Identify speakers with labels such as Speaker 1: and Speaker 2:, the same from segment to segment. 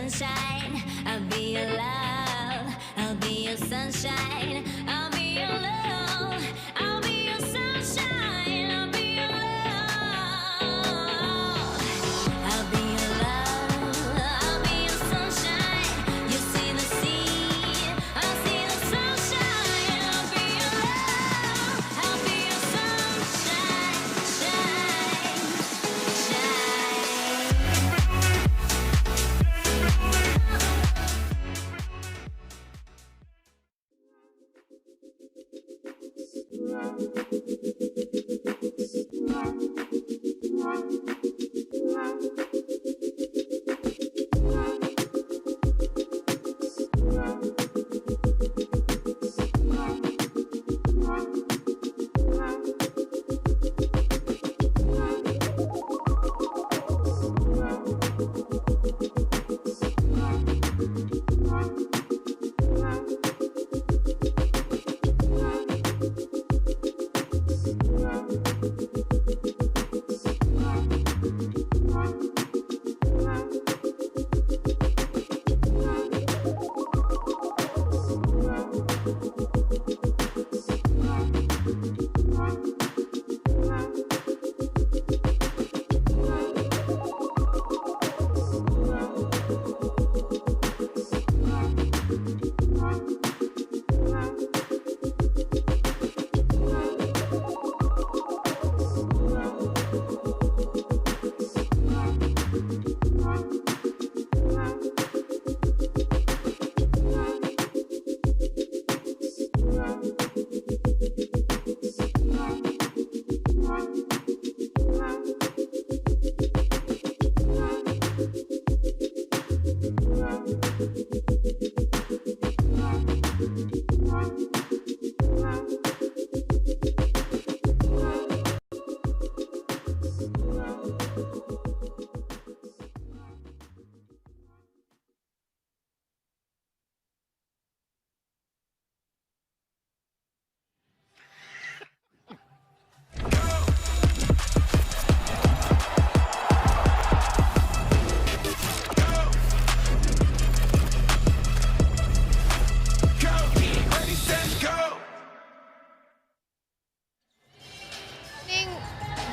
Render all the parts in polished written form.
Speaker 1: sunshine. I'll be your love. I'll be your sunshine. I'll be your love. I'll be your sunshine. I'll be your love. I'll be your love. I'll be your sunshine. You see the sea, I'll see the sunshine. I'll be your love. I'll be your sunshine. Shine,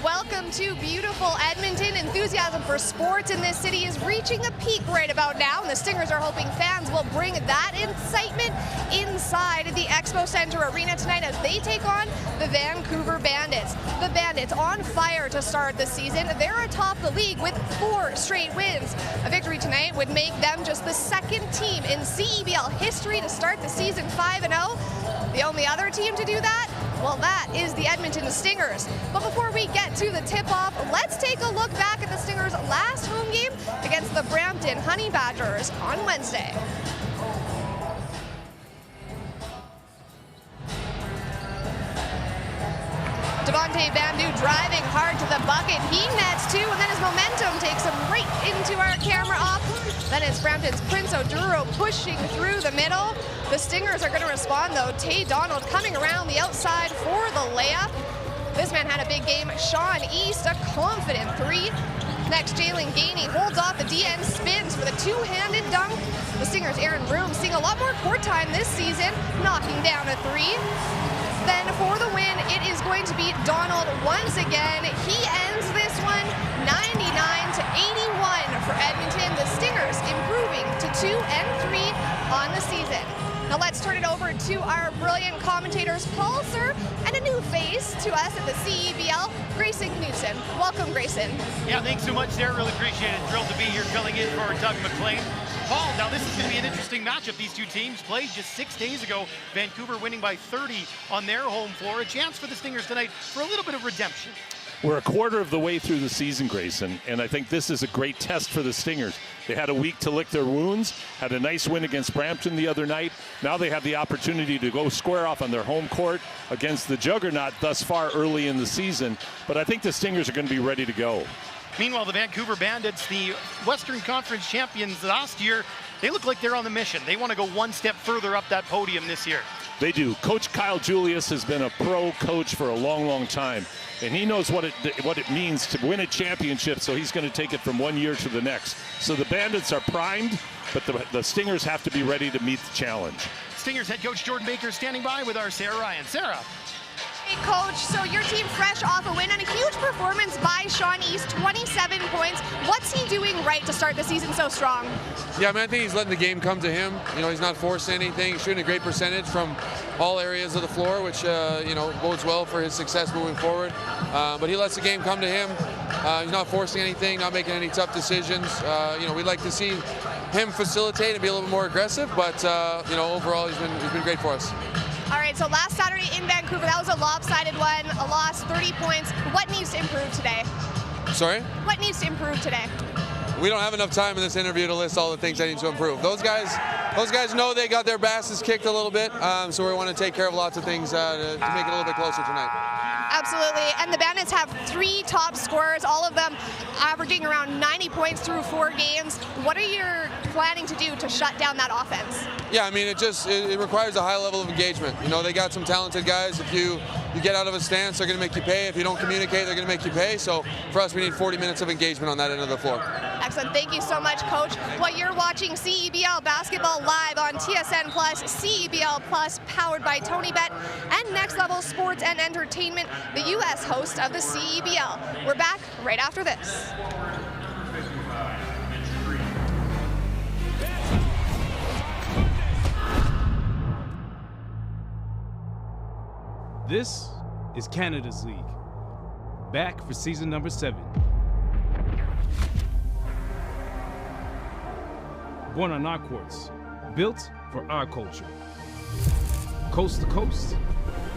Speaker 2: Welcome to beautiful Edmonton. Enthusiasm for sports in this city is reaching a peak right about now, and the Stingers are hoping fans will bring that excitement inside the Expo Center Arena tonight as they take on the Vancouver Bandits. The Bandits on fire to start the season. They're atop the league with 4 straight wins. A victory tonight would make them just the second team in CEBL history to start the season 5-0. The only other team to do that? Well, that is the Edmonton Stingers. But before we get to the tip-off, let's take a look back at the Stingers' last home game against the Brampton Honey Badgers on Wednesday. Devontae Bandu driving hard to the bucket. He nets 2, and then his momentum takes him right into our camera op. Then it's Brampton's Prince Oduro pushing through the middle. The Stingers are going to respond, though. Tay Donald coming around the outside for the layup. This man had a big game. Sean East, a confident 3. Next, Jalen Gainey holds off the DN, spins for the 2-handed dunk. The Stingers' Aaron Broom seeing a lot more court time this season, knocking down a 3. Then for the win, it is going to be Donald once again. He ends this one 99-81 for Edmonton. The Stingers improving to 2-3 on the season. Now let's turn it over to our brilliant commentators, Paul Sir, and a new face to us at the CEBL, Grayson Knudsen. Welcome, Grayson.
Speaker 3: Yeah, thanks so much, Sarah. Really appreciate it. Thrilled to be here filling in for Doug McLean. Paul, now this is going to be an interesting matchup. These two teams played just 6 days ago. Vancouver winning by 30 on their home floor. A chance for the Stingers tonight for a little bit of redemption.
Speaker 4: We're a quarter of the way through the season, Grayson, and I think this is a great test for the Stingers. They had a week to lick their wounds, had a nice win against Brampton the other night. Now they have the opportunity to go square off on their home court against the juggernaut thus far early in the season, but I think the Stingers are going to be ready to go.
Speaker 3: Meanwhile, the Vancouver Bandits, the Western Conference champions last year, they look like they're on the mission. They want to go one step further up that podium this year.
Speaker 4: They do. Coach Kyle Julius has been a pro coach for a long, long time, and he knows what it means to win a championship, so he's going to take it from one year to the next. So the Bandits are primed, but the Stingers have to be ready to meet the challenge.
Speaker 3: Stingers head coach Jordan Baker standing by with our Sarah Ryan. Sarah.
Speaker 2: Hey, Coach, so your team fresh off a win and a huge performance by Sean East, 27 points. What's he doing right to start the season so strong?
Speaker 5: Yeah, I think he's letting the game come to him. He's not forcing anything. He's shooting a great percentage from all areas of the floor, which, bodes well for his success moving forward. But he lets the game come to him. He's not forcing anything, not making any tough decisions. We'd like to see him facilitate and be a little bit more aggressive, but, overall he's been great for us.
Speaker 2: All right, so last Saturday in Vancouver, that was a lopsided one, a loss, 30 points. What needs to improve today?
Speaker 5: Sorry?
Speaker 2: What needs to improve today?
Speaker 5: We don't have enough time in this interview to list all the things that need to improve. Those guys know they got their asses kicked a little bit, so we want to take care of lots of things to make it a little bit closer tonight.
Speaker 2: Absolutely, and the Bandits have 3 top scorers, all of them averaging around 90 points through 4 games. What are you planning to do to shut down that offense?
Speaker 5: Yeah, it requires a high level of engagement. They got some talented guys. If you get out of a stance, they're going to make you pay. If you don't communicate, they're going to make you pay. So for us, we need 40 minutes of engagement on that end of the floor.
Speaker 2: Excellent. Thank you so much, Coach. Well, you're watching CEBL Basketball live on TSN Plus, CEBL Plus, powered by TonyBet, and Next Level Sports and Entertainment, the U.S. host of the CEBL. We're back right after this.
Speaker 6: This is Canada's League, back for season number 7. Born on our courts, built for our culture. Coast to coast,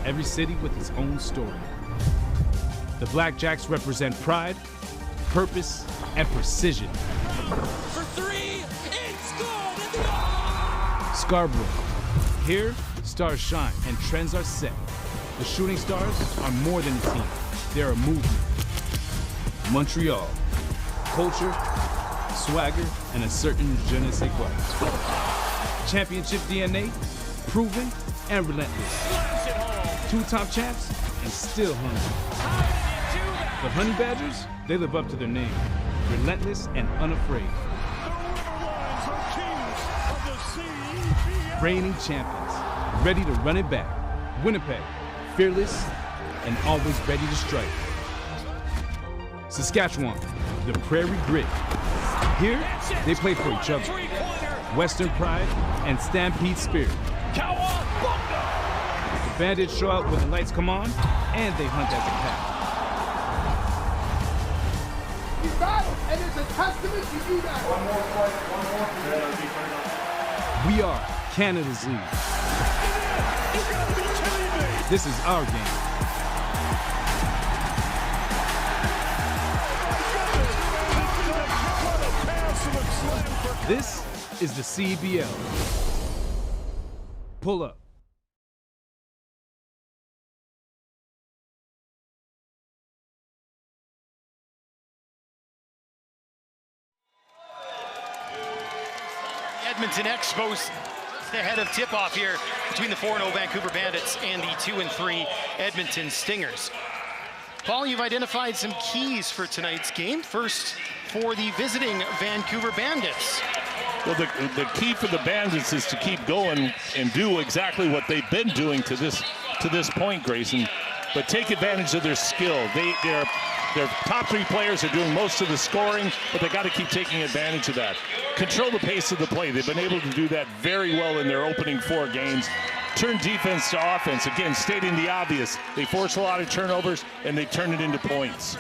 Speaker 6: every city with its own story. The Blackjacks represent pride, purpose, and precision.
Speaker 7: For 3, it's good!
Speaker 6: Scarborough, here stars shine and trends are set. The Shooting Stars are more than a team, they're a movement. Montreal, culture, swagger, and a certain je ne sais quoi. Championship DNA, proven and relentless. 2 top champs and still hungry. The Honey Badgers, they live up to their name, relentless and unafraid. Reigning champions, ready to run it back. Winnipeg, fearless and always ready to strike. Saskatchewan, the Prairie Grit. Here, they play for each other. Western pride and Stampede spirit. The Bandits show out when the lights come on, and they hunt as a pack.
Speaker 8: He's battled, and it's a testament to you guys.
Speaker 6: We are Canada's League. This is our game. This is the CEBL. Pull up.
Speaker 3: Edmonton Expos ahead of tip-off here between the 4-0 Vancouver Bandits and the 2-3 Edmonton Stingers. Paul, you've identified some keys for tonight's game. First, for the visiting Vancouver Bandits.
Speaker 4: Well, the key for the Bandits is to keep going and do exactly what they've been doing to this point, Grayson, but take advantage of their skill. Their top 3 players are doing most of the scoring, but they got to keep taking advantage of that. Control the pace of the play. They've been able to do that very well in their opening 4 games. Turn defense to offense. Again, stating the obvious, they force a lot of turnovers and they turn it into points.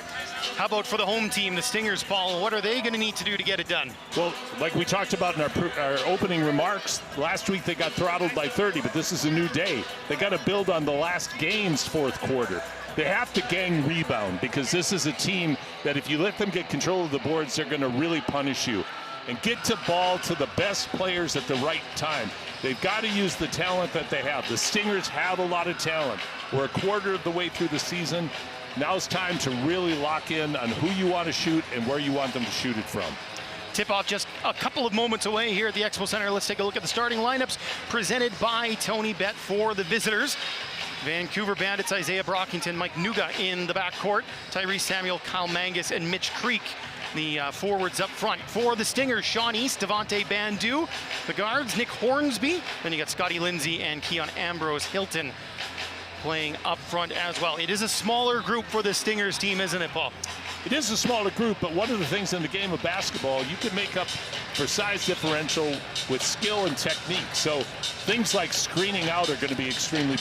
Speaker 3: How about for the home team, the Stingers, Paul? What are they going to need to do to get it done?
Speaker 4: Well, like we talked about in our opening remarks, last week they got throttled by 30, but this is a new day. They got to build on the last game's 4th quarter. They have to gang rebound because this is a team that if you let them get control of the boards, they're going to really punish you. And get to ball to the best players at the right time. They've got to use the talent that they have. The Stingers have a lot of talent. We're a quarter of the way through the season. Now it's time to really lock in on who you want to shoot and where you want them to shoot it from.
Speaker 3: Tip-off just a couple of moments away here at the Expo Center. Let's take a look at the starting lineups presented by Tony Bet for the visitors. Vancouver Bandits, Isaiah Brockington, Mike Nuga in the backcourt, Tyrese Samuel, Kyle Mangus, and Mitch Creek, the forwards up front. For the Stingers, Sean East, Devontae Bandu. The guards, Nick Hornsby. Then you got Scotty Lindsay and Keon Ambrose Hilton playing up front as well. It is a smaller group for the Stingers team, isn't it, Paul?
Speaker 4: It is a smaller group, but one of the things in the game of basketball, you can make up for size differential with skill and technique. So things like screening out are going to be extremely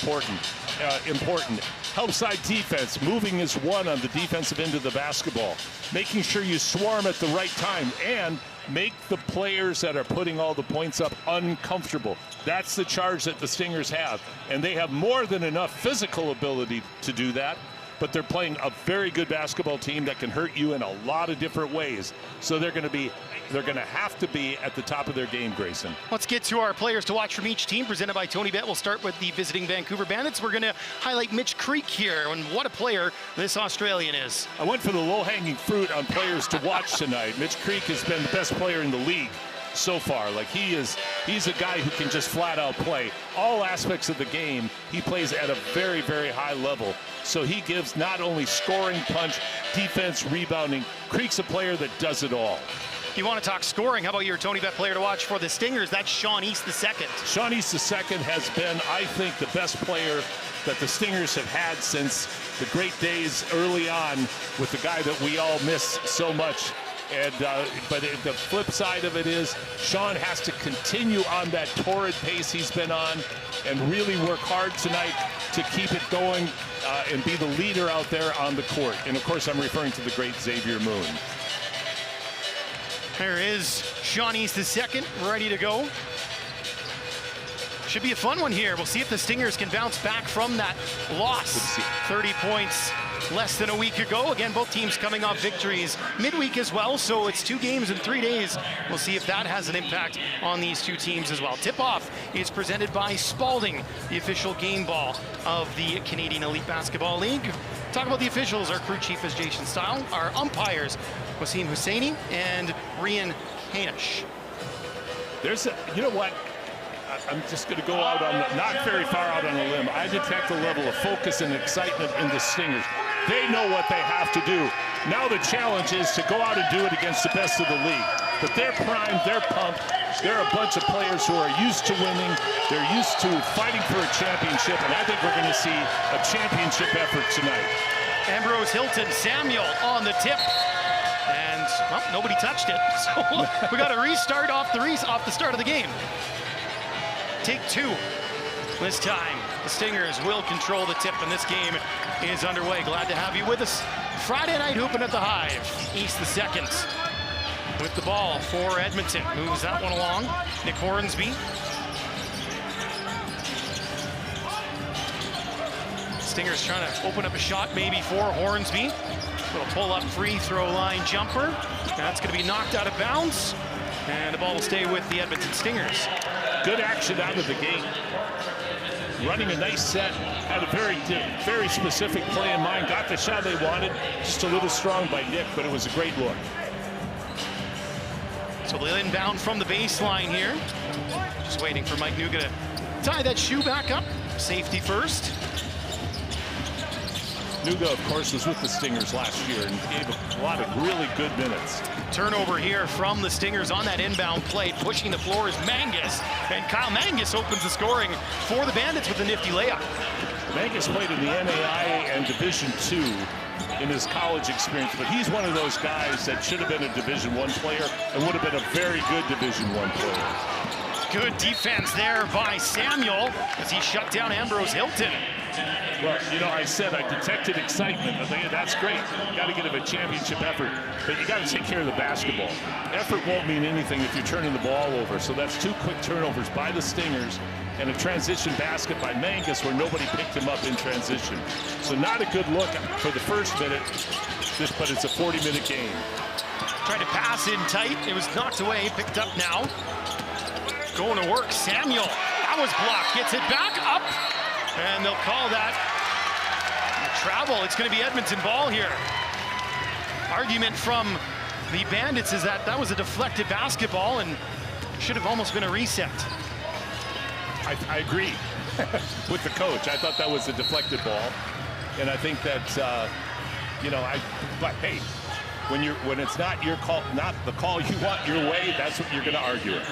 Speaker 4: important. Help side defense, moving is one on the defensive end of the basketball. Making sure you swarm at the right time and make the players that are putting all the points up uncomfortable. That's the charge that the Stingers have. And they have more than enough physical ability to do that. But they're playing a very good basketball team that can hurt you in a lot of different ways. So they're going to have to be at the top of their game, Grayson.
Speaker 3: Let's get to our players to watch from each team, presented by Tony Bet. We'll start with the visiting Vancouver Bandits. We're going to highlight Mitch Creek here, and what a player this Australian is.
Speaker 4: I went for the low-hanging fruit on players to watch tonight. Mitch Creek has been the best player in the league so far. Like he's a guy who can just flat out play all aspects of the game. He plays at a very, very high level. So he gives not only scoring punch, defense, rebounding. Creek's a player that does it all.
Speaker 3: You want to talk scoring? How about your Tony Bet player to watch for the Stingers? That's Sean East II.
Speaker 4: Sean East II has been, I think, the best player that the Stingers have had since the great days early on with the guy that we all miss so much. And but the flip side of it is Sean has to continue on that torrid pace he's been on and really work hard tonight to keep it going and be the leader out there on the court. And of course, I'm referring to the great Xavier Moon.
Speaker 3: There is Sean East II ready to go. Should be a fun one here. We'll see if the Stingers can bounce back from that loss. 30 points less than a week ago. Again, both teams coming off victories midweek as well, so it's 2 games in 3 days. We'll see if that has an impact on these two teams as well. Tip-off is presented by Spalding, the official game ball of the Canadian Elite Basketball League. Talk about the officials. Our crew chief is Jason Stile. Our umpires, Wasim Husseini and Rian Hanish.
Speaker 4: You know what? I'm just going to go out on, not very far out on a limb. I detect a level of focus and excitement in the Stingers. They know what they have to do. Now the challenge is to go out and do it against the best of the league. But they're primed, they're pumped. They're a bunch of players who are used to winning. They're used to fighting for a championship, and I think we're going to see a championship effort tonight.
Speaker 3: Ambrose Hilton, Samuel on the tip. And, well, nobody touched it. So we got a restart off the start of the game. Take 2 this time. The Stingers will control the tip, and this game is underway. Glad to have you with us. Friday night hooping at the Hive. East II with the ball for Edmonton. Moves that one along. Nick Hornsby. Stingers trying to open up a shot maybe for Hornsby. Little pull-up free throw line jumper. That's going to be knocked out of bounds. And the ball will stay with the Edmonton Stingers.
Speaker 4: Good action out of the gate. Running a nice set. Had a very specific play in mind. Got the shot they wanted. Just a little strong by Nick, but it was a great look.
Speaker 3: So they'll inbound from the baseline here. Just waiting for Mike Nuga to tie that shoe back up. Safety first.
Speaker 4: Nuga, of course, was with the Stingers last year and gave a lot of really good minutes.
Speaker 3: Turnover here from the Stingers on that inbound play. Pushing the floor is Mangus. And Kyle Mangus opens the scoring for the Bandits with a nifty layup.
Speaker 4: Mangus played in the NAIA and Division II in his college experience, but he's one of those guys that should have been a Division I player and would have been a very good Division I player.
Speaker 3: Good defense there by Samuel as he shut down Ambrose Hilton.
Speaker 4: Well, you know, I said I detected excitement. I think that's great. You got to give him a championship effort, but you got to take care of the basketball. Effort won't mean anything if you're turning the ball over. So that's 2 quick turnovers by the Stingers and a transition basket by Mangus where nobody picked him up in transition. So not a good look for the first minute, but it's a 40-minute game.
Speaker 3: Tried to pass in tight. It was knocked away, picked up now. Going to work, Samuel. That was blocked. Gets it back up. And they'll call that travel. It's going to be Edmonton ball here. Argument from the Bandits is that was a deflected basketball and should have almost been a reset.
Speaker 4: I agree with the coach. I thought that was a deflected ball, and I think that but hey, when it's not your call, not the call you want your way, that's what you're going to argue it.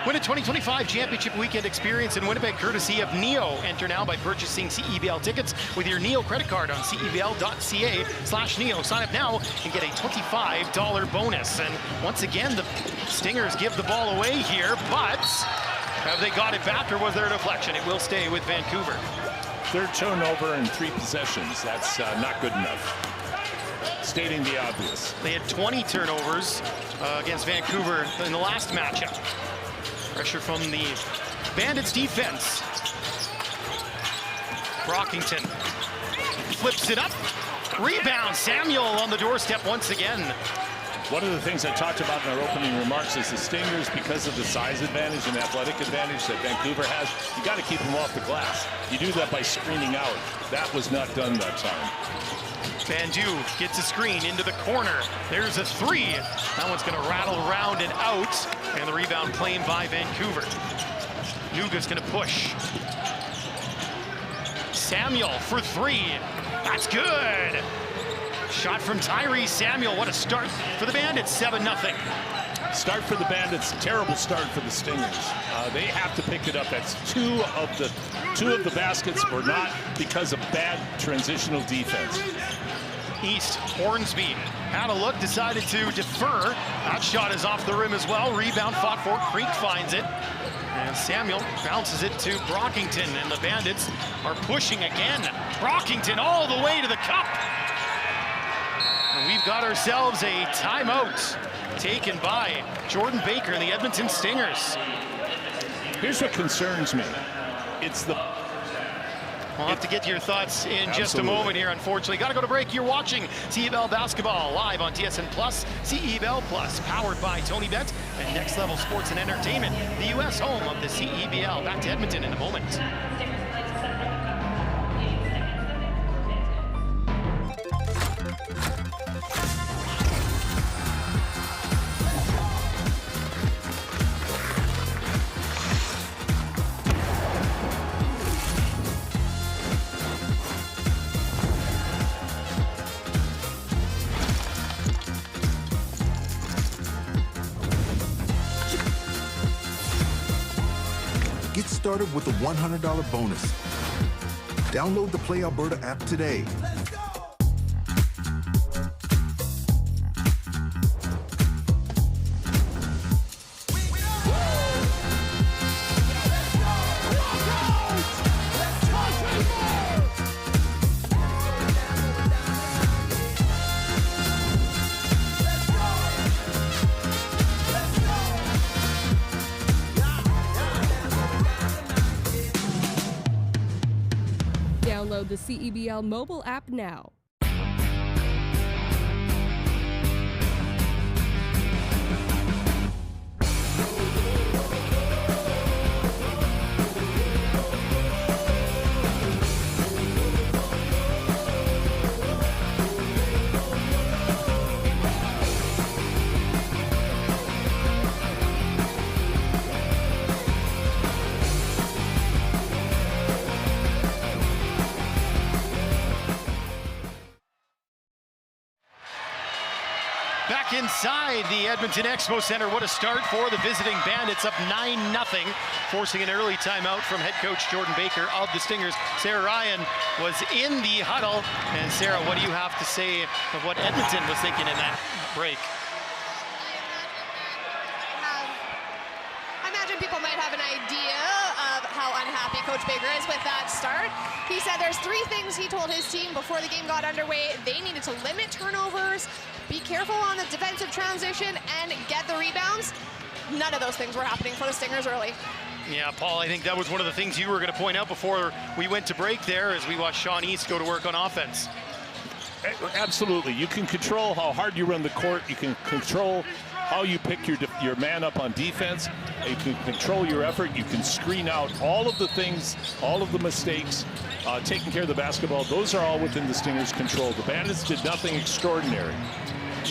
Speaker 3: Win a 2025 championship weekend experience in Winnipeg courtesy of Neo. Enter now by purchasing CEBL tickets with your Neo credit card on cebl.ca/Neo. Sign up now and get a $25 bonus. And once again, the Stingers give the ball away here, but have they got it back, or was there a deflection? It will stay with Vancouver.
Speaker 4: Third turnover in 3 possessions. That's not good enough. Stating the obvious.
Speaker 3: They had 20 turnovers against Vancouver in the last matchup. Pressure from the Bandits defense. Brockington flips it up. Rebound. Samuel on the doorstep once again.
Speaker 4: One of the things I talked about in our opening remarks is the Stingers, because of the size advantage and athletic advantage that Vancouver has, you got to keep them off the glass. You do that by screening out. That was not done that time.
Speaker 3: Bandu gets a screen into the corner. There's a 3. That one's going to rattle around and out. And the rebound claimed by Vancouver. Nuga's going to push. Samuel for 3. That's good. Shot from Tyree Samuel. What a start for the Bandits. 7-0.
Speaker 4: Start for the Bandits. Terrible start for the Stingers. They have to pick it up. That's two of the baskets were not because of bad transitional defense.
Speaker 3: East, Hornsby had a look, decided to defer. That shot is off the rim as well. Rebound fought for. Creek finds it. And Samuel bounces it to Brockington, and the Bandits are pushing again. Brockington all the way to the cup. And we've got ourselves a timeout taken by Jordan Baker and the Edmonton Stingers.
Speaker 4: Here's what concerns me. It's the...
Speaker 3: We'll have to get to your thoughts in just a
Speaker 4: Absolutely.
Speaker 3: moment here, unfortunately. Got to go to break. You're watching CEBL Basketball live on TSN Plus, CEBL Plus, powered by Tony Bet and Next Level Sports and Entertainment, the U.S. home of the CEBL. Back to Edmonton in a moment.
Speaker 9: Get started with a $100 bonus. Download the Play Alberta app today.
Speaker 10: Download the CEBL mobile app now.
Speaker 3: Back inside the Edmonton Expo Center. What a start for the visiting Bandits, up 9-0, forcing an early timeout from head coach Jordan Baker of the Stingers. Sarah Ryan was in the huddle. And Sarah, what do you have to say of what Edmonton was thinking in that break?
Speaker 2: I imagine people might have an idea of how unhappy Coach Baker is with that start. He said there's 3 things he told his team before the game got underway. They needed to limit turnovers, be careful on the defensive transition, and get the rebounds. None of those things were happening for the Stingers early.
Speaker 3: Yeah, Paul, I think that was one of the things you were going to point out before we went to break there as we watched Sean East go to work on offense.
Speaker 4: Absolutely. You can control how hard you run the court. You can control how you pick your man up on defense. You can control your effort. You can screen out all of the things, all of the mistakes, taking care of the basketball. Those are all within the Stingers' control. The Bandits did nothing extraordinary.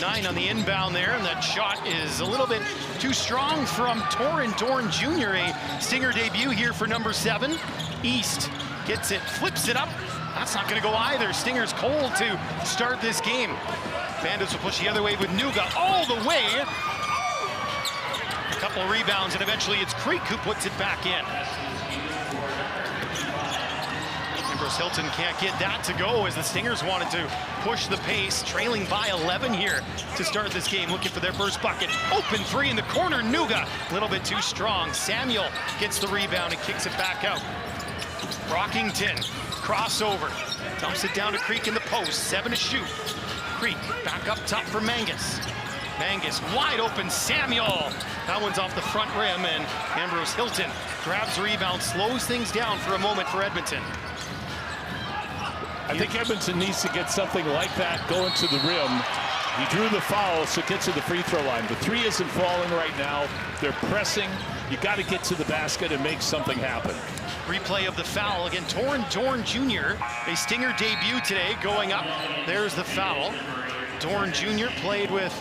Speaker 3: 9 on the inbound there, and that shot is a little bit too strong from Dorn Jr., a Stinger debut here for number 7. East gets it, flips it up. That's not going to go either. Stingers cold to start this game. Bandits will push the other way with Nuga all the way. A couple of rebounds, and eventually it's Creek who puts it back in. Ambrose Hilton can't get that to go as the Stingers wanted to push the pace, trailing by 11 here to start this game, looking for their first bucket. Open 3 in the corner, Nuga, a little bit too strong. Samuel gets the rebound and kicks it back out. Brockington, crossover, dumps it down to Creek in the post, 7 to shoot. Creek back up top for Mangus. Mangus wide open, Samuel. That one's off the front rim, and Ambrose Hilton grabs the rebound, slows things down for a moment for Edmonton.
Speaker 4: I think Edmonton needs to get something like that going to the rim. He drew the foul, so it gets to the free throw line. The 3 isn't falling right now. They're pressing. You got to get to the basket and make something happen. Replay of the foul again. Dorn Jr., a Stinger debut today, going up. There's the foul. Dorn Jr. played with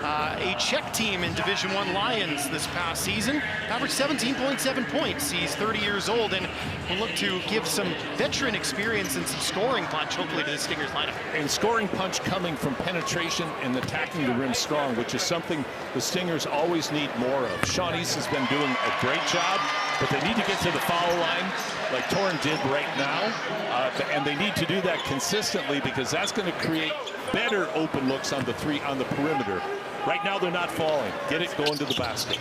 Speaker 4: a Czech team in Division I Lions this past season. Averaged 17.7 points. He's 30 years old and will look to give some veteran experience and some scoring punch, hopefully, to the Stingers lineup. And scoring punch coming from penetration and attacking the rim strong, which is something the Stingers always need more of. Sean East has been doing a great job, but they need to get to the foul line like Torrin did right now. And they need to do that consistently because that's going to create better open looks on the perimeter. Right now, they're not falling. Get it going to the basket.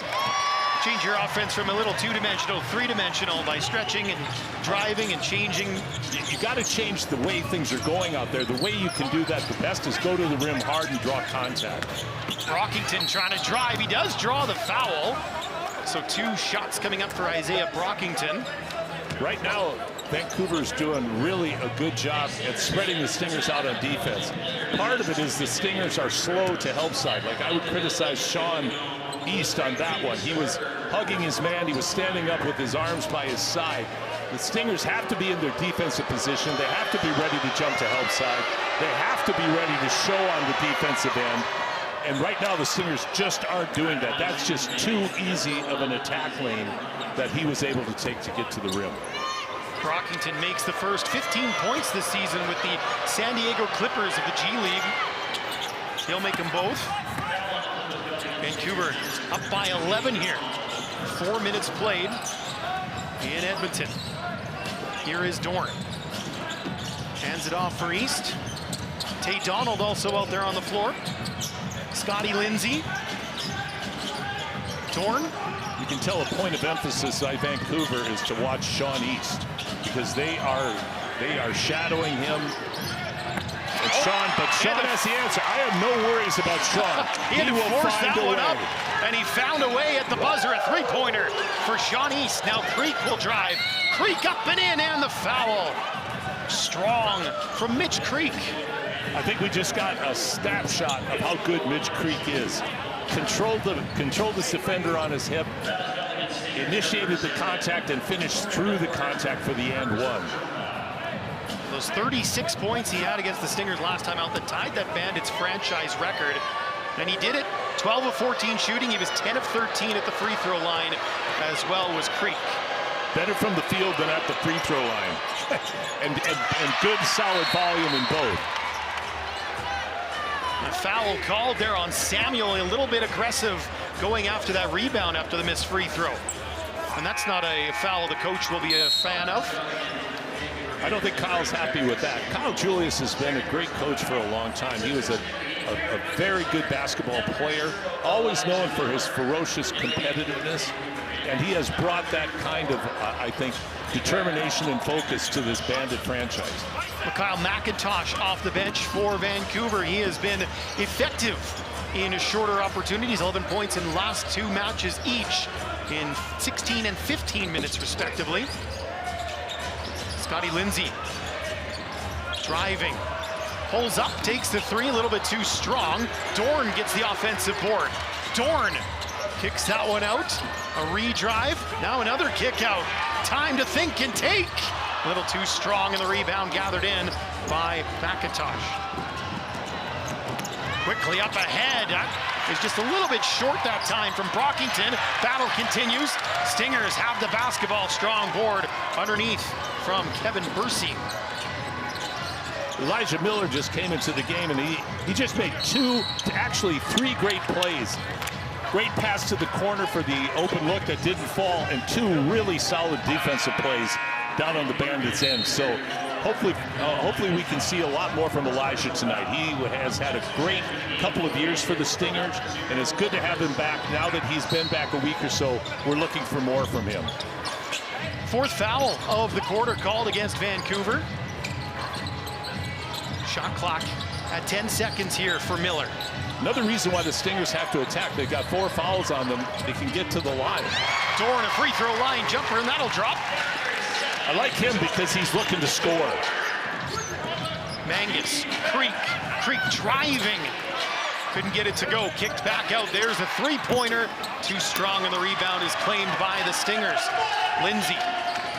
Speaker 4: Change your offense from a little 2-dimensional, 3-dimensional by stretching and driving and changing. You got to change the way things are going out there. The way you can do that the best is go to the rim hard and draw contact. Brockington trying to drive. He does draw the foul. So 2 shots coming up for Isaiah Brockington. Right now, Vancouver's doing really a good job at spreading the Stingers out on defense. Part of it is the Stingers are slow to help side. Like, I would criticize Sean East on that one. He was hugging his man. He was standing up with his arms by his side. The Stingers have to be in their defensive position. They have to be ready to jump to help side. They have to be ready to show on the defensive end. And right now, the Stingers just aren't doing that. That's just too easy of an attack lane that he was able to take to get to the rim. Brockington makes the first 15 points this season with the San Diego Clippers of the G League. He'll make them both. Vancouver up by 11 here. 4 minutes played in Edmonton. Here is Dorn. Hands it off for East. Tate Donald also out there on the floor. Scotty Lindsay. Dorn. You can tell a point of emphasis by Vancouver is to watch Sean East because they are shadowing him. And Sean has the answer. I have no worries about Sean.
Speaker 3: He will force that one up, and he found a way at the buzzer, a 3-pointer for Sean East. Now Creek will drive. Creek up and in, and the foul. Strong from Mitch Creek. I think we just got a snapshot of how good Mitch Creek is. Controlled this defender on his hip, initiated the contact, and finished through the contact for the and one. Those 36 points he had against the Stingers last time out that tied that Bandits franchise record. And he did it, 12 of 14 shooting. He was 10 of 13 at the free throw line, as well was Creek. Better from the field than at the free throw line. and good solid volume in both. A foul called there on Samuel, a little bit aggressive going after that rebound after the missed free throw. And that's not a foul the coach will be a fan of. I don't think Kyle's happy with that. Kyle Julius has been a great coach for a long time. He was a very good basketball player, always known for his ferocious competitiveness. And he has brought that kind of, I think, determination and focus to this Bandit franchise. Kyle McIntosh off the bench for Vancouver. He has been effective in shorter opportunities, 11 points in the last 2 matches each in 16 and 15 minutes respectively. Scotty Lindsay driving, pulls up, takes the 3, a little bit too strong. Dorn gets the offensive board. Dorn kicks that one out. A redrive, now another kick out. Time to think and take. A little too strong, and the rebound gathered in by McIntosh. Quickly up ahead. That is just a little bit short that time from Brockington. Battle continues. Stingers have the basketball. Strong board underneath from Kevin Bursey.
Speaker 4: Elijah Miller just came into the game, and he just made actually three great plays. Great pass to the corner for the open look that didn't fall, and two really solid defensive plays down on the Bandits' end. So hopefully we can see a lot more from Elijah tonight. He has had a great couple of years for the Stingers, and it's good to have him back. Now that he's been back a week or so, we're looking for more from him.
Speaker 3: Fourth foul of the quarter called against Vancouver. Shot clock at 10 seconds here for Miller.
Speaker 4: Another reason why the Stingers have to attack, they've got 4 fouls on them. They can get to the line.
Speaker 3: Dorn, a free throw line jumper, and that'll drop.
Speaker 4: I like him because he's looking to score.
Speaker 3: Mangus, Creek driving. Couldn't get it to go, kicked back out. There's a three-pointer. Too strong, and the rebound is claimed by the Stingers.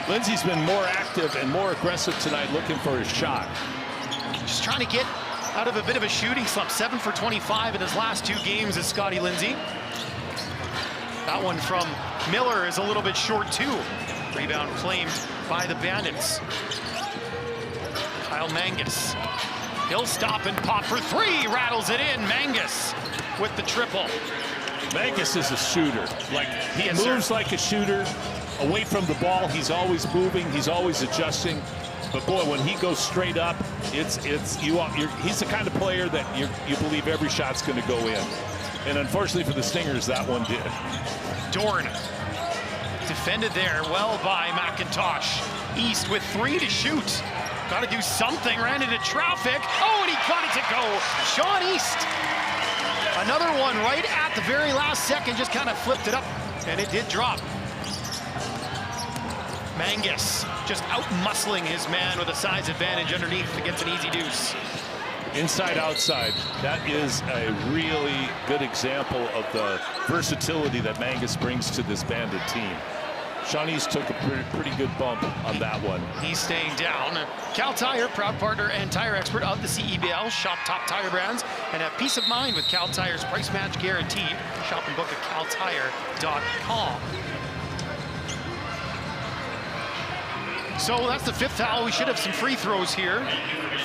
Speaker 3: Lindsay's
Speaker 4: been more active and more aggressive tonight, looking for his shot.
Speaker 3: Just trying to get out of a bit of a shooting slump. 7 for 25 in his last 2 games is Scotty Lindsay. That one from Miller is a little bit short too. Rebound claimed by the Bandits. Kyle Mangus. He'll stop and pop for 3. Rattles it in. Mangus with the triple.
Speaker 4: Mangus is a shooter. He moves like a shooter. Away from the ball, he's always moving. He's always adjusting. But boy, when he goes straight up, he's the kind of player that you believe every shot's going to go in. And unfortunately for the Stingers, that one did.
Speaker 3: Dorn defended there well by McIntosh. East with 3 to shoot. Got to do something. Ran into traffic. Oh, and he got it to go. Sean East. Another one right at the very last second. Just kind of flipped it up, and it did drop. Mangus just out-muscling his man with a size advantage underneath to get an easy deuce.
Speaker 4: Inside, outside. That is a really good example of the versatility that Mangus brings to this Bandit team. Shawnee's took a pretty good bump on that one.
Speaker 3: He's staying down. Cal Tire, proud partner and tire expert of the CEBL. Shop top tire brands and have peace of mind with Cal Tire's price match guarantee. Shop and book at caltire.com. So that's the 5th foul. We should have some free throws here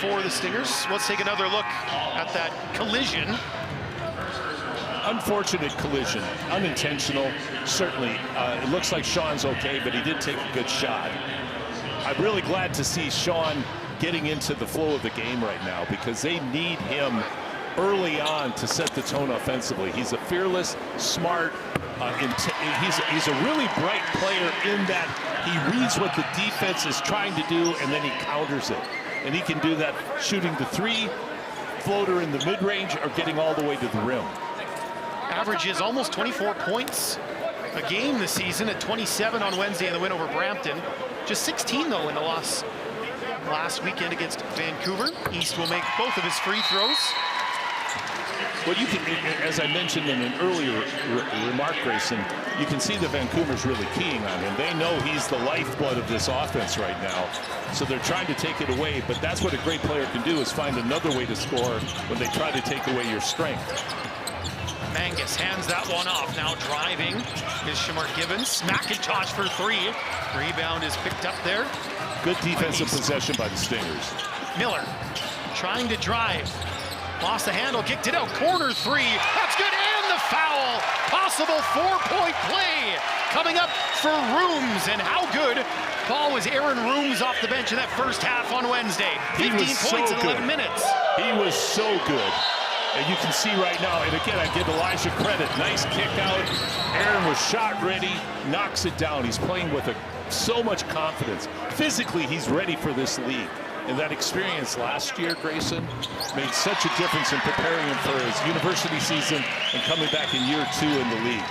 Speaker 3: for the Stingers. Let's take another look at that collision.
Speaker 4: Unfortunate collision, unintentional, certainly. It looks like Sean's okay, but he did take a good shot. I'm really glad to see Sean getting into the flow of the game right now because they need him early on to set the tone offensively. He's a fearless, smart, he's a really bright player in that he reads what the defense is trying to do and then he counters it. And he can do that shooting the 3, floater in the mid-range, or getting all the way to the rim.
Speaker 3: Averages almost 24 points a game this season at 27 on Wednesday in the win over Brampton. Just 16 though in the loss last weekend against Vancouver. East will make both of his free throws.
Speaker 4: Well, you can, as I mentioned in an earlier remark, Grayson, you can see the Vancouver's really keying on him. They know he's the lifeblood of this offense right now, so they're trying to take it away. But that's what a great player can do, is find another way to score when they try to take away your strength.
Speaker 3: Mangus hands that one off. Now driving is Shamar Gibbons. McIntosh for 3. Rebound is picked up there.
Speaker 4: Good defensive possession by the Stingers.
Speaker 3: Miller trying to drive. Lost the handle, kicked it out. Corner 3. That's good, and the foul. Possible 4-point play coming up for Rooms. And how good ball was Aaron Rooms off the bench in that first half on Wednesday. 15 points in 11 minutes.
Speaker 4: He was so good. And you can see right now, and again, I give Elijah credit. Nice kick out. Aaron was shot ready, knocks it down. He's playing with so much confidence. Physically, he's ready for this league. And that experience last year, Grayson, made such a difference in preparing him for his university season and coming back in year 2 in the league.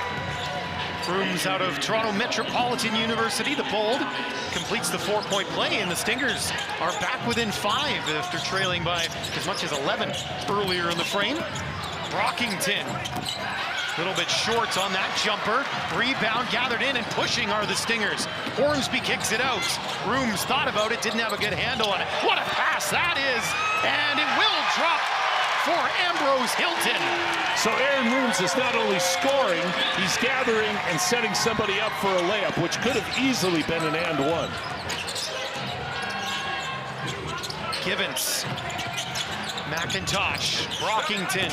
Speaker 3: Rooms out of Toronto Metropolitan University, the Bold, completes the 4-point play, and the Stingers are back within 5 after trailing by as much as 11 earlier in the frame. Brockington, a little bit short on that jumper. Rebound gathered in, and pushing are the Stingers. Hornsby kicks it out. Rooms thought about it, didn't have a good handle on it. What a pass that is, and it will drop for Ambrose Hilton.
Speaker 4: So Aaron Rooms is not only scoring, he's gathering and setting somebody up for a layup, which could have easily been an and one.
Speaker 3: Givens, McIntosh, Brockington.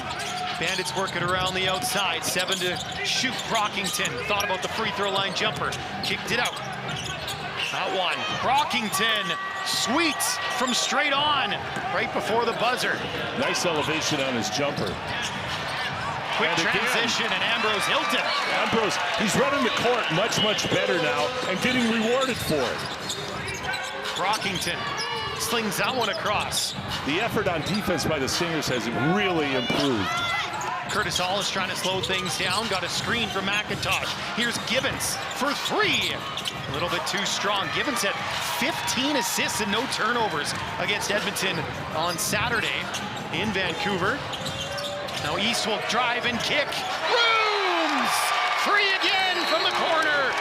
Speaker 3: Bandits working around the outside. 7 to shoot. Brockington thought about the free throw line jumper. Kicked it out. Not one. Brockington, sweet from straight on, right before the buzzer.
Speaker 4: Nice elevation on his jumper.
Speaker 3: Quick
Speaker 4: And
Speaker 3: transition, and Ambrose Hilton.
Speaker 4: Ambrose, he's running the court much, much better now and getting rewarded for it.
Speaker 3: Brockington slings that one across.
Speaker 4: The effort on defense by the Stingers has really improved.
Speaker 3: Curtis Hall is trying to slow things down. Got a screen from McIntosh. Here's Givens for 3. A little bit too strong. Givens had 15 assists and no turnovers against Edmonton on Saturday in Vancouver. Now East will drive and kick. Rooms! 3 again from the corner.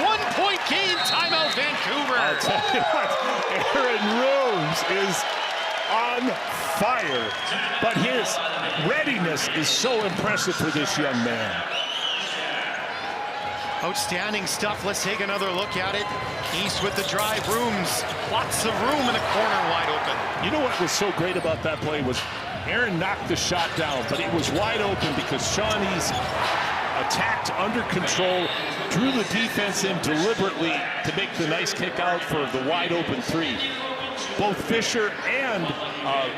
Speaker 3: 1 point game, timeout Vancouver.
Speaker 4: I'll tell you what, Aaron Rooms is on fire. But his readiness is so impressive for this young man.
Speaker 3: Outstanding stuff. Let's take another look at it. East with the drive. Rooms. Lots of room in the corner, wide open.
Speaker 4: You know what was so great about that play was Aaron knocked the shot down, but it was wide open because Sean East attacked under control, drew the defense in deliberately to make the nice kick out for the wide open 3. Both Fisher and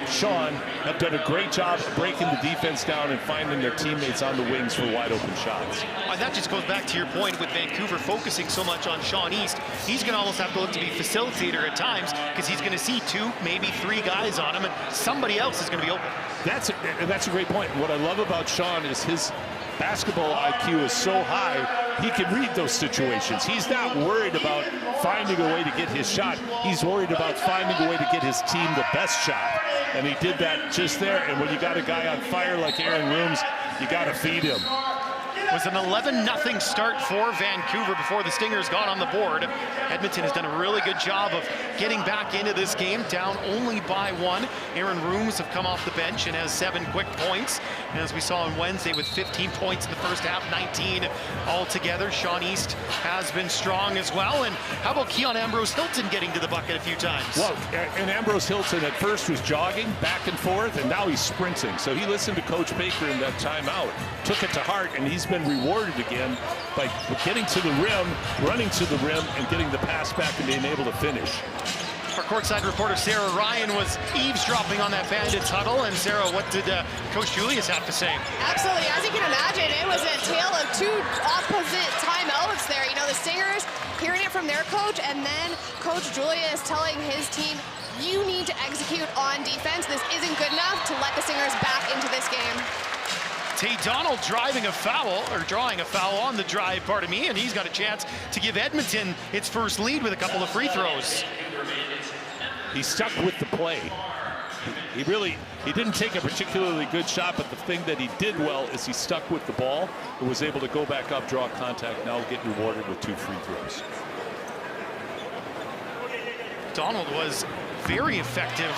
Speaker 4: Sean have done a great job of breaking the defense down and finding their teammates on the wings for wide open shots.
Speaker 3: And that just goes back to your point with Vancouver focusing so much on Sean East. He's going to almost have to look to be facilitator at times because he's going to see 2, maybe 3 guys on him, and somebody else is going to be open.
Speaker 4: That's a great point. What I love about Sean is his basketball IQ is so high, he can read those situations. He's not worried about finding a way to get his shot. He's worried about finding a way to get his team the best shot. And he did that just there. And when you got a guy on fire like Aaron Rooms, you got to feed him.
Speaker 3: It was an 11-0 start for Vancouver before the Stingers got on the board. Edmonton has done a really good job of getting back into this game, down only by 1. Aaron Rooms have come off the bench and has 7 quick points. And as we saw on Wednesday with 15 points in the first half, 19 altogether. Sean East has been strong as well. And how about Keon Ambrose Hilton getting to the bucket a few times?
Speaker 4: Well, and Ambrose Hilton at first was jogging back and forth, and now he's sprinting. So he listened to Coach Baker in that timeout, took it to heart, and he's been rewarded again by getting to the rim, running to the rim, and getting the pass back and being able to finish.
Speaker 3: Our courtside reporter Sarah Ryan was eavesdropping on that Bandits huddle. And Sarah, what did Coach Julius have to say?
Speaker 2: Absolutely. As you can imagine, it was a tale of 2 opposite timeouts there. You know, the Stingers hearing it from their coach, and then Coach Julius telling his team, you need to execute on defense. This isn't good enough to let the Stingers back into this game.
Speaker 3: Tay Donald drawing a foul on the drive, pardon me, and he's got a chance to give Edmonton its first lead with a couple of free throws.
Speaker 4: He stuck with the play. He didn't take a particularly good shot, but the thing that he did well is he stuck with the ball and was able to go back up, draw contact, now get rewarded with 2 free throws.
Speaker 3: Donald was very effective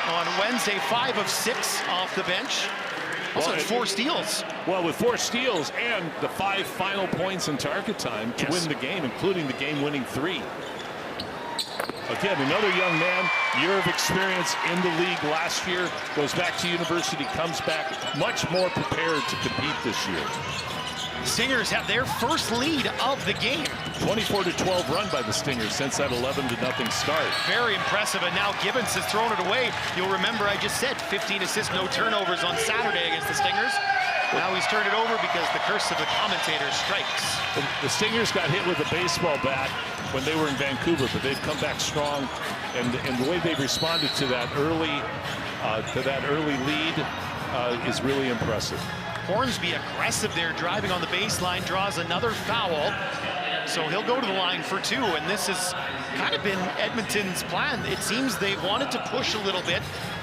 Speaker 3: on Wednesday, 5 of 6 off the bench. Also had 4 steals.
Speaker 4: Well, with 4 steals and the 5 final points in target time to win the game, including the game-winning 3. Again, another young man, year of experience in the league last year, goes back to university, comes back much more prepared to compete this year.
Speaker 3: Stingers have their first lead of the game.
Speaker 4: 24-12 run by the Stingers since that 11-0 start.
Speaker 3: Very impressive, and now Gibbons has thrown it away. You'll remember I just said 15 assists, no turnovers on Saturday against the Stingers. Now he's turned it over because the curse of the commentator strikes.
Speaker 4: The Stingers got hit with a baseball bat when they were in Vancouver, but they've come back strong, and the way they've responded to that early lead is really impressive.
Speaker 3: Hornsby aggressive there, driving on the baseline, draws another foul. So he'll go to the line for 2, and this has kind of been Edmonton's plan. It seems they wanted to push a little bit,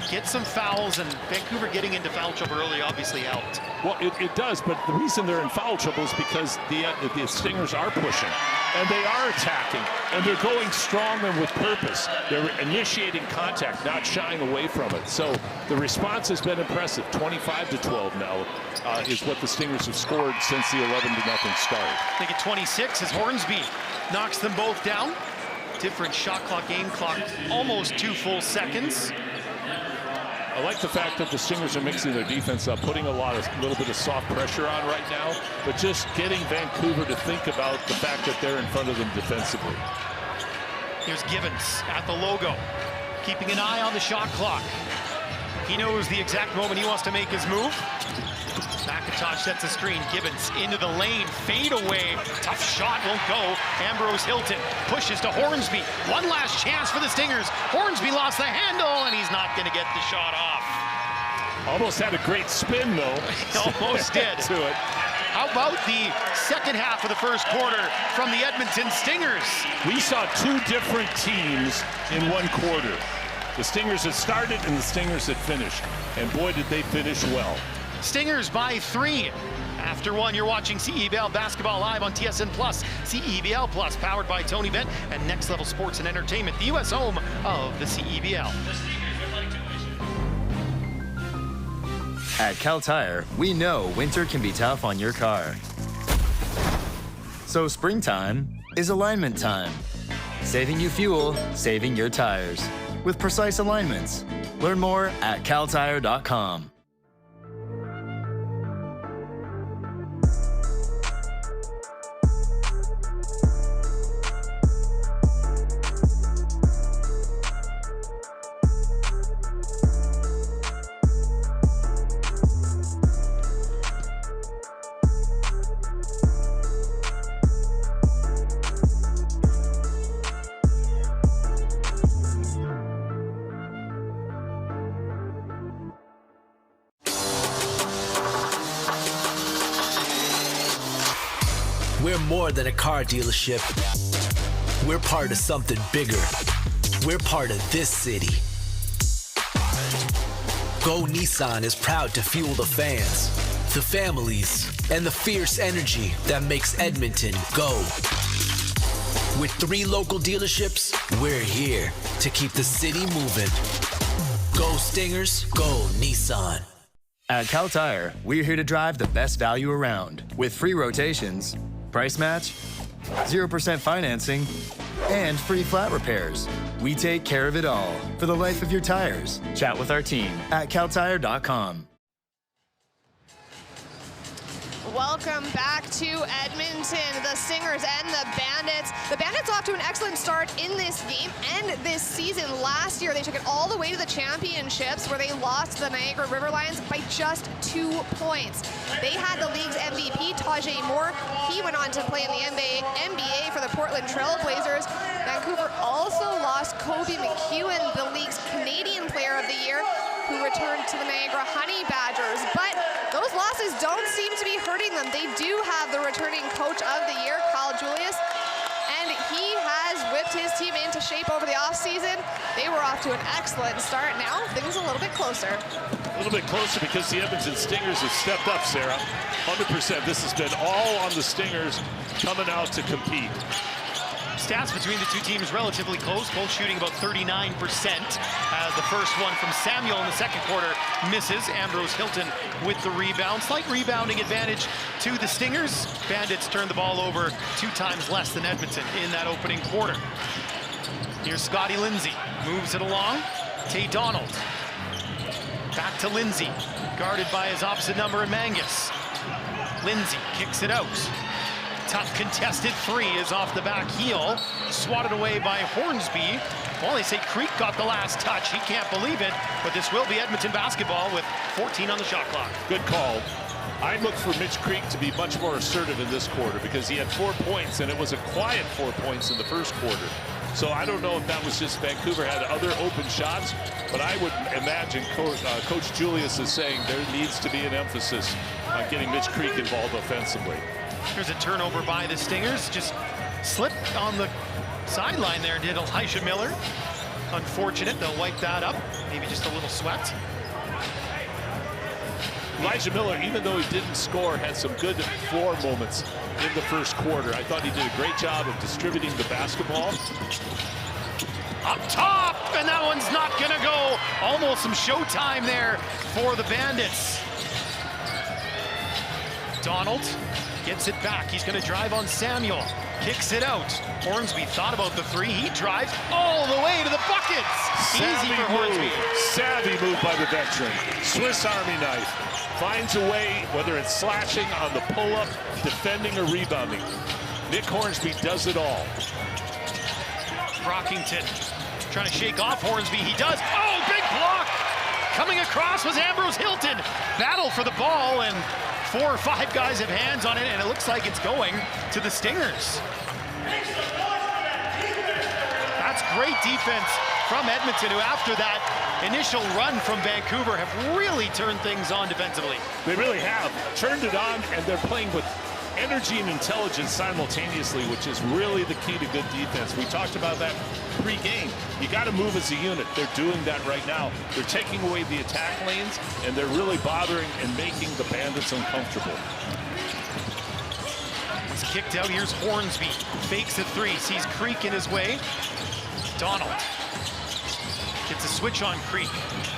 Speaker 3: get some fouls, and Vancouver getting into foul trouble early obviously helped.
Speaker 4: Well, it does, but the reason they're in foul trouble is because the Stingers are pushing, and they are attacking, and they're going strong and with purpose. They're initiating contact, not shying away from it. So the response has been impressive. 25-12 now is what the Stingers have scored since the 11-0 start.
Speaker 3: I think at 26 as Hornsby knocks them both down. Different shot clock, game clock, almost 2 full seconds.
Speaker 4: I like the fact that the Stingers are mixing their defense up, putting a little bit of soft pressure on right now, but just getting Vancouver to think about the fact that they're in front of them defensively.
Speaker 3: Here's Gibbons at the logo, keeping an eye on the shot clock. He knows the exact moment he wants to make his move. McIntosh sets a screen. Gibbons into the lane, fade away. Tough shot, won't go. Ambrose Hilton pushes to Hornsby. One last chance for the Stingers. Hornsby lost the handle, and he's not going to get the shot off.
Speaker 4: Almost had a great spin, though.
Speaker 3: Almost did.
Speaker 4: To it.
Speaker 3: How about the second half of the first quarter from the Edmonton Stingers?
Speaker 4: We saw 2 different teams in one quarter. The Stingers had started and the Stingers had finished. And boy, did they finish well.
Speaker 3: Stingers by 3. After 1, you're watching CEBL Basketball live on TSN Plus, CEBL Plus, powered by Tony Bent and Next Level Sports and Entertainment, the U.S. home of the CEBL.
Speaker 11: At Cal Tire, we know winter can be tough on your car. So springtime is alignment time. Saving you fuel, saving your tires. With precise alignments. Learn more at caltire.com.
Speaker 12: We're more than a car dealership. We're part of something bigger. We're part of this city. Go Nissan is proud to fuel the fans, the families, and the fierce energy that makes Edmonton go. With 3 local dealerships, we're here to keep the city moving. Go Stingers, go Nissan.
Speaker 11: At Cal Tire, we're here to drive the best value around with free rotations, price match, 0% financing, and free flat repairs. We take care of it all for the life of your tires. Chat with our team at caltire.com.
Speaker 2: Welcome back to Edmonton, the Stingers and the Bandits. The Bandits off to an excellent start in this game and this season. Last year, they took it all the way to the championships where they lost the Niagara River Lions by just 2 points. They had the league's MVP, Tajay Moore. He went on to play in the NBA for the Portland Trail Blazers. Vancouver also lost Kobe McEwen, the league's Canadian Player of the Year, who returned to the Niagara Honey Badgers. But those losses don't seem to be hurting them. They do have the returning coach of the year, Kyle Julius, and he has whipped his team into shape over the offseason. They were off to an excellent start. Now things a little bit closer.
Speaker 4: A little bit closer because the Edmonton Stingers have stepped up, Sarah. 100%. This has been all on the Stingers coming out to compete.
Speaker 3: Stats between the 2 teams relatively close, both shooting about 39%. As the first one from Samuel in the second quarter misses. Ambrose Hilton with the rebound. Slight rebounding advantage to the Stingers. Bandits turned the ball over 2 times less than Edmonton in that opening quarter. Here's Scotty Lindsay, moves it along. Tay Donald. Back to Lindsay, guarded by his opposite number in Mangus. Lindsay kicks it out. Tough contested 3 is off the back heel, swatted away by Hornsby. Well, they say Creek got the last touch. He can't believe it, but this will be Edmonton basketball with 14 on the shot clock.
Speaker 4: Good call. I look for Mitch Creek to be much more assertive in this quarter because he had 4 points, and it was a quiet 4 points in the first quarter. So I don't know if that was just Vancouver had other open shots, but I would imagine Coach Julius is saying there needs to be an emphasis on getting Mitch Creek involved offensively.
Speaker 3: Here's a turnover by the Stingers. Just slipped on the sideline there, did Elijah Miller. Unfortunate, they'll wipe that up. Maybe just a little sweat.
Speaker 4: Elijah Miller, even though he didn't score, had some good floor moments in the first quarter. I thought he did a great job of distributing the basketball.
Speaker 3: Up top, and that one's not gonna go. Almost some showtime there for the Bandits. Donald gets it back. He's gonna drive on Samuel. Kicks it out. Hornsby thought about the three. He drives all the way to the buckets. Easy for Hornsby.
Speaker 4: Savvy move by the veteran. Swiss Army knife. Finds a way, whether it's slashing on the pull-up, defending, or rebounding. Nick Hornsby does it all.
Speaker 3: Brockington trying to shake off Hornsby. He does. Oh, big block! Coming across was Ambrose Hilton. Battle for the ball, and 4 or 5 guys have hands on it, and it looks like it's going to the Stingers. That's great defense from Edmonton, who after that initial run from Vancouver have really turned things on defensively.
Speaker 4: They really have turned it on, and they're playing with energy and intelligence simultaneously, which is really the key to good defense. We talked about that pre-game. You got to move as a unit. They're doing that right now. They're taking away the attack lanes, and they're really bothering and making the Bandits uncomfortable.
Speaker 3: It's kicked out. Here's Hornsby. Fakes a three. Sees Creek in his way. Donald gets a switch on Creek.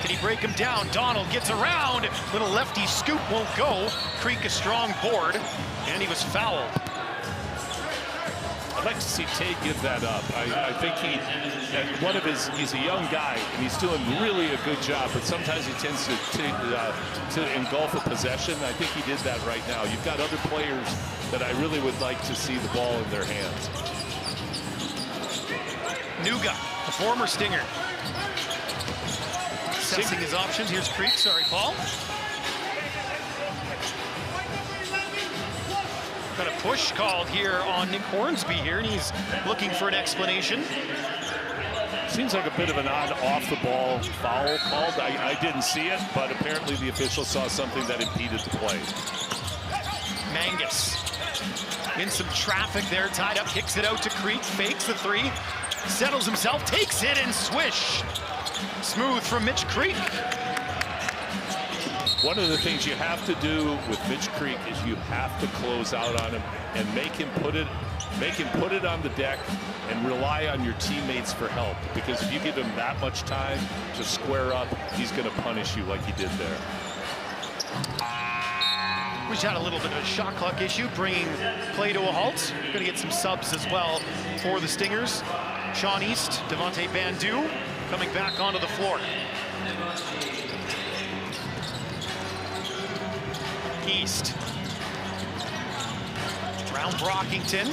Speaker 3: Can he break him down? Donald gets around. Little lefty scoop won't go. Creek a strong board, and he was fouled.
Speaker 4: I'd like to see Tay give that up. I think he's a young guy, and he's doing really a good job, but sometimes he tends to engulf a possession. I think he did that right now. You've got other players that I really would like to see the ball in their hands.
Speaker 3: Nuga, the former Stinger. Assessing his options. Here's Creek. Sorry, Paul. Got a push called here on Nick Hornsby here, and he's looking for an explanation.
Speaker 4: Seems like a bit of an odd off-the-ball foul called. I didn't see it, but apparently the official saw something that impeded the play.
Speaker 3: Mangus in some traffic there, tied up, kicks it out to Creek, fakes the three, settles himself, takes it, and swish. Smooth from Mitch Creek.
Speaker 4: One of the things you have to do with Mitch Creek is you have to close out on him and make him put it on the deck and rely on your teammates for help, because if you give him that much time to square up, he's going to punish you like he did there.
Speaker 3: We've had a little bit of a shot clock issue, bringing play to a halt. We're going to get some subs as well for the Stingers. Sean East, Devontae Bandu coming back onto the floor. East. Brown Brockington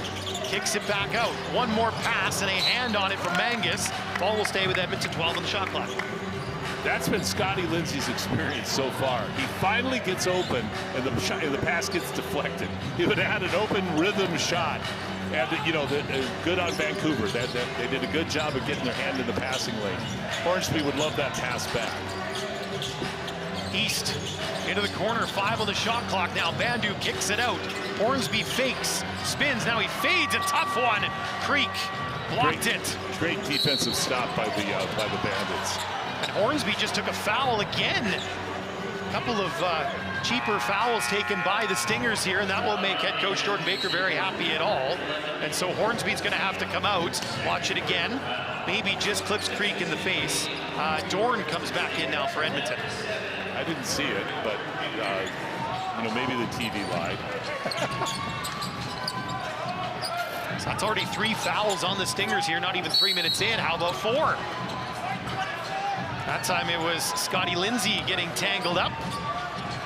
Speaker 3: kicks it back out. One more pass and a hand on it from Mangus. Ball will stay with Edmonton, 12 on the shot clock.
Speaker 4: That's been Scotty Lindsay's experience so far. He finally gets open, and the pass gets deflected. He would have had an open rhythm shot. And, you know, good on Vancouver. They did a good job of getting their hand in the passing lane. Hornsby would love that pass back.
Speaker 3: East into the corner, 5 on the shot clock now. Bandu kicks it out. Hornsby fakes, spins, now he fades, a tough one. Creek blocked it.
Speaker 4: Great defensive stop by the Bandits.
Speaker 3: And Hornsby just took a foul again. A couple of cheaper fouls taken by the Stingers here, and that will make head coach Jordan Baker very happy at all. And so Hornsby's going to have to come out, watch it again. Maybe just clips Creek in the face. Dorn comes back in now for Edmonton.
Speaker 4: I didn't see it, but you know, maybe the TV lied.
Speaker 3: So that's already 3 fouls on the Stingers here, not even 3 minutes in. How about 4? That time it was Scotty Lindsay getting tangled up.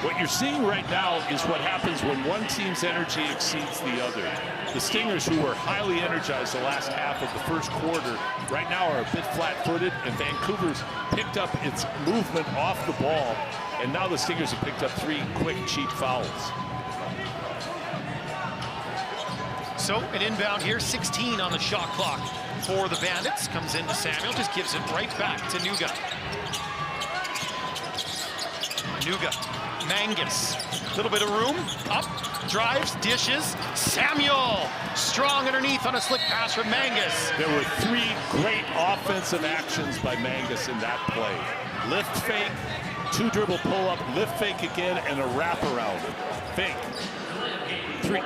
Speaker 4: What you're seeing right now is what happens when one team's energy exceeds the other. The Stingers, who were highly energized the last half of the first quarter, right now are a bit flat-footed, and Vancouver's picked up its movement off the ball, and now the Stingers have picked up 3 quick, cheap fouls.
Speaker 3: So an inbound here, 16 on the shot clock for the Bandits. Comes into Samuel, just gives it right back to Nuga. Nuga, Mangus, a little bit of room, up, drives, dishes, Samuel, strong underneath on a slick pass from Mangus.
Speaker 4: There were 3 great offensive actions by Mangus in that play. lift fake, 2 dribble pull up, lift fake again, and a wraparound. Fake.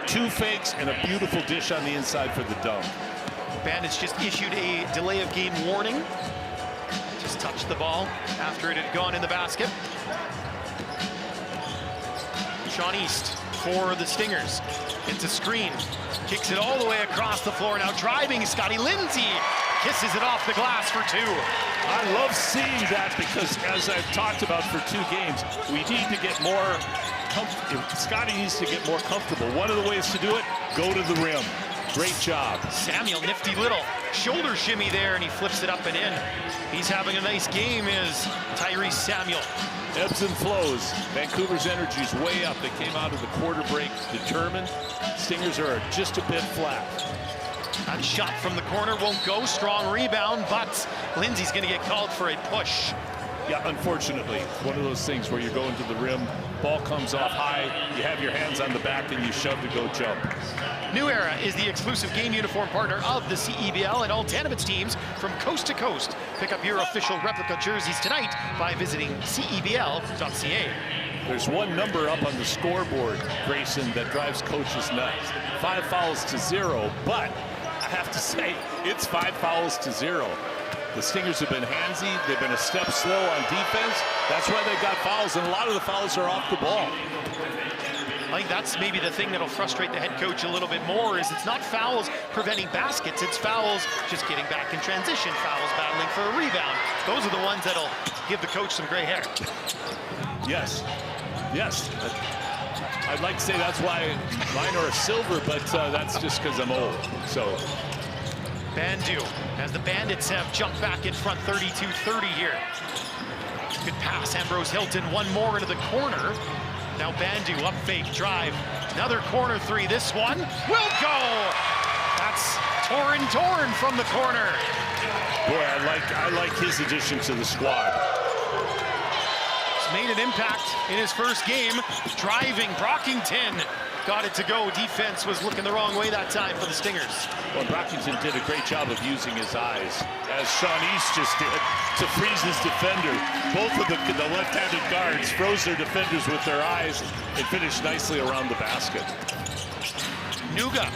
Speaker 4: 2 fakes and a beautiful dish on the inside for the dunk.
Speaker 3: Bandits just issued a delay of game warning. Just touched the ball after it had gone in the basket. Sean East for the Stingers. It's a screen. Kicks it all the way across the floor. Now driving, Scotty Lindsay kisses it off the glass for 2.
Speaker 4: I love seeing that because, as I've talked about for 2 games, we need to get more comfortable. Scotty needs to get more comfortable. One of the ways to do it, go to the rim. Great job.
Speaker 3: Samuel, nifty little shoulder shimmy there, and he flips it up and in. He's having a nice game, is Tyrese Samuel.
Speaker 4: Ebbs and flows. Vancouver's energy's way up. They came out of the quarter break determined. Stingers are just a bit flat.
Speaker 3: That shot from the corner won't go. Strong rebound, but Lindsay's going to get called for a push.
Speaker 4: Yeah, unfortunately, one of those things where you're going to the rim, ball comes off high, you have your hands on the back, and you shove to go jump.
Speaker 3: New Era is the exclusive game uniform partner of the CEBL, and all 10 of its teams from coast to coast. Pick up your official replica jerseys tonight by visiting CEBL.ca.
Speaker 4: There's one number up on the scoreboard, Grayson, that drives coaches nuts. 5 fouls to 0, but I have to say, it's 5 fouls to 0. The Stingers have been handsy. They've been a step slow on defense. That's why they got fouls, and a lot of the fouls are off the ball.
Speaker 3: I think that's maybe the thing that'll frustrate the head coach a little bit more, is it's not fouls preventing baskets, it's fouls just getting back in transition, fouls battling for a rebound. Those are the ones that'll give the coach some gray hair.
Speaker 4: Yes, yes. I'd like to say that's why mine are a silver, but that's just because I'm old, so.
Speaker 3: Bandu, as the Bandits have jumped back in front, 32-30 here. Good pass, Ambrose Hilton, one more into the corner. Now Bandu, up fake, drive. Another corner 3, this one will go! That's Torn from the corner.
Speaker 4: Boy, I like his addition to the squad.
Speaker 3: He's made an impact in his first game. Driving, Brockington got it to go. Defense was looking the wrong way that time for the Stingers.
Speaker 4: Well, Brockington did a great job of using his eyes, as Sean East just did, to freeze his defender. Both of the left-handed guards froze their defenders with their eyes and finished nicely around the basket.
Speaker 3: Nuga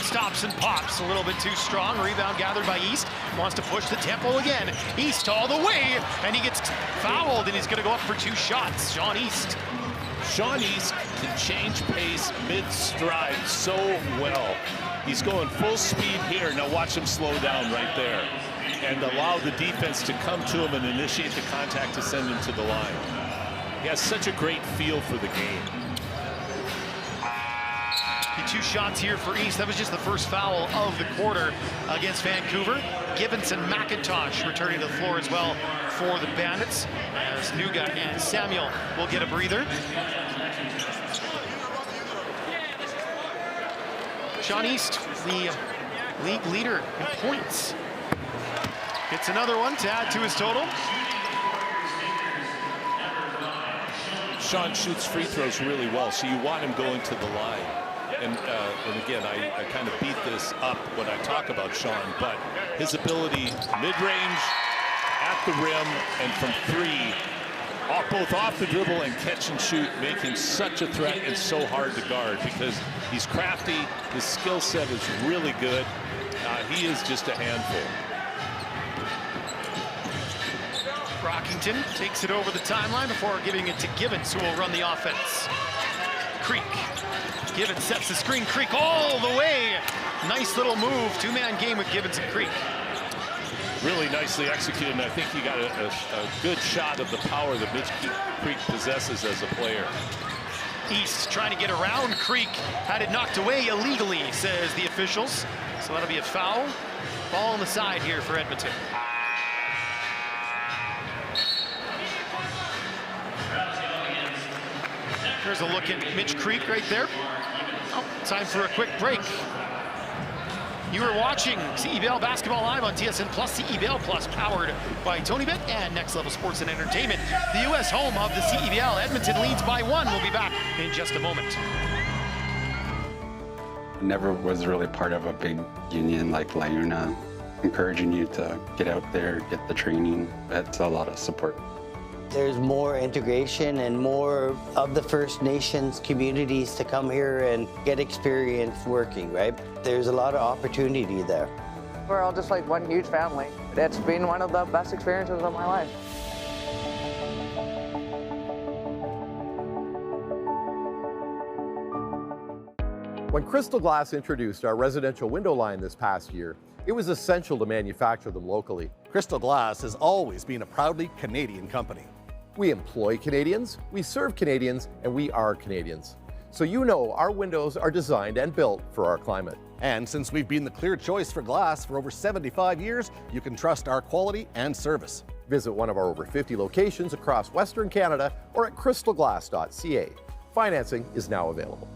Speaker 3: stops and pops a little bit too strong. Rebound gathered by East. Wants to push the tempo again. East all the way, and he gets fouled, and he's going to go up for 2 shots. Sean East.
Speaker 4: Sean East can change pace mid-stride so well. He's going full speed here. Now watch him slow down right there and allow the defense to come to him and initiate the contact to send him to the line. He has such a great feel for the game.
Speaker 3: 2 shots here for East. That was just the first foul of the quarter against Vancouver. Gibbons and McIntosh returning to the floor as well for the Bandits, as Nuga and Samuel will get a breather. Sean East, the league leader in points. Gets another one to add to his total.
Speaker 4: Sean shoots free throws really well, so you want him going to the line. And again, I kind of beat this up when I talk about Sean, but his ability mid-range, at the rim, and from 3, both off the dribble and catch and shoot, make him such a threat and so hard to guard because he's crafty, his skill set is really good. He is just a handful.
Speaker 3: Brockington takes it over the timeline before giving it to Gibbons, who will run the offense. Creek. Gibbons sets the screen. Creek all the way. Nice little move. 2-man game with Gibbons and Creek.
Speaker 4: Really nicely executed, and I think he got a good shot of the power that Mitch Creek possesses as a player.
Speaker 3: East trying to get around Creek. Had it knocked away illegally, says the officials. So that'll be a foul. Ball on the side here for Edmonton. Here's a look at Mitch Creek right there. Oh, time for a quick break. You are watching CEBL Basketball Live on TSN Plus, CEBL Plus, powered by TonyBet and Next Level Sports and Entertainment. The U.S. home of the CEBL. Edmonton leads by 1. We'll be back in just a moment.
Speaker 13: I never was really part of a big union like LIUNA, encouraging you to get out there, get the training. That's a lot of support.
Speaker 14: There's more integration and more of the First Nations communities to come here and get experience working, right? There's a lot of opportunity there.
Speaker 15: We're all just like one huge family. It's been one of the best experiences of my life.
Speaker 16: When Crystal Glass introduced our residential window line this past year, it was essential to manufacture them locally.
Speaker 17: Crystal Glass has always been a proudly Canadian company.
Speaker 16: We employ Canadians, we serve Canadians, and we are Canadians. So you know our windows are designed and built for our climate.
Speaker 17: And since we've been the clear choice for glass for over 75 years, you can trust our quality and service.
Speaker 16: Visit one of our over 50 locations across Western Canada or at crystalglass.ca. Financing is now available.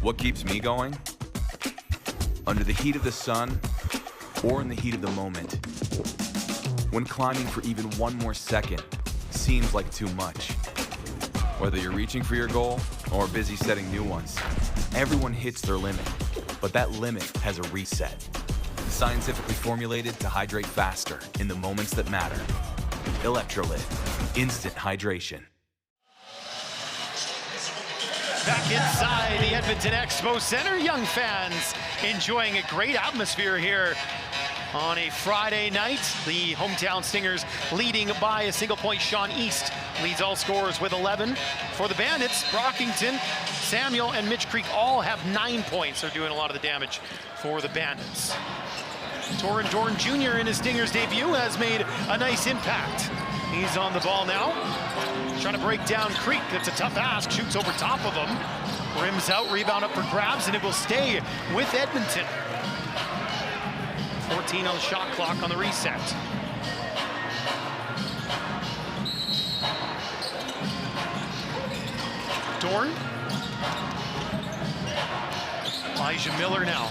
Speaker 18: What keeps me going? Under the heat of the sun or in the heat of the moment. When climbing for even one more second seems like too much. Whether you're reaching for your goal or busy setting new ones, everyone hits their limit, but that limit has a reset. Scientifically formulated to hydrate faster in the moments that matter. Electrolyte, instant hydration.
Speaker 3: Back inside the Edmonton Expo Center, young fans enjoying a great atmosphere here on a Friday night. The hometown Stingers leading by a single point. Sean East leads all scorers with 11. For the Bandits, Brockington, Samuel, and Mitch Creek all have 9 points. They're doing a lot of the damage for the Bandits. Torrin Dorn Jr. in his Stingers debut has made a nice impact. He's on the ball now, trying to break down Creek. That's a tough ask, shoots over top of him. Rims out, rebound up for grabs, and it will stay with Edmonton. 14 on the shot clock on the reset. Dorn. Elijah Miller now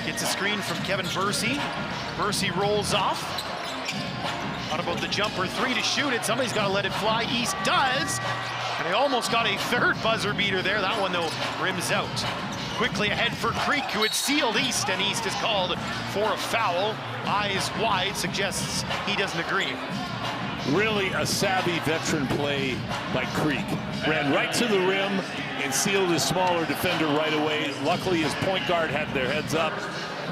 Speaker 3: gets a screen from Kevin Versey. Versey rolls off. What about the jumper three to shoot it? Somebody's got to let it fly. East does. And they almost got a third buzzer beater there. That one, though, rims out. Quickly ahead for Creek, who had sealed East, and East is called for a foul. Eyes wide, suggests he doesn't agree.
Speaker 4: Really a savvy veteran play by Creek. Ran right to the rim and sealed his smaller defender right away. Luckily, his point guard had their heads up,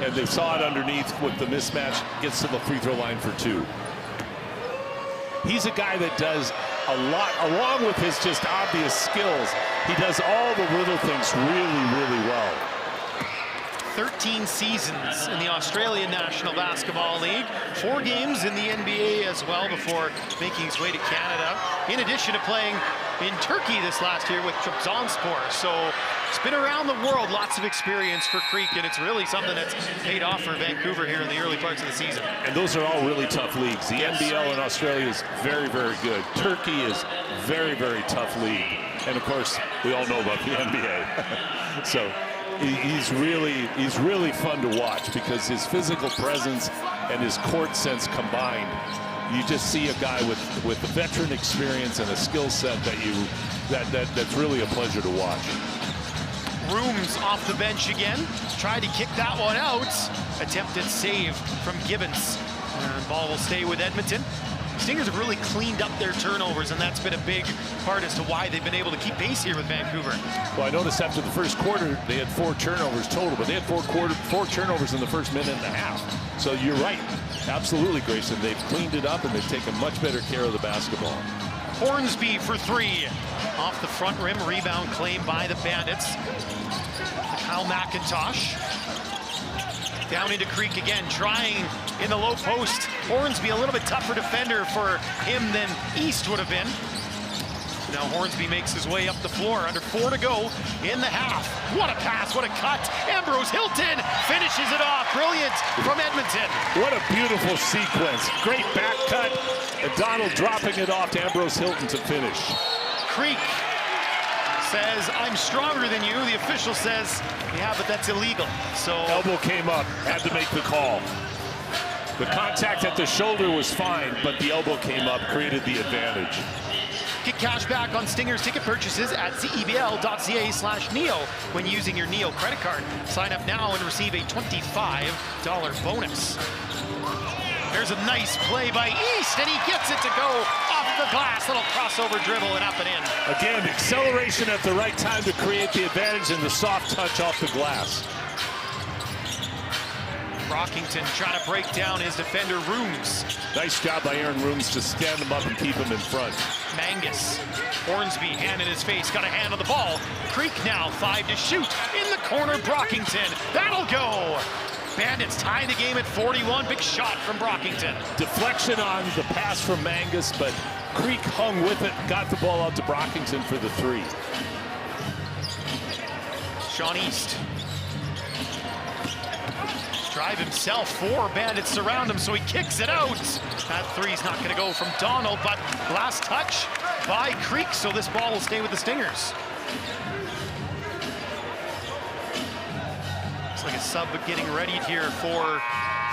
Speaker 4: and they saw it underneath with the mismatch. Gets to the free throw line for 2. He's a guy that does a lot, along with his just obvious skills. He does all the little things really, really well.
Speaker 3: 13 seasons in the Australian National Basketball League, 4 games in the NBA as well before making his way to Canada, in addition to playing in Turkey this last year with Trabzonspor. So it's been around the world, lots of experience for Creek, and it's really something that's paid off for Vancouver here in the early parts of the season.
Speaker 4: And those are all really tough leagues. The NBL in Australia is very, very good. Turkey is very, very tough league. And of course, we all know about the NBA. So he's really fun to watch because his physical presence and his court sense combined, you just see a guy with the veteran experience and a skill set that's really a pleasure to watch.
Speaker 3: Rooms off the bench again, tried to kick that one out. Attempted save from Gibbons. And ball will stay with Edmonton. Stingers have really cleaned up their turnovers, and that's been a big part as to why they've been able to keep pace here with Vancouver.
Speaker 4: Well, I noticed after the first quarter, they had 4 turnovers total, but they had 4 turnovers in the first minute and a half. So you're right. Absolutely, Grayson. They've cleaned it up, and they've taken much better care of the basketball.
Speaker 3: Hornsby for 3. Off the front rim, rebound claimed by the Bandits. Kyle McIntosh. Down into Creek again, trying in the low post. Hornsby a little bit tougher defender for him than East would have been. Now Hornsby makes his way up the floor, under 4 to go in the half. What a pass, what a cut. Ambrose Hilton finishes it off. Brilliant from Edmonton.
Speaker 4: What a beautiful sequence. Great back cut. And Donald dropping it off to Ambrose Hilton to finish.
Speaker 3: Creek says, I'm stronger than you. The official says, yeah, but that's illegal. So
Speaker 4: elbow came up, had to make the call. The contact at the shoulder was fine, but the elbow came up, created the advantage.
Speaker 3: Get cash back on Stingers ticket purchases at CEBL.ca/Neo when using your Neo credit card. Sign up now and receive a $25 bonus. There's a nice play by East, and he gets it to go off the glass. Little crossover dribble and up and in.
Speaker 4: Again, acceleration at the right time to create the advantage and the soft touch off the glass.
Speaker 3: Brockington trying to break down his defender, Rooms.
Speaker 4: Nice job by Aaron Rooms to stand him up and keep him in front.
Speaker 3: Mangus, Hornsby, hand in his face, got a hand on the ball. Creek now, 5 to shoot. In the corner, Brockington. That'll go. Bandits tie the game at 41. Big shot from Brockington.
Speaker 4: Deflection on the pass from Mangus, but Creek hung with it, got the ball out to Brockington for the 3.
Speaker 3: Sean East. Drive himself, 4 Bandits surround him, so he kicks it out. That 3's not going to go from Donald, but last touch by Creek, so this ball will stay with the Stingers. Looks like a sub getting ready here for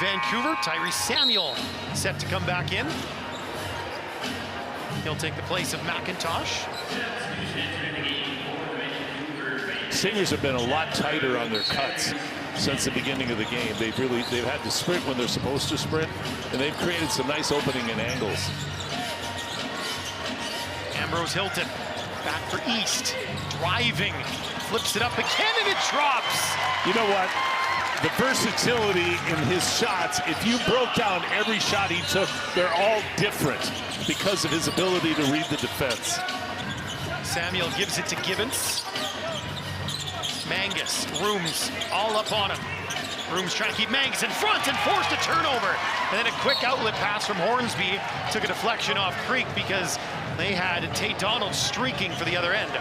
Speaker 3: Vancouver. Tyrese Samuel set to come back in. He'll take the place of McIntosh.
Speaker 4: Stingers have been a lot tighter on their cuts since the beginning of the game. They've had to sprint when they're supposed to sprint, and they've created some nice opening and angles.
Speaker 3: Ambrose Hilton back for East, driving, flips it up again, and it drops.
Speaker 4: You know what? The versatility in his shots, if you broke down every shot he took, they're all different because of his ability to read the defense.
Speaker 3: Samuel gives it to Gibbons. Mangus, Rooms, all up on him. Rooms trying to keep Mangus in front and forced a turnover. And then a quick outlet pass from Hornsby took a deflection off Creek because they had Tate Donald streaking for the other end.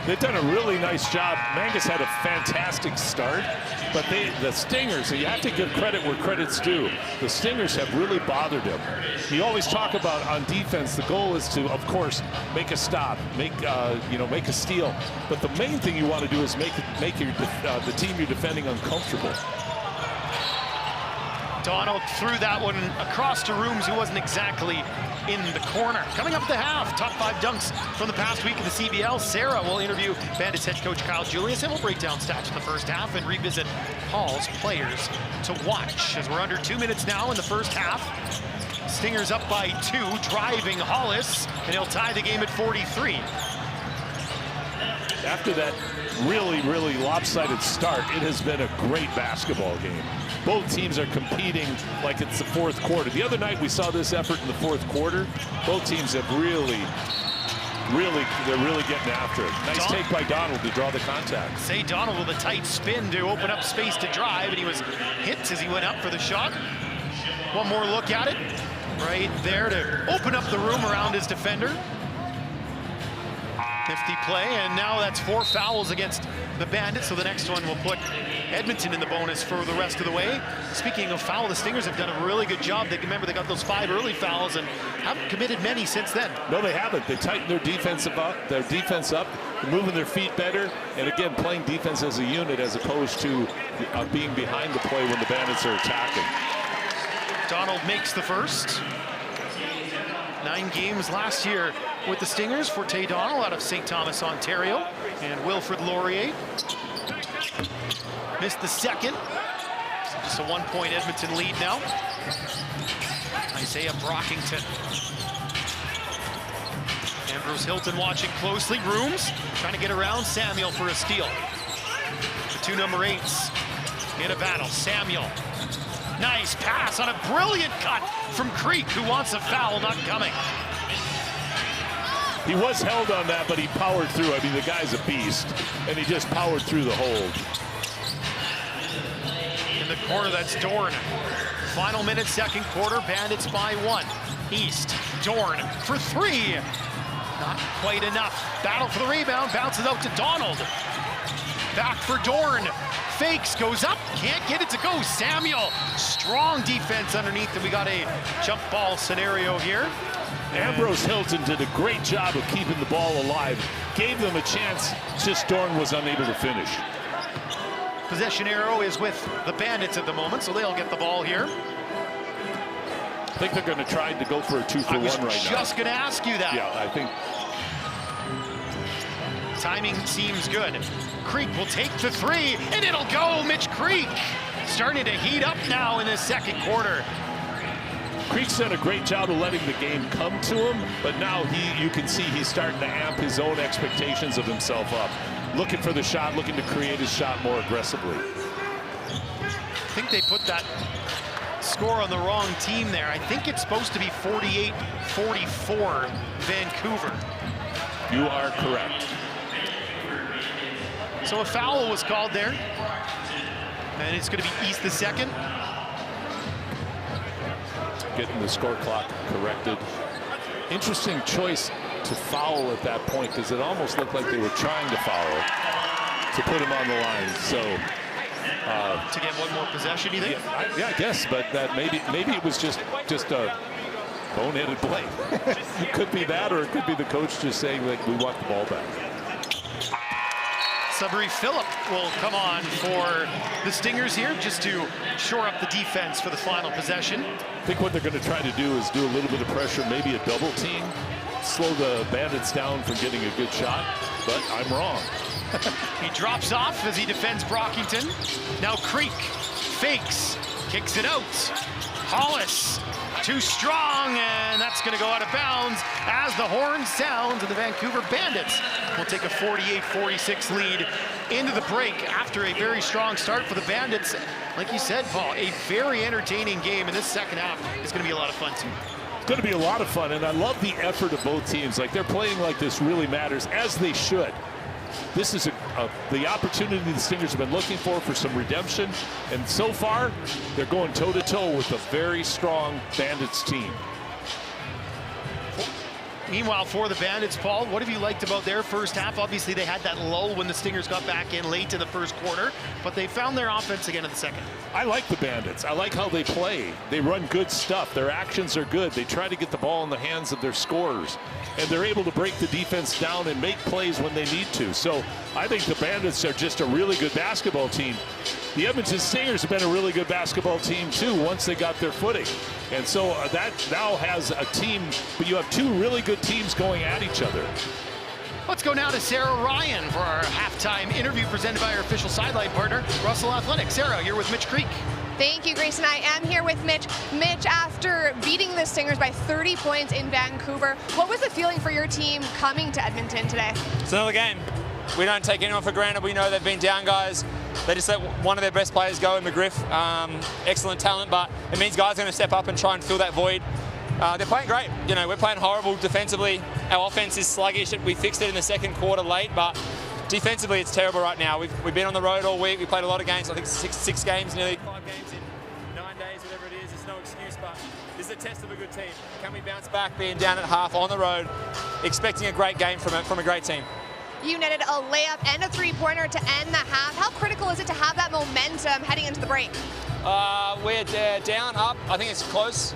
Speaker 4: They've done a really nice job. Mangus had a fantastic start, but the Stingers, you have to give credit where credit's due. The Stingers have really bothered him. You always talk about on defense, the goal is to, of course, make a stop, make a steal. But the main thing you want to do is make the team you're defending uncomfortable.
Speaker 3: Donald threw that one across to Rooms, who wasn't exactly in the corner. Coming up at the half, top 5 dunks from the past week in the CBL. Sarah will interview Bandits head coach Kyle Julius, and we'll break down stats in the first half and revisit Paul's players to watch. As we're under 2 minutes now in the first half, Stingers up by 2, driving Hollis, and he'll tie the game at 43.
Speaker 4: After that really lopsided start, it has been a great basketball game. Both teams are competing like it's the fourth quarter. The other night we saw this effort in the fourth quarter. Both teams have they're really getting after it. Nice take by Donald to draw the contact.
Speaker 3: Say Donald with a tight spin to open up space to drive, and he was hit as he went up for the shot. One more look at it. Right there to open up the room around his defender. Nifty play, and now that's 4 fouls against the Bandits, so the next one will put Edmonton in the bonus for the rest of the way. Speaking of foul, the Stingers have done a really good job. Remember, they got those 5 early fouls and haven't committed many since then.
Speaker 4: No, they haven't. They tightened their defense up, moving their feet better, and again, playing defense as a unit as opposed to being behind the play when the Bandits are attacking.
Speaker 3: Donald makes the first. 9 games last year with the Stingers for Tate Donald out of St. Thomas, Ontario. And Wilfred Laurier missed the second. So just a 1-point Edmonton lead now. Isaiah Brockington. Ambrose Hilton watching closely. Rooms trying to get around Samuel for a steal. The 2 number 8s in a battle. Samuel. Nice pass on a brilliant cut from Creek, who wants a foul, not coming.
Speaker 4: He was held on that, but he powered through. I mean, the guy's a beast, and he just powered through the hold.
Speaker 3: In the corner, that's Dorn. Final minute, second quarter, Bandits by 1. East, Dorn for 3. Not quite enough. Battle for the rebound, bounces out to Donald. Back for Dorn. Fakes, goes up, can't get it to go. Samuel, strong defense underneath, and we got a jump ball scenario here.
Speaker 4: Ambrose Hilton did a great job of keeping the ball alive. Gave them a chance, just Dorn was unable to finish.
Speaker 3: Possession arrow is with the Bandits at the moment, so they'll get the ball here.
Speaker 4: I think they're going to try to go for a 2-for-1 right now.
Speaker 3: I was just going to ask you that.
Speaker 4: Yeah, I think.
Speaker 3: Timing seems good. Creek will take the 3, and it'll go. Mitch Creek starting to heat up now in the second quarter.
Speaker 4: Creek's done a great job of letting the game come to him, but now you can see he's starting to amp his own expectations of himself up. Looking for the shot, looking to create his shot more aggressively.
Speaker 3: I think they put that score on the wrong team there. I think it's supposed to be 48-44 Vancouver.
Speaker 4: You are correct.
Speaker 3: So a foul was called there. And it's going to be East the second.
Speaker 4: Getting the score clock corrected. Interesting choice to foul at that point, because it almost looked like they were trying to foul to put him on the line. So
Speaker 3: to get one more possession, you think?
Speaker 4: Yeah, I guess, but that maybe it was just a boneheaded play. It could be that, or it could be the coach just saying, like, we want the ball back.
Speaker 3: Sabri Phillip will come on for the Stingers here, just to shore up the defense for the final possession.
Speaker 4: I think what they're going to try to do is do a little bit of pressure, maybe a double team, slow the Bandits down from getting a good shot, but I'm wrong.
Speaker 3: He drops off as he defends Brockington. Now Creek fakes, kicks it out. Hollis, too strong, and that's going to go out of bounds as the horn sounds, and the Vancouver Bandits will take a 48-46 lead into the break after a very strong start for the Bandits. Like you said, Paul, a very entertaining game, and this second half is going to be a lot of fun too.
Speaker 4: It's going to be a lot of fun, and I love the effort of both teams. Like, they're playing like this really matters, as they should. This is the opportunity the Stingers have been looking for some redemption, and so far they're going toe-to-toe with a very strong Bandits team.
Speaker 3: Meanwhile, for the Bandits, Paul, what have you liked about their first half? Obviously, they had that lull when the Stingers got back in late in the first quarter, but they found their offense again in the second.
Speaker 4: I like the Bandits. I like how they play. They run good stuff. Their actions are good. They try to get the ball in the hands of their scorers, and they're able to break the defense down and make plays when they need to. So I think the Bandits are just a really good basketball team. The Edmonton Stingers have been a really good basketball team too once they got their footing. And so that now has a team, but you have two really good teams going at each other.
Speaker 3: Let's go now to Sarah Ryan for our halftime interview presented by our official sideline partner, Russell Athletics. Sarah, here with Mitch Creek.
Speaker 2: Thank you, Grayson. I am here with Mitch. Mitch, after beating the Stingers by 30 points in Vancouver, what was the feeling for your team coming to Edmonton today?
Speaker 19: It's another game. We don't take anyone for granted. We know they've been down guys. They just let one of their best players go in McGriff. Excellent talent, but it means guys are going to step up and try and fill that void. They're playing great. You know, we're playing horrible defensively. Our offense is sluggish. We fixed it in the second quarter late, but defensively it's terrible right now. We've been on the road all week. We played a lot of games. I think six games, nearly 5 games in 9 days, whatever it is. It's no excuse, but this is a test of a good team. Can we bounce back being down at half on the road, expecting a great game from a great team?
Speaker 2: You netted a layup and a three-pointer to end the half. How critical is it to have that momentum heading into the break?
Speaker 19: We're down, up. I think it's close.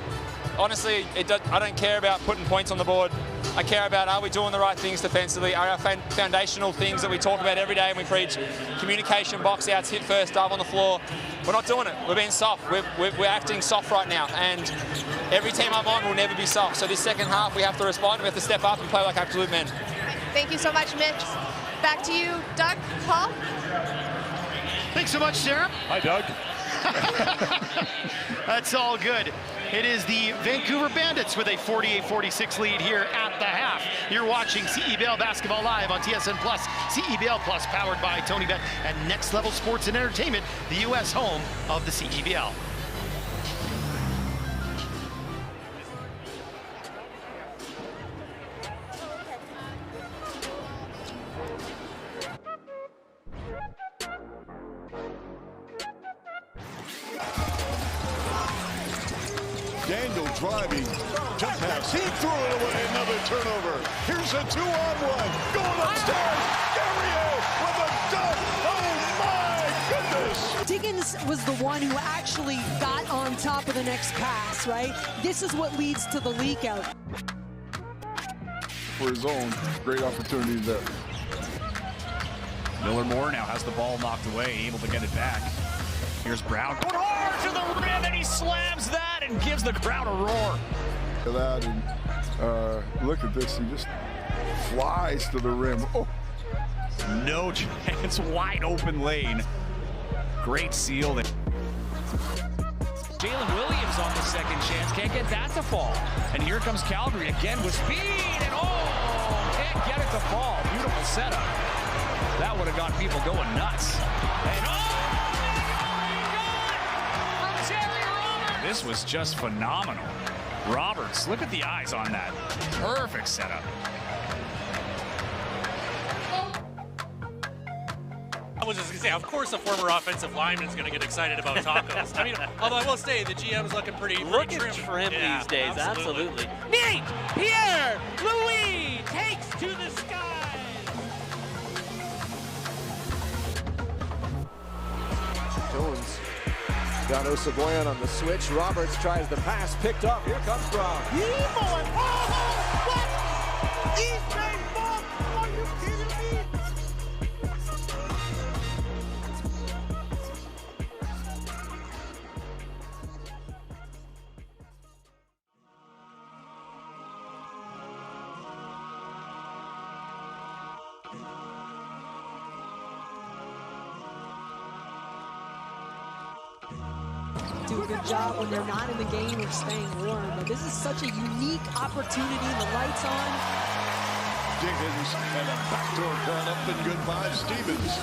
Speaker 19: Honestly, I don't care about putting points on the board. I care about, are we doing the right things defensively? Are our foundational things that we talk about every day and we preach, communication, box outs, hit first, dive on the floor. We're not doing it. We're being soft. We're acting soft right now. And every team I'm on will never be soft. So this second half, we have to respond. We have to step up and play like absolute men.
Speaker 2: Thank you so much, Mitch. Back to you, Doug, Paul.
Speaker 3: Thanks so much, Sarah.
Speaker 4: Hi, Doug.
Speaker 3: That's all good. It is the Vancouver Bandits with a 48-46 lead here at the half. You're watching CEBL Basketball Live on TSN+, CEBL Plus, powered by TonyBet and Next Level Sports and Entertainment, the U.S. home of the CEBL.
Speaker 20: Daniel driving, jump pass, he threw it away, another turnover. Here's a 2-on-1, going upstairs, Guerrier with a dunk, oh my goodness!
Speaker 21: Diggins was the one who actually got on top of the next pass, right? This is what leads to the leak out.
Speaker 20: For his own, great opportunity there.
Speaker 22: Miller Moore now has the ball knocked away, able to get it back. Here's Brown going hard to the rim, and he slams that and gives the crowd a roar.
Speaker 20: Look at that, and look at this, he just flies to the rim. Oh.
Speaker 22: No chance, wide open lane. Great seal. Jalen Williams on the second chance, can't get that to fall. And here comes Calgary again with speed, and can't get it to fall. Beautiful setup. That would have got people going nuts. And this was just phenomenal. Roberts, look at the eyes on that. Perfect setup.
Speaker 1: I was just going to say, of course, a former offensive lineman is going to get excited about tacos. I mean, although I will say the GM is looking pretty trim
Speaker 5: for him these days. Absolutely.
Speaker 7: Nate Pierre Louis takes to the sky.
Speaker 23: Jones got Oseboyan on the switch. Roberts tries the pass, picked up. Here comes Brown.
Speaker 7: What? East Bay Bomb! Are you kidding me?
Speaker 21: Do a good job when they're not in the game of staying warm. But this is such a unique opportunity. The lights on.
Speaker 20: Diggins and a backdoor cut up and good by Stevens.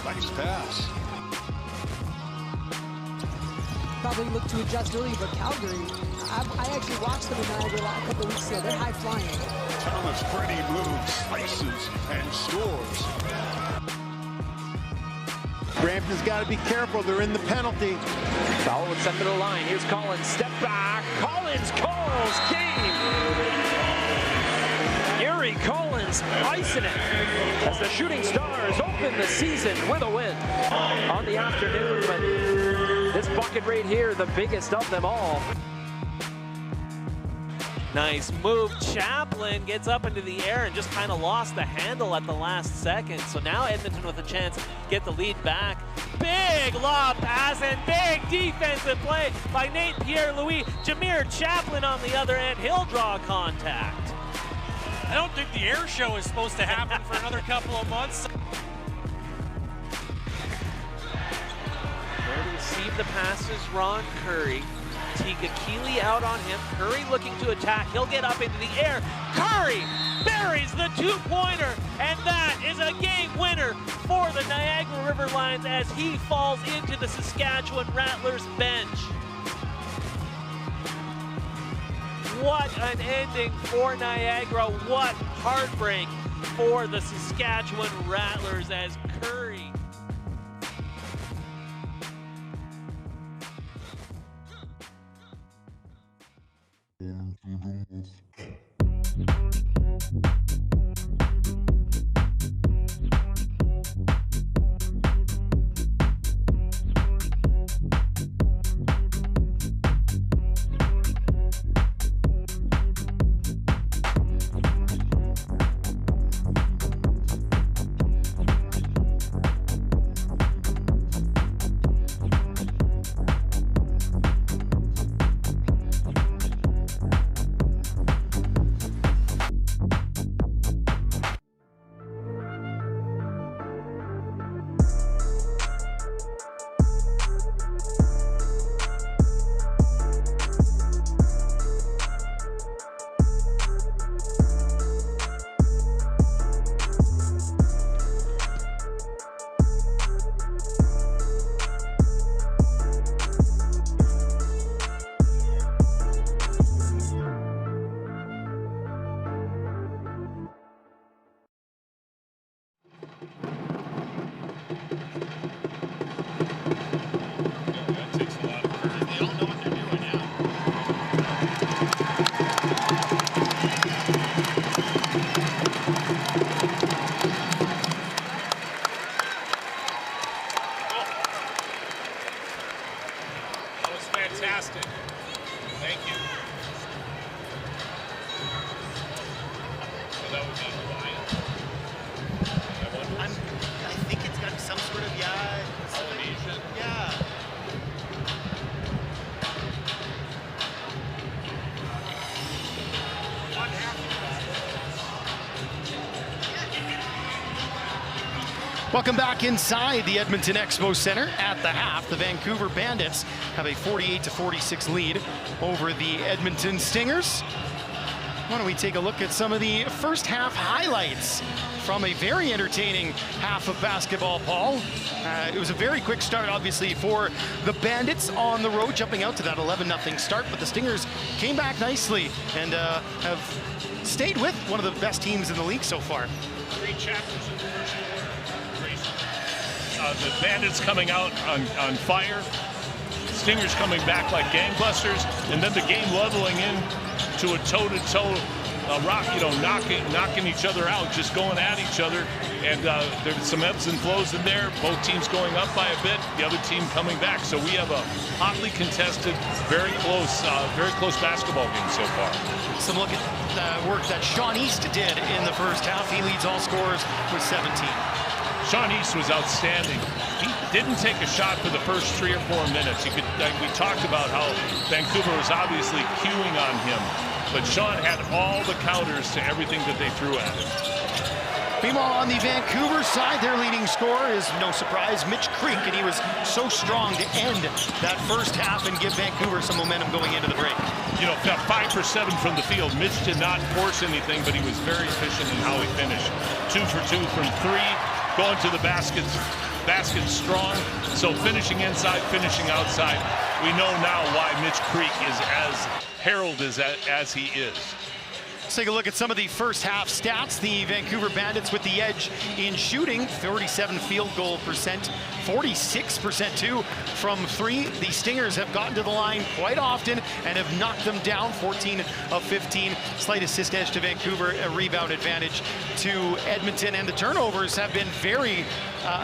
Speaker 20: Nice pass.
Speaker 21: Probably look to adjust early, but Calgary, I actually watched them in Niagara a couple weeks ago. They're high flying.
Speaker 20: Thomas Freddie moves, slices, and scores.
Speaker 24: Brampton's got to be careful. They're in the penalty.
Speaker 5: Foul would send to the line. Here's Collins. Step back. Collins calls game. Gary Collins icing it as the Shooting Stars open the season with a win on the afternoon. But this bucket right here, the biggest of them all.
Speaker 25: Nice move. Chaplin gets up into the air and just kind of lost the handle at the last second. So now Edmonton with a chance to get the lead back. Big lob pass and big defensive play by Nate Pierre Louis. Jameer Chaplin on the other end. He'll draw contact.
Speaker 1: I don't think the air show is supposed to happen for another couple of months.
Speaker 25: There to receive the pass is Ron Curry. Tika Keeley out on him. Curry looking to attack. He'll get up into the air. Curry buries the two-pointer, and that is a game winner for the Niagara River Lions as he falls into the Saskatchewan Rattlers bench. What an ending for Niagara. What heartbreak for the Saskatchewan Rattlers as Curry.
Speaker 1: Fantastic. Thank you. So that would be Hawaiian.
Speaker 3: I think it's got some sort of,
Speaker 1: Polynesian.
Speaker 3: Yeah.
Speaker 1: One half
Speaker 3: Welcome back inside the Edmonton Expo Center. At the half, the Vancouver Bandits have a 48-46 lead over the Edmonton Stingers. Why don't we take a look at some of the first half highlights from a very entertaining half of basketball, Paul. It was a very quick start, obviously, for the Bandits on the road, jumping out to that 11-0 start, but the Stingers came back nicely and have stayed with one of the best teams in the league so far.
Speaker 4: 3 chapters in the first half. The Bandits coming out on fire, Stingers coming back like gangbusters, and then the game leveling in to a toe-to-toe rock, knocking each other out, just going at each other. And there's some ebbs and flows in there, both teams going up by a bit, the other team coming back. So we have a hotly contested, very close basketball game so far.
Speaker 3: Some look at the work that Sean East did in the first half. He leads all scorers with 17.
Speaker 4: Sean East was outstanding. He didn't take a shot for the first 3 or 4 minutes. We talked about how Vancouver was obviously queuing on him, but Sean had all the counters to everything that they threw at him.
Speaker 3: Meanwhile, on the Vancouver side, their leading scorer is, no surprise, Mitch Creek, and he was so strong to end that first half and give Vancouver some momentum going into the break.
Speaker 4: Got 5 for 7 from the field. Mitch did not force anything, but he was very efficient in how he finished. 2 for 2 from 3. Going to the basket strong, so finishing inside, finishing outside. We know now why Mitch Creek is as heralded as he is.
Speaker 3: Let's take a look at some of the first half stats. The Vancouver Bandits with the edge in shooting, 37 field goal percent, 46% too from 3. The Stingers have gotten to the line quite often and have knocked them down, 14 of 15. Slight assist edge to Vancouver, a rebound advantage to Edmonton, and the turnovers have been very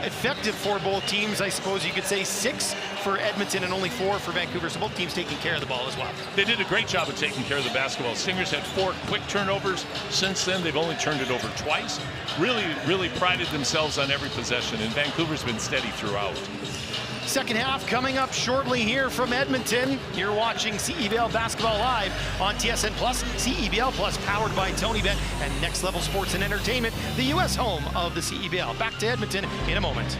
Speaker 3: effective for both teams. I suppose you could say 6 for Edmonton and only 4 for Vancouver, so both teams taking care of the ball as well.
Speaker 4: They did a great job of taking care of the basketball. Stingers had 4 quick turnovers. Since then, they've only turned it over twice. Really prided themselves on every possession, and Vancouver's been steady throughout.
Speaker 3: Second half coming up shortly here from Edmonton. You're watching CEBL Basketball Live on TSN Plus, CEBL Plus, powered by TonyBet and Next Level Sports and Entertainment, the U.S. home of the CEBL. Back to Edmonton in a moment.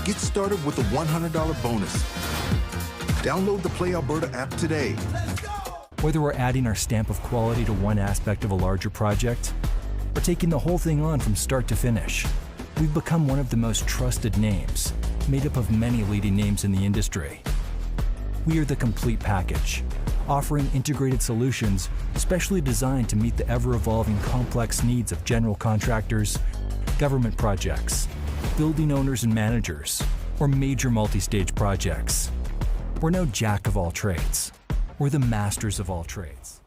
Speaker 6: Get started with a $100 bonus. Download the Play Alberta app today.
Speaker 8: Whether we're adding our stamp of quality to one aspect of a larger project, or taking the whole thing on from start to finish, we've become one of the most trusted names, made up of many leading names in the industry. We are the complete package, offering integrated solutions specially designed to meet the ever-evolving complex needs of general contractors, government projects, building owners and managers, or major multi-stage projects. We're no jack of all trades. We're the masters of all trades.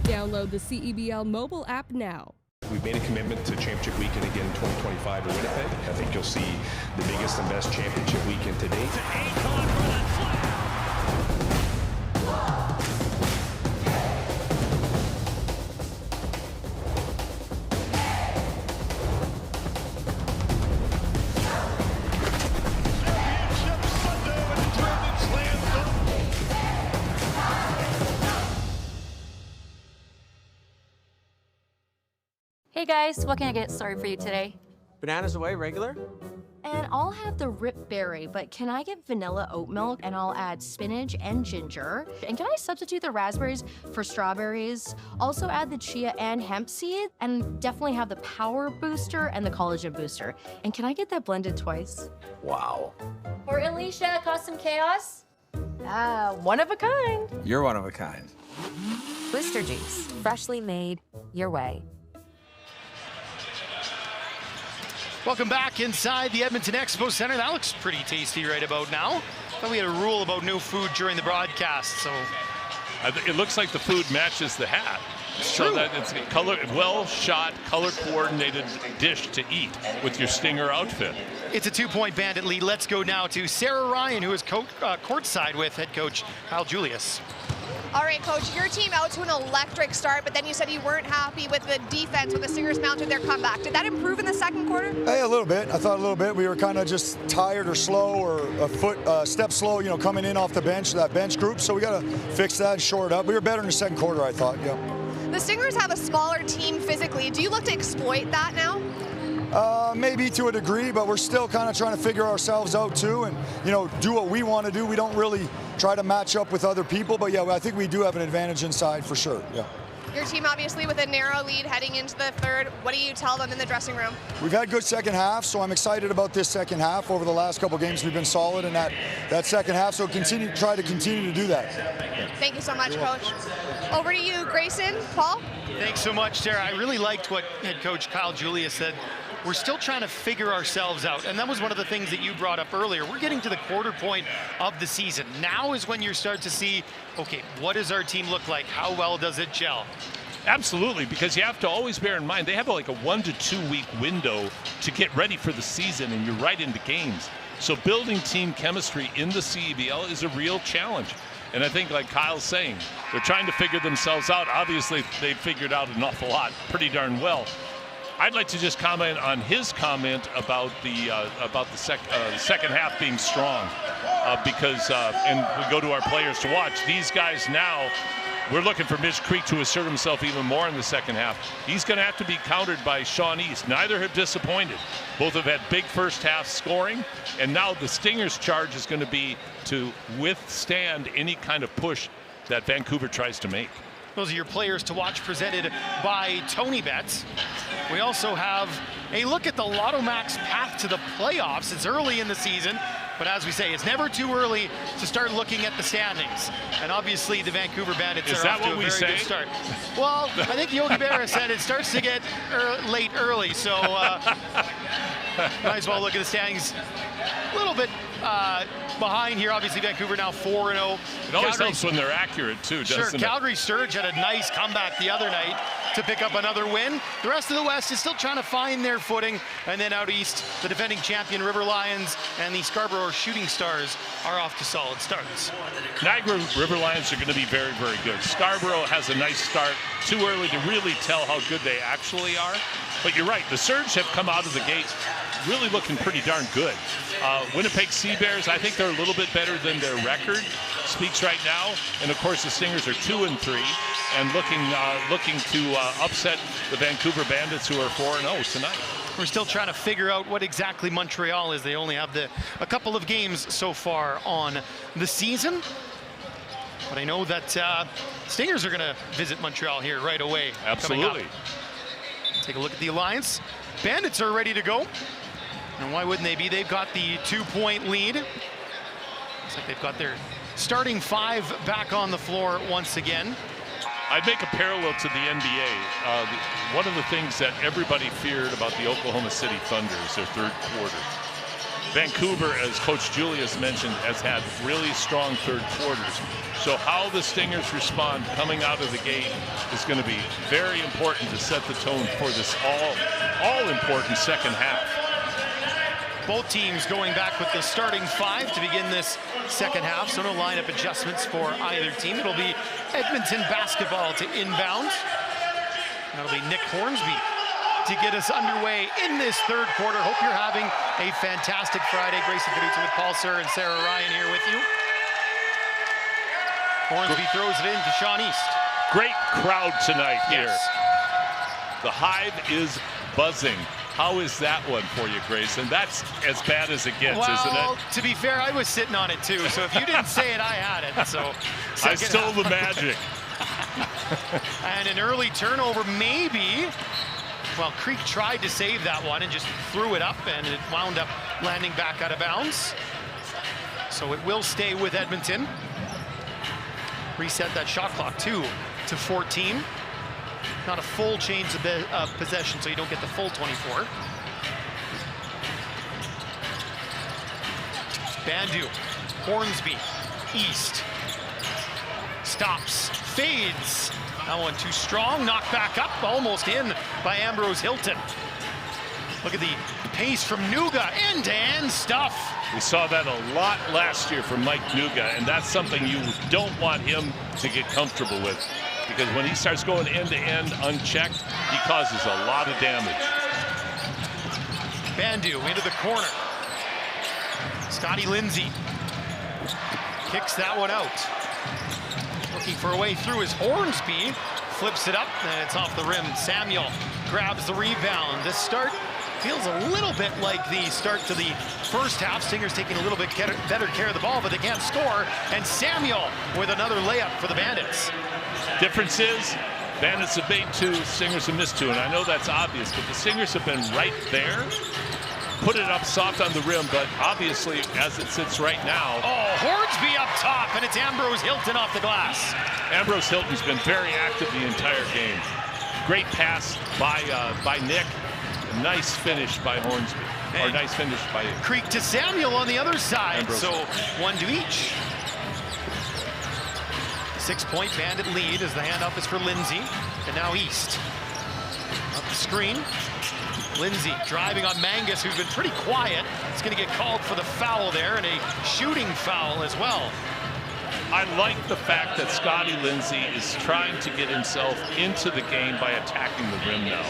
Speaker 9: Download the CEBL mobile app now.
Speaker 10: We've made a commitment to Championship Weekend again in 2025 in Winnipeg. I think you'll see the biggest and best Championship Weekend to date.
Speaker 12: Hey guys, what can I get started for you today?
Speaker 11: Bananas away, regular?
Speaker 12: And I'll have the Rip Berry, but can I get vanilla oat milk and I'll add spinach and ginger? And can I substitute the raspberries for strawberries? Also add the chia and hemp seed, and definitely have the power booster and the collagen booster. And can I get that blended twice?
Speaker 11: Wow.
Speaker 13: For Alicia, Custom Chaos.
Speaker 12: One of a kind.
Speaker 11: You're one of a kind.
Speaker 14: Booster juice, freshly made your way.
Speaker 3: Welcome back inside the Edmonton Expo Center. That looks pretty tasty right about now. Thought we had a rule about no food during the broadcast, so.
Speaker 4: It looks like the food matches the hat.
Speaker 3: It's
Speaker 4: so
Speaker 3: true.
Speaker 4: that it's a well-shot, color-coordinated dish to eat with your Stinger outfit.
Speaker 3: It's a 2-point Bandit lead. Let's go now to Sarah Ryan, who is courtside with head coach Kyle Julius.
Speaker 2: All right, Coach, your team out to an electric start, but then you said you weren't happy with the defense when the Stingers mounted their comeback. Did that improve in the second quarter?
Speaker 15: Hey, a little bit. I thought a little bit. We were kind of just tired or slow or a step slow, coming in off the bench, that bench group. So we got to fix that and shore it up. We were better in the second quarter, I thought, yeah.
Speaker 2: The Stingers have a smaller team physically. Do you look to exploit that now?
Speaker 15: Maybe to a degree, but we're still kind of trying to figure ourselves out too and, do what we want to do. We don't really try to match up with other people, but yeah, I think we do have an advantage inside for sure, yeah.
Speaker 2: Your team obviously with a narrow lead heading into the third. What do you tell them in the dressing room?
Speaker 15: We've had good second half, so I'm excited about this second half. Over the last couple games, we've been solid in that second half, so try to continue to do that.
Speaker 2: Thank you so much, Coach. Over to you, Grayson. Paul?
Speaker 3: Thanks so much, Sarah. I really liked what head coach Kyle Julius said. We're still trying to figure ourselves out, and that was one of the things that you brought up earlier. We're getting to the quarter point of the season. Now is when you start to see, okay, what does our team look like? How well does it gel?
Speaker 4: Absolutely, because you have to always bear in mind they have like a 1 to 2 week window to get ready for the season, and you're right into games. So building team chemistry in the CEBL is a real challenge. And I think, like Kyle's saying, they're trying to figure themselves out. Obviously, they figured out an awful lot pretty darn well. I'd like to just comment on his comment about the second half being strong, because and we go to our players to watch. These guys now, we're looking for Mitch Creek to assert himself even more in the second half. He's going to have to be countered by Sean East. Neither have disappointed. Both have had big first half scoring, and now the Stingers' charge is going to be to withstand any kind of push that Vancouver tries to make.
Speaker 3: Those are your players to watch, presented by Tony Betts. We also have a look at the Lotto Max path to the playoffs. It's early in the season, but as we say, it's never too early to start looking at the standings. And obviously, the Vancouver Bandits are off to a very good start. Well, I think Yogi Berra said it starts to get late early, so might as well look at the standings. A little bit behind here. Obviously, Vancouver now 4-0.
Speaker 4: It always helps when they're accurate, too, doesn't it?
Speaker 3: Sure, Calgary Sturge had a nice comeback the other night to pick up another win. The rest of the West is still trying to find their footing. And then out east, the defending champion River Lions and the Scarborough Shooting Stars are off to solid starts.
Speaker 4: Niagara River Lions are going to be very, very good. Scarborough has a nice start. Too early to really tell how good they actually are. But you're right, the Surge have come out of the gate really looking pretty darn good. Winnipeg Sea Bears, I think they're a little bit better than their record speaks right now. And of course, the Stingers are 2-3 and looking to upset the Vancouver Bandits, who are 4-0 tonight.
Speaker 3: We're still trying to figure out what exactly Montreal is. They only have a couple of games so far on the season. But I know that Stingers are going to visit Montreal here right away.
Speaker 4: Absolutely.
Speaker 3: Take a look at the alliance. Bandits are ready to go. And why wouldn't they be? They've got the 2-point lead. Looks like they've got their starting 5 back on the floor once again.
Speaker 4: I'd make a parallel to the NBA. One of the things that everybody feared about the Oklahoma City Thunder is their third quarter. Vancouver, as Coach Julius mentioned, has had really strong third quarters. So how the Stingers respond coming out of the game is going to be very important to set the tone for this all-important second half.
Speaker 3: Both teams going back with the starting 5 to begin this second half, so no lineup adjustments for either team. It'll be Edmonton basketball to inbound. That'll be Nick Hornsby to get us underway in this third quarter. Hope you're having a fantastic Friday. Grayson Caduta with Paul Sir and Sarah Ryan here with you. Hornsby throws it in to Sean East.
Speaker 4: Great crowd tonight here.
Speaker 3: Yes.
Speaker 4: The Hive is buzzing. How is that one for you, Grayson? That's as bad as it gets, isn't it?
Speaker 3: Well, to be fair, I was sitting on it too, so if you didn't say it, I had it. So
Speaker 4: I stole the magic.
Speaker 3: And an early turnover, maybe. Well, Creek tried to save that one and just threw it up, and it wound up landing back out of bounds. So it will stay with Edmonton. Reset that shot clock too to 14. Not a full change of possession, so you don't get the full 24. Bandu, Hornsby, East. Stops, fades. That one too strong, knocked back up, almost in by Ambrose Hilton. Look at the pace from Nuga, end-to-end stuff.
Speaker 4: We saw that a lot last year from Mike Nuga, and that's something you don't want him to get comfortable with, because when he starts going end-to-end unchecked, he causes a lot of damage.
Speaker 3: Bandu into the corner. Scotty Lindsay kicks that one out. Looking for a way through his Hornsby, flips it up, and it's off the rim. Samuel grabs the rebound. This start feels a little bit like the start to the first half. Stingers taking a little bit better care of the ball, but they can't score. And Samuel with another layup for the Bandits.
Speaker 4: Difference is, Bandits have made 2, Stingers have missed 2, and I know that's obvious, but the Stingers have been right there. Put it up soft on the rim, but obviously, as it sits right now.
Speaker 3: Oh, Hornsby up top, and it's Ambrose Hilton off the glass.
Speaker 4: Ambrose Hilton's been very active the entire game. Great pass by Nick. Nice finish by Hornsby. Or nice finish by
Speaker 3: Creek to Samuel on the other side.
Speaker 4: Ambrose.
Speaker 3: So 1 to each. 6-point Bandit lead as the handoff is for Lindsay. And now East. Up the screen. Lindsay driving on Mangus, who's been pretty quiet. It's going to get called for the foul there, and a shooting foul as well.
Speaker 4: I like the fact that Scotty Lindsay is trying to get himself into the game by attacking the rim now.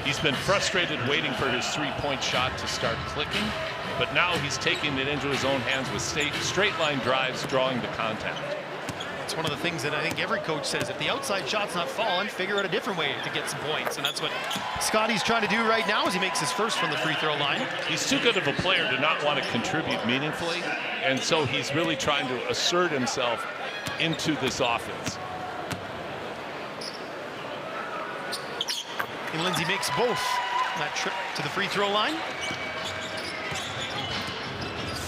Speaker 4: He's been frustrated waiting for his 3-point shot to start clicking, but now he's taking it into his own hands with straight line drives, drawing the contact.
Speaker 3: It's one of the things that I think every coach says. If the outside shot's not falling, figure out a different way to get some points. And that's what Scotty's trying to do right now as he makes his first from the free throw line.
Speaker 4: He's too good of a player to not want to contribute meaningfully. And so he's really trying to assert himself into this offense.
Speaker 3: And Lindsay makes both that trip to the free throw line.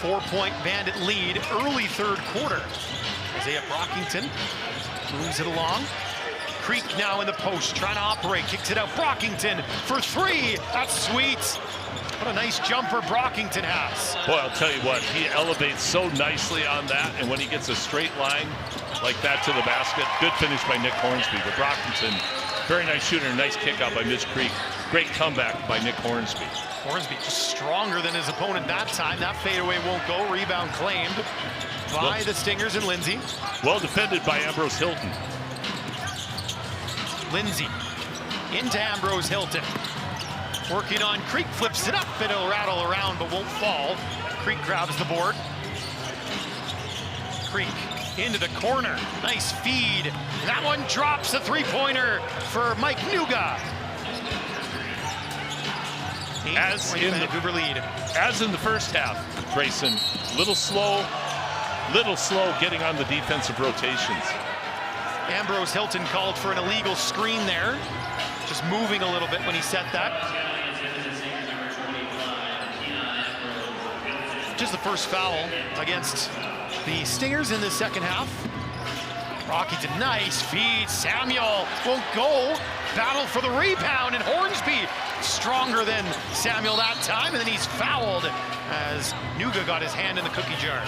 Speaker 3: 4-point Bandit lead, early third quarter. Isaiah Brockington moves it along. Creek now in the post, trying to operate, kicks it out. Brockington for 3, that's sweet. What a nice jumper Brockington has.
Speaker 4: Boy, I'll tell you what, he elevates so nicely on that, and when he gets a straight line like that to the basket, good finish by Nick Hornsby. But Brockington, very nice shooter, nice kick out by Mitch Creek. Great comeback by Nick Hornsby.
Speaker 3: Hornsby just stronger than his opponent that time. That fadeaway won't go. Rebound claimed by the Stingers and Lindsay.
Speaker 4: Well defended by Ambrose Hilton.
Speaker 3: Lindsay into Ambrose Hilton. Working on Creek, flips it up, and it'll rattle around but won't fall. Creek grabs the board. Creek into the corner. Nice feed. That one drops a 3-pointer for Mike Nuga.
Speaker 4: As in
Speaker 3: Vancouver lead.
Speaker 4: As in the first half, Grayson, little slow getting on the defensive rotations.
Speaker 3: Ambrose Hilton called for an illegal screen there. Just moving a little bit when he set that. Just the first foul against the Stingers in the second half. Brockington, nice feed. Samuel won't go. Battle for the rebound, and Hornsby stronger than Samuel that time, and then he's fouled as Nuga got his hand in the cookie jar.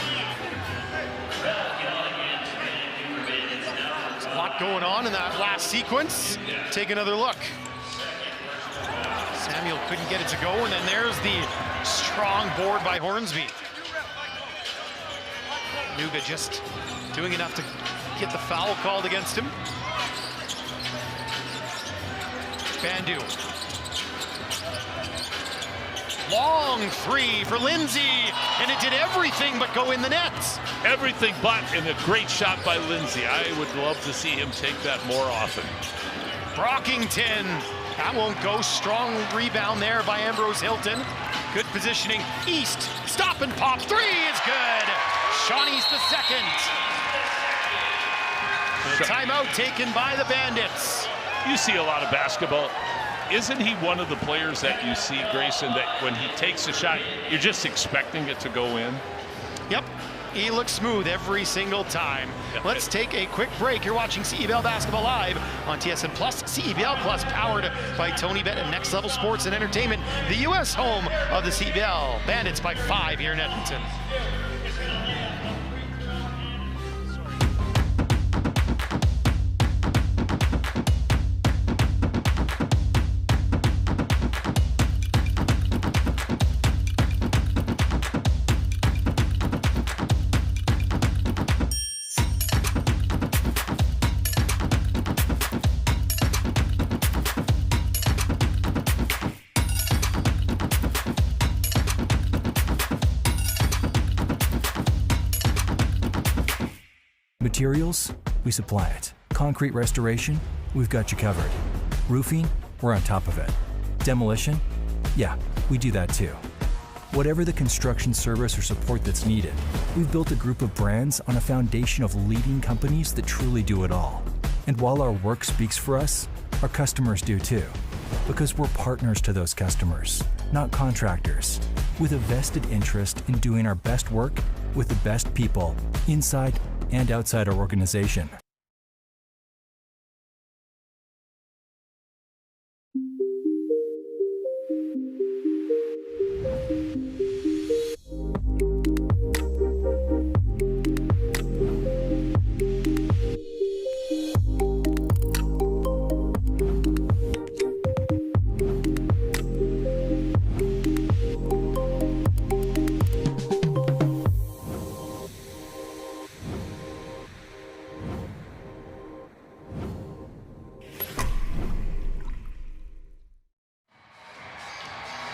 Speaker 3: There's a lot going on in that last sequence. Take another look. Samuel couldn't get it to go, and then there's the strong board by Hornsby. Nuga just doing enough to get the foul called against him. Bandu. Long 3 for Lindsay, and it did everything but go in the net.
Speaker 4: Everything but, and a great shot by Lindsay. I would love to see him take that more often.
Speaker 3: Brockington, That won't go. Strong rebound there by Ambrose Hilton. Good positioning. East, stop and pop. Three is good. Shawnee's the second. The timeout taken by the Bandits.
Speaker 4: You see a lot of basketball. Isn't he one of the players that you see, Grayson, that when he takes a shot, you're just expecting it to go in?
Speaker 3: Yep. He looks smooth every single time. Let's take a quick break. You're watching CEBL Basketball Live on TSN Plus, CEBL Plus, powered by Tony Bet and Next Level Sports and Entertainment, the U.S. home of the CEBL Bandits by 5 here in Edmonton.
Speaker 8: Materials, we supply it. Concrete restoration, we've got you covered. Roofing, we're on top of it. Demolition, yeah, we do that too. Whatever the construction service or support that's needed, we've built a group of brands on a foundation of leading companies that truly do it all. And while our work speaks for us, our customers do too. Because we're partners to those customers, not contractors, with a vested interest in doing our best work with the best people inside and outside our organization.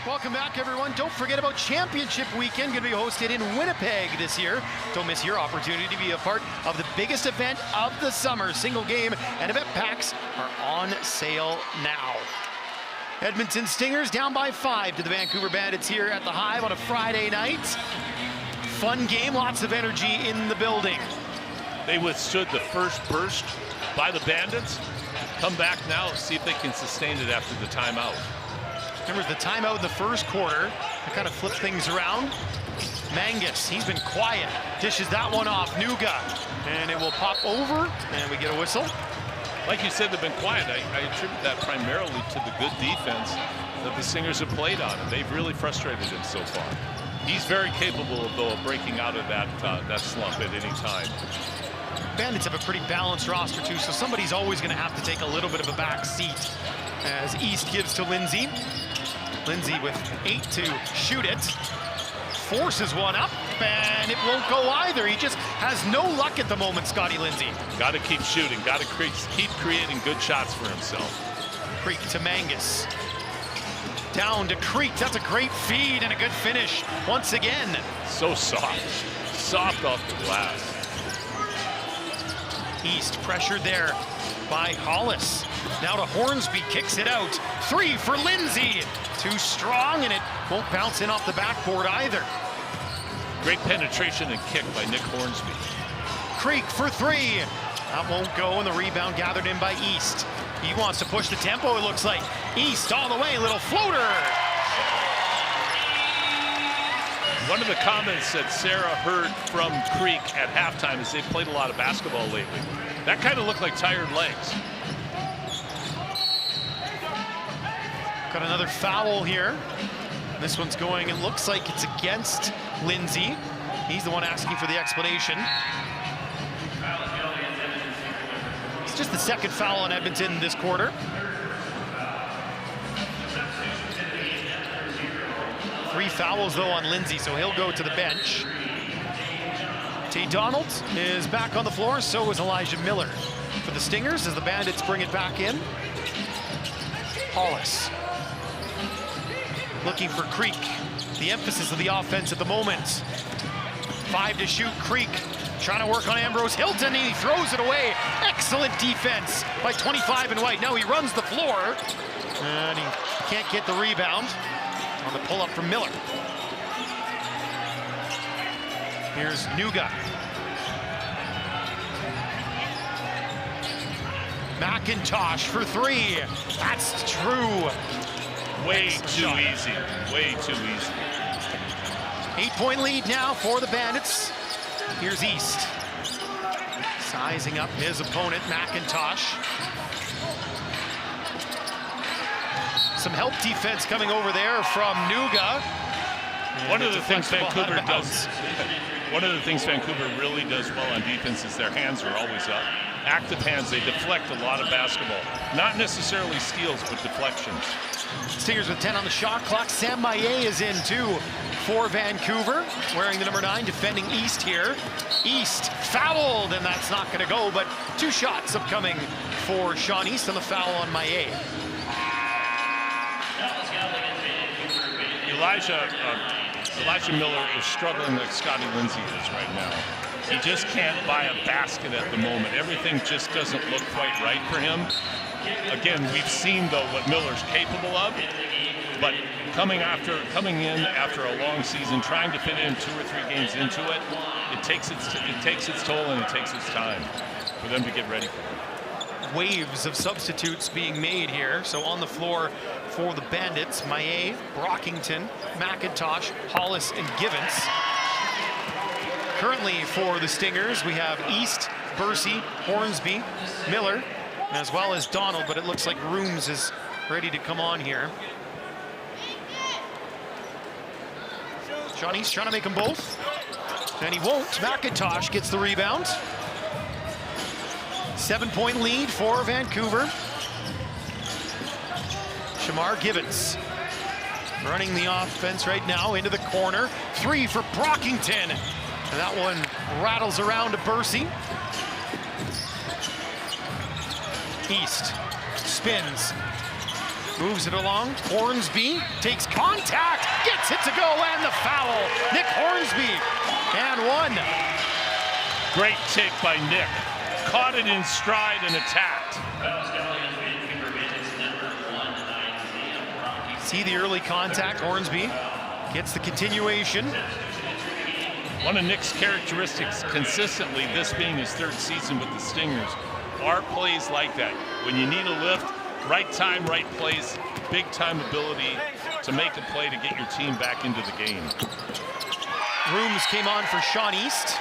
Speaker 3: Welcome back, everyone. Don't forget about Championship Weekend, going to be hosted in Winnipeg this year. Don't miss your opportunity to be a part of the biggest event of the summer. Single game and event packs are on sale now. Edmonton Stingers down by 5 to the Vancouver Bandits here at the Hive on a Friday night. Fun game, lots of energy in the building.
Speaker 4: They withstood the first burst by the Bandits. Come back now, see if they can sustain it after the timeout.
Speaker 3: Remember the timeout in the first quarter. That kind of flipped things around. Mangus, he's been quiet. Dishes that one off. Nuga. And it will pop over, and we get a whistle.
Speaker 4: Like you said, they've been quiet. I attribute that primarily to the good defense that the Stingers have played on, and they've really frustrated him so far. He's very capable, though, of breaking out of that slump at any time.
Speaker 3: Bandits have a pretty balanced roster, too, so somebody's always going to have to take a little bit of a back seat as East gives to Lindsay. Lindsay with 8 to shoot it. Forces one up, and it won't go either. He just has no luck at the moment, Scotty Lindsay.
Speaker 4: Got to keep shooting. Got to keep creating good shots for himself.
Speaker 3: Creek to Mangus. Down to Creek. That's a great feed and a good finish once again.
Speaker 4: So soft. Soft off the glass.
Speaker 3: East pressured there by Hollis. Now to Hornsby, kicks it out. 3 for Lindsay. Too strong, and it won't bounce in off the backboard either.
Speaker 4: Great penetration and kick by Nick Hornsby.
Speaker 3: Creek for 3. That won't go, and the rebound gathered in by East. He wants to push the tempo, it looks like. East all the way, little floater.
Speaker 4: One of the comments that Sarah heard from Creek at halftime is they've played a lot of basketball lately. That kind of looked like tired legs.
Speaker 3: Got another foul here. This one's going, it looks like it's against Lindsay. He's the one asking for the explanation. It's just the second foul on Edmonton this quarter. Three fouls, though, on Lindsay, so he'll go to the bench. T. Donald is back on the floor, so is Elijah Miller. For the Stingers, as the Bandits bring it back in. Hollis. Looking for Creek. The emphasis of the offense at the moment. 5 to shoot, Creek. Trying to work on Ambrose Hilton, and he throws it away. Excellent defense by 25 and White. Now he runs the floor. And he can't get the rebound on the pull-up from Miller. Here's Nuga. McIntosh for three. That's true.
Speaker 4: Way too easy. Way too easy.
Speaker 3: 8-point lead now for the Bandits. Here's East. Sizing up his opponent, McIntosh. Some help defense coming over there from Nuga.
Speaker 4: One of the things Vancouver does, one of the things Vancouver really does well on defense is their hands are always up. Active hands, they deflect a lot of basketball. Not necessarily steals, but deflections.
Speaker 3: Stingers with 10 on the shot clock. Sam Maillet is in too for Vancouver, wearing the number 9, defending East here. East fouled, and that's not going to go, but 2 shots upcoming for Sean East on the foul on Maillet.
Speaker 4: Elijah Miller is struggling like Scotty Lindsay is right now. He just can't buy a basket at the moment. Everything just doesn't look quite right for him. Again, we've seen, though, what Miller's capable of, but coming in after a long season, trying to fit in 2 or 3 games into it, it takes its toll and it takes its time for them to get ready for it.
Speaker 3: Waves of substitutes being made here. So on the floor for the Bandits, Maillet, Brockington, McIntosh, Hollis, and Givens. Currently for the Stingers, we have East, Bursey, Hornsby, Miller, as well as Donald, but it looks like Rooms is ready to come on here. Sean East trying to make them both, and he won't. McIntosh gets the rebound. 7-point lead for Vancouver. Shamar Givens running the offense right now into the corner. 3 for Brockington. And that one rattles around to Bursey. East spins, moves it along. Hornsby takes contact, gets it to go, and the foul. Nick Hornsby, and 1.
Speaker 4: Great take by Nick. Caught it in stride and attacked.
Speaker 3: See the early contact. Hornsby gets the continuation.
Speaker 4: One of Nick's characteristics consistently, this being his 3rd season with the Stingers, are plays like that. When you need a lift, right time, right place, big time ability to make a play to get your team back into the game.
Speaker 3: Rooms came on for Sean East.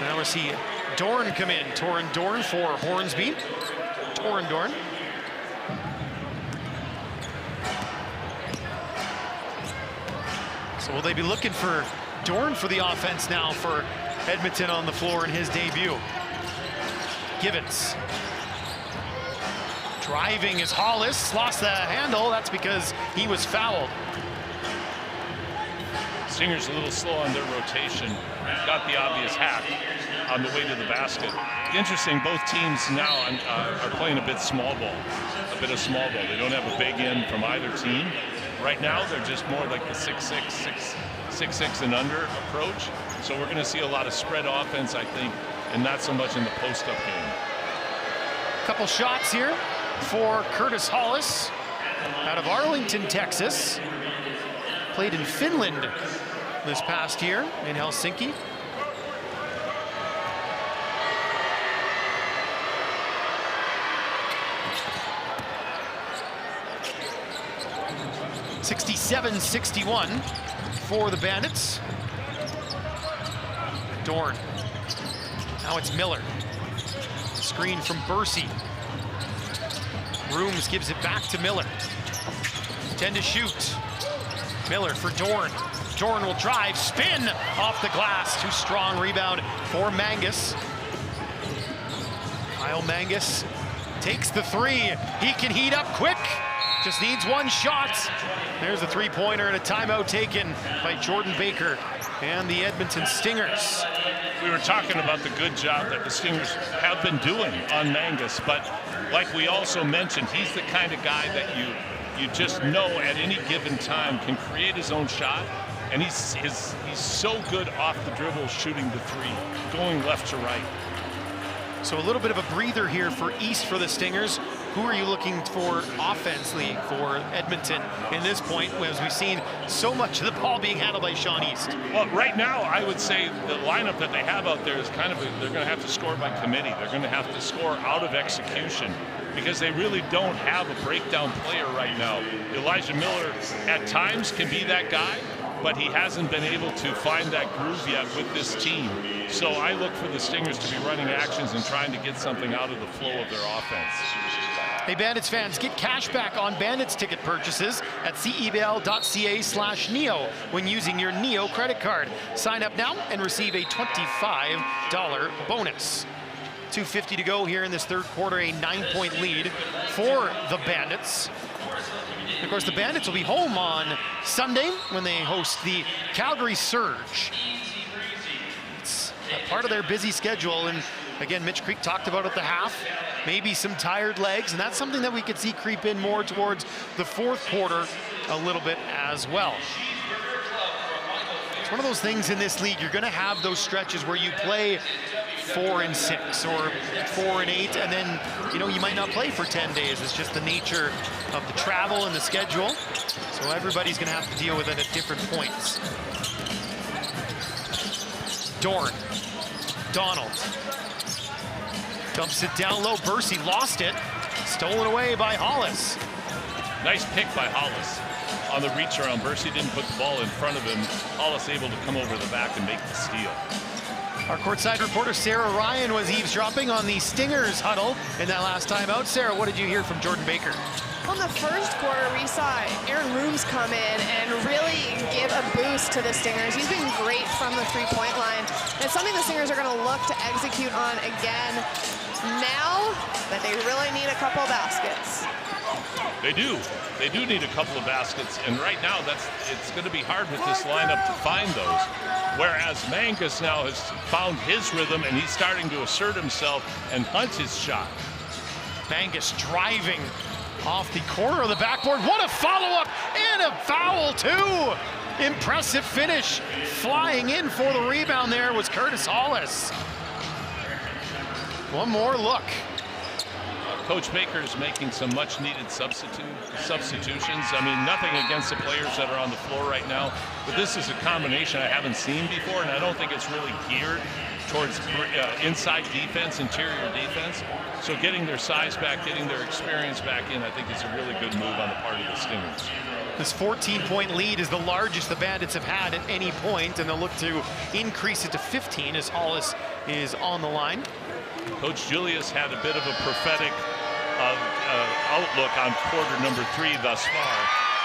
Speaker 3: Now we see Dorn come in. Torin Dorn for Hornsby. Torin Dorn. So will they be looking for Dorn for the offense now for Edmonton on the floor in his debut? Givens. Driving is Hollis, lost the handle. That's because he was fouled.
Speaker 4: Stingers a little slow on their rotation. Got the obvious hack on the way to the basket. Interesting, both teams now are playing a bit small ball. A bit of small ball. They don't have a big end from either team. Right now, they're just more like the 6'6" and under approach. So we're going to see a lot of spread offense, I think, and not so much in the post-up game.
Speaker 3: Couple shots here for Curtis Hollis out of Arlington, Texas. Played in Finland this past year in Helsinki. (67-61) for the Bandits. Dorn. Now it's Miller. Screen from Bursey. Rooms gives it back to Miller. 10 to shoot. Miller for Dorn. Dorn will drive, spin off the glass. Too strong rebound for Mangus. Kyle Mangus takes the 3. He can heat up quick. Just needs 1 shot. There's a 3-pointer and a timeout taken by Jordan Baker and the Edmonton Stingers.
Speaker 4: We were talking about the good job that the Stingers have been doing on Mangus, but like we also mentioned, he's the kind of guy that you just know at any given time can create his own shot, and he's so good off the dribble shooting the 3, going left to right.
Speaker 3: So a little bit of a breather here for East for the Stingers. Who are you looking for offensively for Edmonton in this point, as we've seen so much of the ball being handled by Sean East?
Speaker 4: Well, right now, I would say the lineup that they have out there is kind of, they're going to have to score by committee. They're going to have to score out of execution because they really don't have a breakdown player right now. Elijah Miller at times can be that guy, but he hasn't been able to find that groove yet with this team. So I look for the Stingers to be running actions and trying to get something out of the flow of their offense.
Speaker 3: Hey, Bandits fans, get cash back on Bandits ticket purchases at CEBL.ca/NEO when using your NEO credit card. Sign up now and receive a $25 bonus. 2:50 to go here in this third quarter, a 9-point lead for the Bandits. Of course, the Bandits will be home on Sunday when they host the Calgary Surge. It's a part of their busy schedule, and again, Mitch Creek talked about at the half, maybe some tired legs, and that's something that we could see creep in more towards the fourth quarter a little bit as well. It's one of those things in this league, you're gonna have those stretches where you play 4 and 6 or 4 and 8, and then, you know, you might not play for 10 days. It's just the nature of the travel and the schedule. So everybody's gonna have to deal with it at different points. Dorn, Donald, dumps it down low. Bursey lost it. Stolen away by Hollis.
Speaker 4: Nice pick by Hollis on the reach around. Bursey didn't put the ball in front of him. Hollis able to come over the back and make the steal.
Speaker 3: Our courtside reporter Sarah Ryan was eavesdropping on the Stingers huddle in that last time out. Sarah, what did you hear from Jordan Baker?
Speaker 2: On the first quarter, we saw Aaron Rooms come in and really give a boost to the Stingers. He's been great from the three-point line. It's something the Stingers are going to look to execute on again now that they really need a couple of baskets.
Speaker 4: They do. They do need a couple of baskets, and right now it's going to be hard with this lineup to find those. Whereas Mangus now has found his rhythm, and he's starting to assert himself and hunt his shot.
Speaker 3: Mangus driving off the corner of the backboard. What a follow-up and a foul, too. Impressive finish. Flying in for the rebound there was Curtis Hollis. One more look.
Speaker 4: Coach Baker is making some much-needed substitutions. I mean, nothing against the players that are on the floor right now, but this is a combination I haven't seen before, and I don't think it's really geared towards inside defense, interior defense. So getting their size back, getting their experience back in, I think is a really good move on the part of the Stingers.
Speaker 3: This 14-point lead is the largest the Bandits have had at any point, and they'll look to increase it to 15 as Hollis is on the line.
Speaker 4: Coach Julius had a bit of a prophetic outlook on quarter number 3 thus far.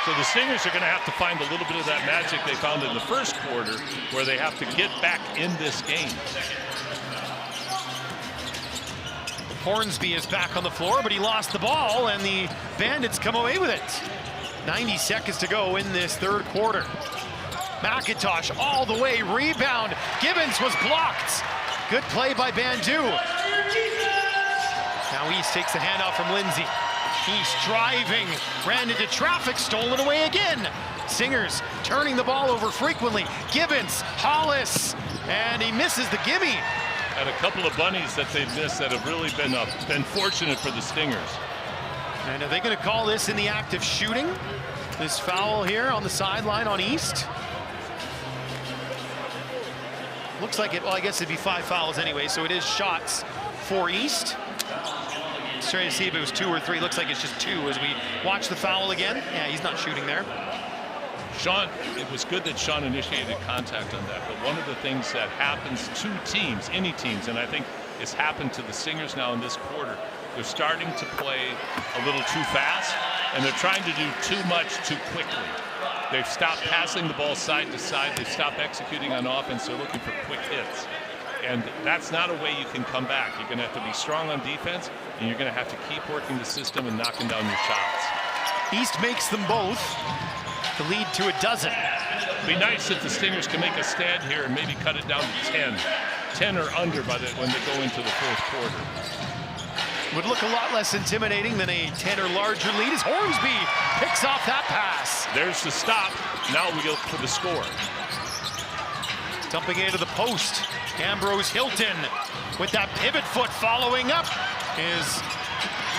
Speaker 4: So the Stingers are going to have to find a little bit of that magic they found in the first quarter, where they have to get back in this game.
Speaker 3: Hornsby is back on the floor, but he lost the ball, and the Bandits come away with it. 90 seconds to go in this third quarter. McIntosh all the way, rebound. Gibbons was blocked. Good play by Bandu. Now East takes the handoff from Lindsay. East driving, ran into traffic, stolen away again. Stingers turning the ball over frequently. Gibbons, Hollis, and he misses the gimme.
Speaker 4: And a couple of bunnies that they've missed that have really been fortunate for the Stingers.
Speaker 3: And are they going to call this in the act of shooting? This foul here on the sideline on East. Looks like it, well, I guess it'd be 5 fouls anyway, so it is shots for East. Let's try to see if it was 2 or 3. Looks like it's just 2 as we watch the foul again. Yeah, he's not shooting there.
Speaker 4: Sean, it was good that Sean initiated contact on that, but one of the things that happens to teams, any teams, and I think it's happened to the Stingers now in this quarter, they're starting to play a little too fast, and they're trying to do too much too quickly. They've stopped passing the ball side to side. They've stopped executing on offense. They're looking for quick hits. And that's not a way you can come back. You're going to have to be strong on defense, and you're going to have to keep working the system and knocking down your shots.
Speaker 3: East makes them both to lead to a dozen.
Speaker 4: It'd be nice if the Stingers can make a stand here and maybe cut it down to 10. 10 or under when they go into the fourth quarter.
Speaker 3: Would look a lot less intimidating than a 10 or larger lead as Hornsby picks off that pass.
Speaker 4: There's the stop. Now we go for the score.
Speaker 3: Dumping into the post. Ambrose Hilton with that pivot foot following up is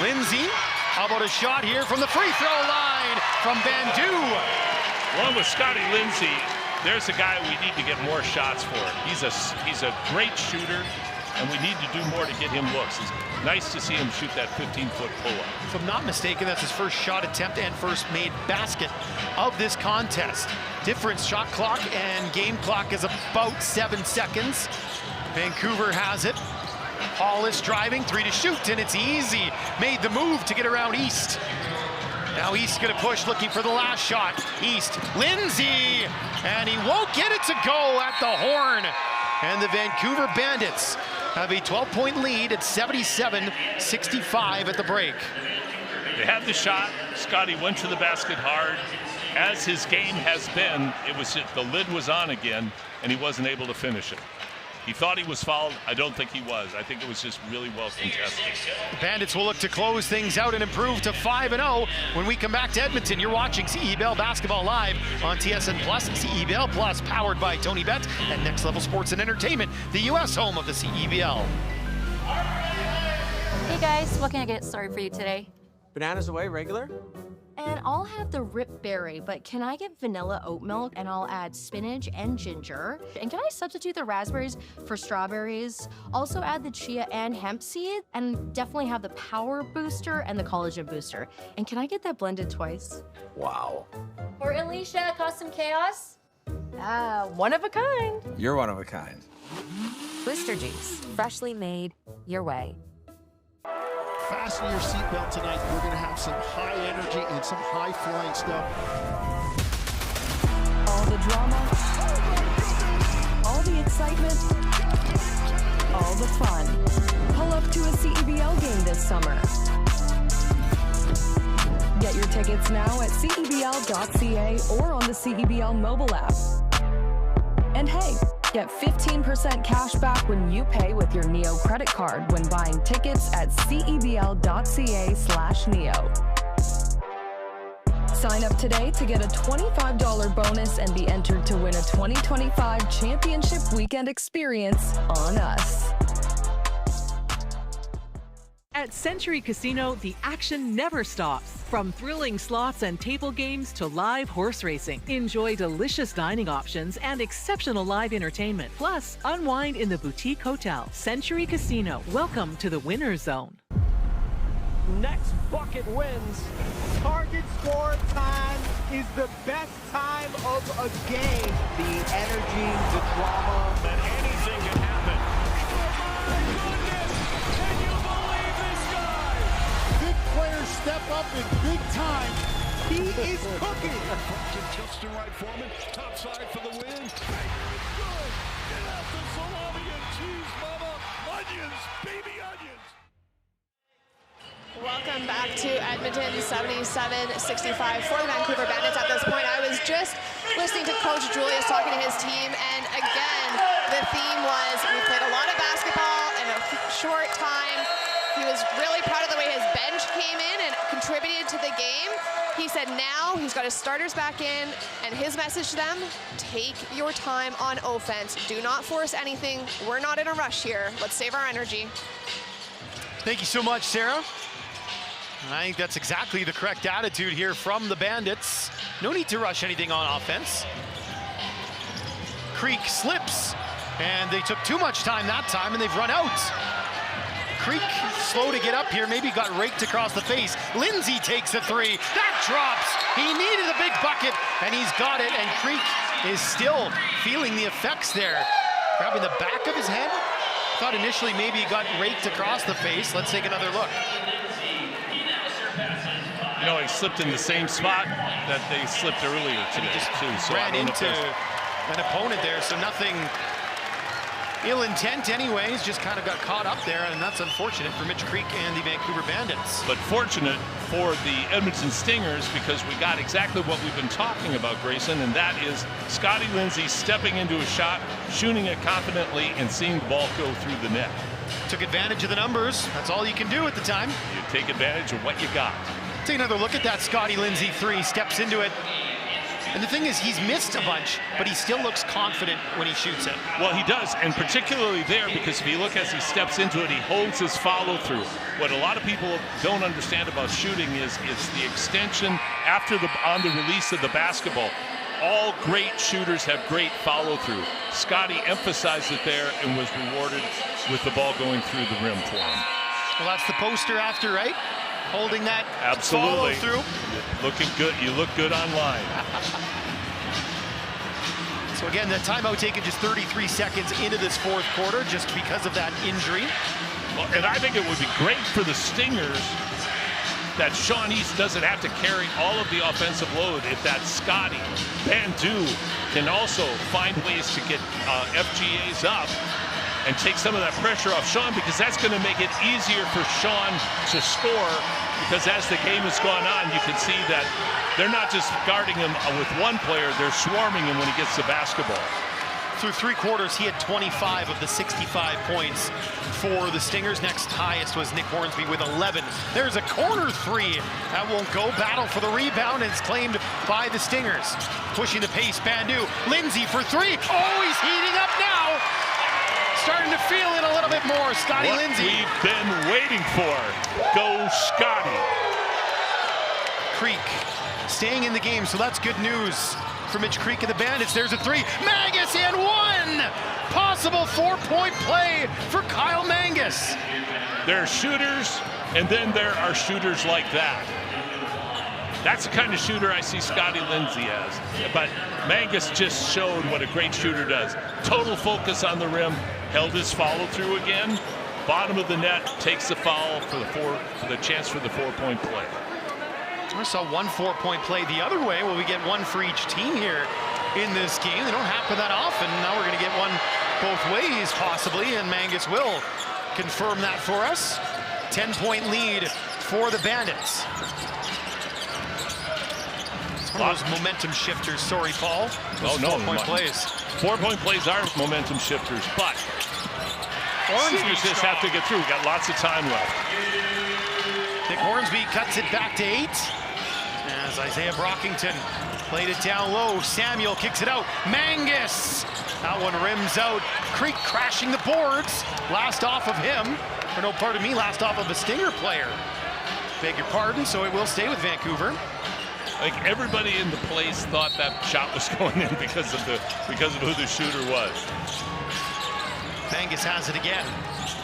Speaker 3: Lindsay. How about a shot here from the free throw line from Bandu?
Speaker 4: Along with Scotty Lindsay, there's a guy we need to get more shots for. He's a great shooter, and we need to do more to get him looks. It's nice to see him shoot that 15-foot pull-up.
Speaker 3: If I'm not mistaken, that's his first shot attempt and first made basket of this contest. Difference shot clock and game clock is about 7 seconds. Vancouver has it. Hollis driving, 3 to shoot, and it's easy. Made the move to get around East. Now East gonna push, looking for the last shot. East, Lindsay, and he won't get it to go at the horn. And the Vancouver Bandits have a 12-point lead at 77-65 at the break.
Speaker 4: They had the shot. Scotty went to the basket hard. As his game has been, the lid was on again, and he wasn't able to finish it. He thought he was fouled. I don't think he was. I think it was just really well contested.
Speaker 3: The Bandits will look to close things out and improve to 5-0 when we come back to Edmonton. You're watching CEBL Basketball Live on TSN Plus, CEBL Plus, powered by Tony Bet and Next Level Sports and Entertainment, the U.S. home of the CEBL.
Speaker 13: Hey guys, what can I get started for you today?
Speaker 11: Bananas away, regular?
Speaker 12: And I'll have the Rip Berry, but can I get vanilla oat milk? And I'll add spinach and ginger. And can I substitute the raspberries for strawberries? Also add the chia and hemp seed, and definitely have the power booster and the collagen booster. And can I get that blended twice?
Speaker 11: Wow.
Speaker 13: For Alicia, Custom Chaos?
Speaker 12: One of a kind.
Speaker 11: You're one of a kind.
Speaker 14: Blister Juice, freshly made your way.
Speaker 24: Fasten your seatbelt tonight. We're going to have some high energy and some high flying stuff.
Speaker 9: All the drama, all the excitement, all the fun. Pull up to a CEBL game this summer. Get your tickets now at CEBL.ca or on the CEBL mobile app. And hey, get 15% cash back when you pay with your NEO credit card when buying tickets at cebl.ca/neo. Sign up today to get a $25 bonus and be entered to win a 2025 championship weekend experience on us.
Speaker 16: At Century Casino, the action never stops. From thrilling slots and table games to live horse racing. Enjoy delicious dining options and exceptional live entertainment. Plus, unwind in the boutique hotel. Century Casino. Welcome to the winner's zone.
Speaker 7: Next bucket wins. Target score time is the best time of a game. The energy, the drama, that anything can happen.
Speaker 24: Players step up in big time.
Speaker 7: He is cooking.
Speaker 20: Just the right Foreman. Top side for the win. Good. Get out the salami and cheese, mama. Onions, baby onions.
Speaker 2: Welcome back to Edmonton, 77-65 for the Vancouver Bandits. At this point, I was just listening to Coach Julius talking to his team, and again, the theme was we played a lot of basketball in a short time. He was really proud of the way his bench came in and contributed to the game. He said now he's got his starters back in, and his message to them, take your time on offense. Do not force anything. We're not in a rush here. Let's save our energy.
Speaker 3: Thank you so much, Sarah. I think that's exactly the correct attitude here from the Bandits. No need to rush anything on offense. Creek slips, and they took too much time that time, and they've run out. Creek slow to get up here, maybe got raked across the face. Lindsay takes the three, that drops. He needed a big bucket, and he's got it, and Creek is still feeling the effects there. Grabbing the back of his head. Thought initially maybe he got raked across the face. Let's take another look.
Speaker 4: You know, he slipped in the same spot that they slipped earlier today, too. So
Speaker 3: ran into an opponent there, so nothing ill intent anyways, just kind of got caught up there, and that's unfortunate for Mitch Creek and the Vancouver Bandits.
Speaker 4: But fortunate for the Edmonton Stingers, because we got exactly what we've been talking about, Grayson, and that is Scotty Lindsay stepping into a shot, shooting it confidently, and seeing the ball go through the net.
Speaker 3: Took advantage of the numbers. That's all you can do at the time.
Speaker 4: You take advantage of what you got.
Speaker 3: Take another look at that Scotty Lindsay three, steps into it. And the thing is, he's missed a bunch, but he still looks confident when he shoots it.
Speaker 4: Well, he does, and particularly there, because if you look as he steps into it, he holds his follow-through. What a lot of people don't understand about shooting is the extension on the release of the basketball. All great shooters have great follow-through. Scotty emphasized it there and was rewarded with the ball going through the rim for him.
Speaker 3: Well, that's the poster after, right? Holding that
Speaker 4: Absolutely.
Speaker 3: follow-through.
Speaker 4: Looking good. You look good online.
Speaker 3: So again, the timeout taken just 33 seconds into this fourth quarter just because of that injury.
Speaker 4: Well, and I think it would be great for the Stingers that Sean East doesn't have to carry all of the offensive load. If that Scotty Bandu can also find ways to get FGAs up and take some of that pressure off Sean, because that's going to make it easier for Sean to score, because as the game has gone on, you can see that they're not just guarding him with one player, they're swarming him when he gets the basketball.
Speaker 3: Through 3 quarters, he had 25 of the 65 points for the Stingers. Next highest was Nick Hornsby with 11. There's a corner 3. That won't go. Battle for the rebound, and it's claimed by the Stingers. Pushing the pace, Bandu. Lindsay for 3. Oh, he's heating up now. Starting to feel it a little bit more. Scotty Lindsay.
Speaker 4: We've been waiting for. Go Scotty.
Speaker 3: Creek staying in the game, so that's good news for Mitch Creek and the Bandits. There's a 3. Mangus and 1! Possible 4-point play for Kyle Mangus.
Speaker 4: There are shooters, and then there are shooters like that. That's the kind of shooter I see Scotty Lindsay as. But Mangus just showed what a great shooter does. Total focus on the rim, held his follow-through again. Bottom of the net, takes the foul for the chance for the 4-point play.
Speaker 3: I saw 1 4-point play the other way. Well, we get 1 for each team here in this game. They don't happen that often. Now we're going to get 1 both ways, possibly, and Mangus will confirm that for us. 10-point lead for the Bandits. It's one of those momentum shifters. Sorry, Paul. Those 4-point plays.
Speaker 4: 4-point plays are momentum shifters, but Stingers just have to get through. We've got lots of time left.
Speaker 3: Nick Hornsby cuts it back to 8. As Isaiah Brockington played it down low. Samuel kicks it out. Mangus! That one rims out. Creek crashing the boards. Last off of him. Or no, pardon me, last off of a Stinger player. Beg your pardon, so it will stay with Vancouver.
Speaker 4: Like everybody in the place thought that shot was going in because of who the shooter was.
Speaker 3: Mangus has it again.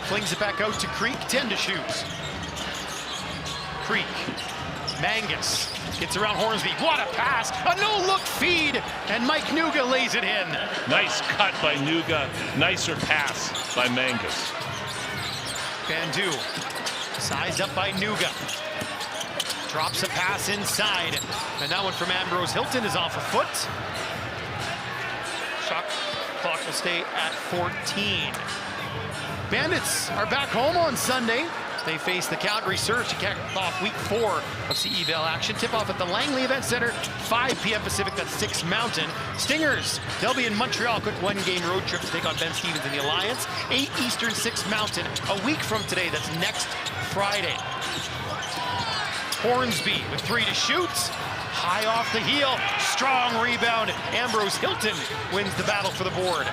Speaker 3: Flings it back out to Creek. 10 to shoot. Creek. Mangus gets around Hornsby. What a pass! A no-look feed, and Mike Nuga lays it in.
Speaker 4: Nice cut by Nuga. Nicer pass by Mangus.
Speaker 3: Bandu sized up by Nuga. Drops a pass inside, and that one from Ambrose Hilton is off a foot. Shot clock will stay at 14. Bandits are back home on Sunday. They face the Calgary Surge to kick off week 4 of CEBL action. Tip-off at the Langley Event Center, 5 p.m. Pacific, that's 6 Mountain. Stingers, they'll be in Montreal. Quick 1-game road trip to take on Ben Stevens and the Alliance. 8 Eastern, 6 Mountain, a week from today. That's next Friday. Hornsby with 3 to shoot. High off the heel, strong rebound. Ambrose Hilton wins the battle for the board.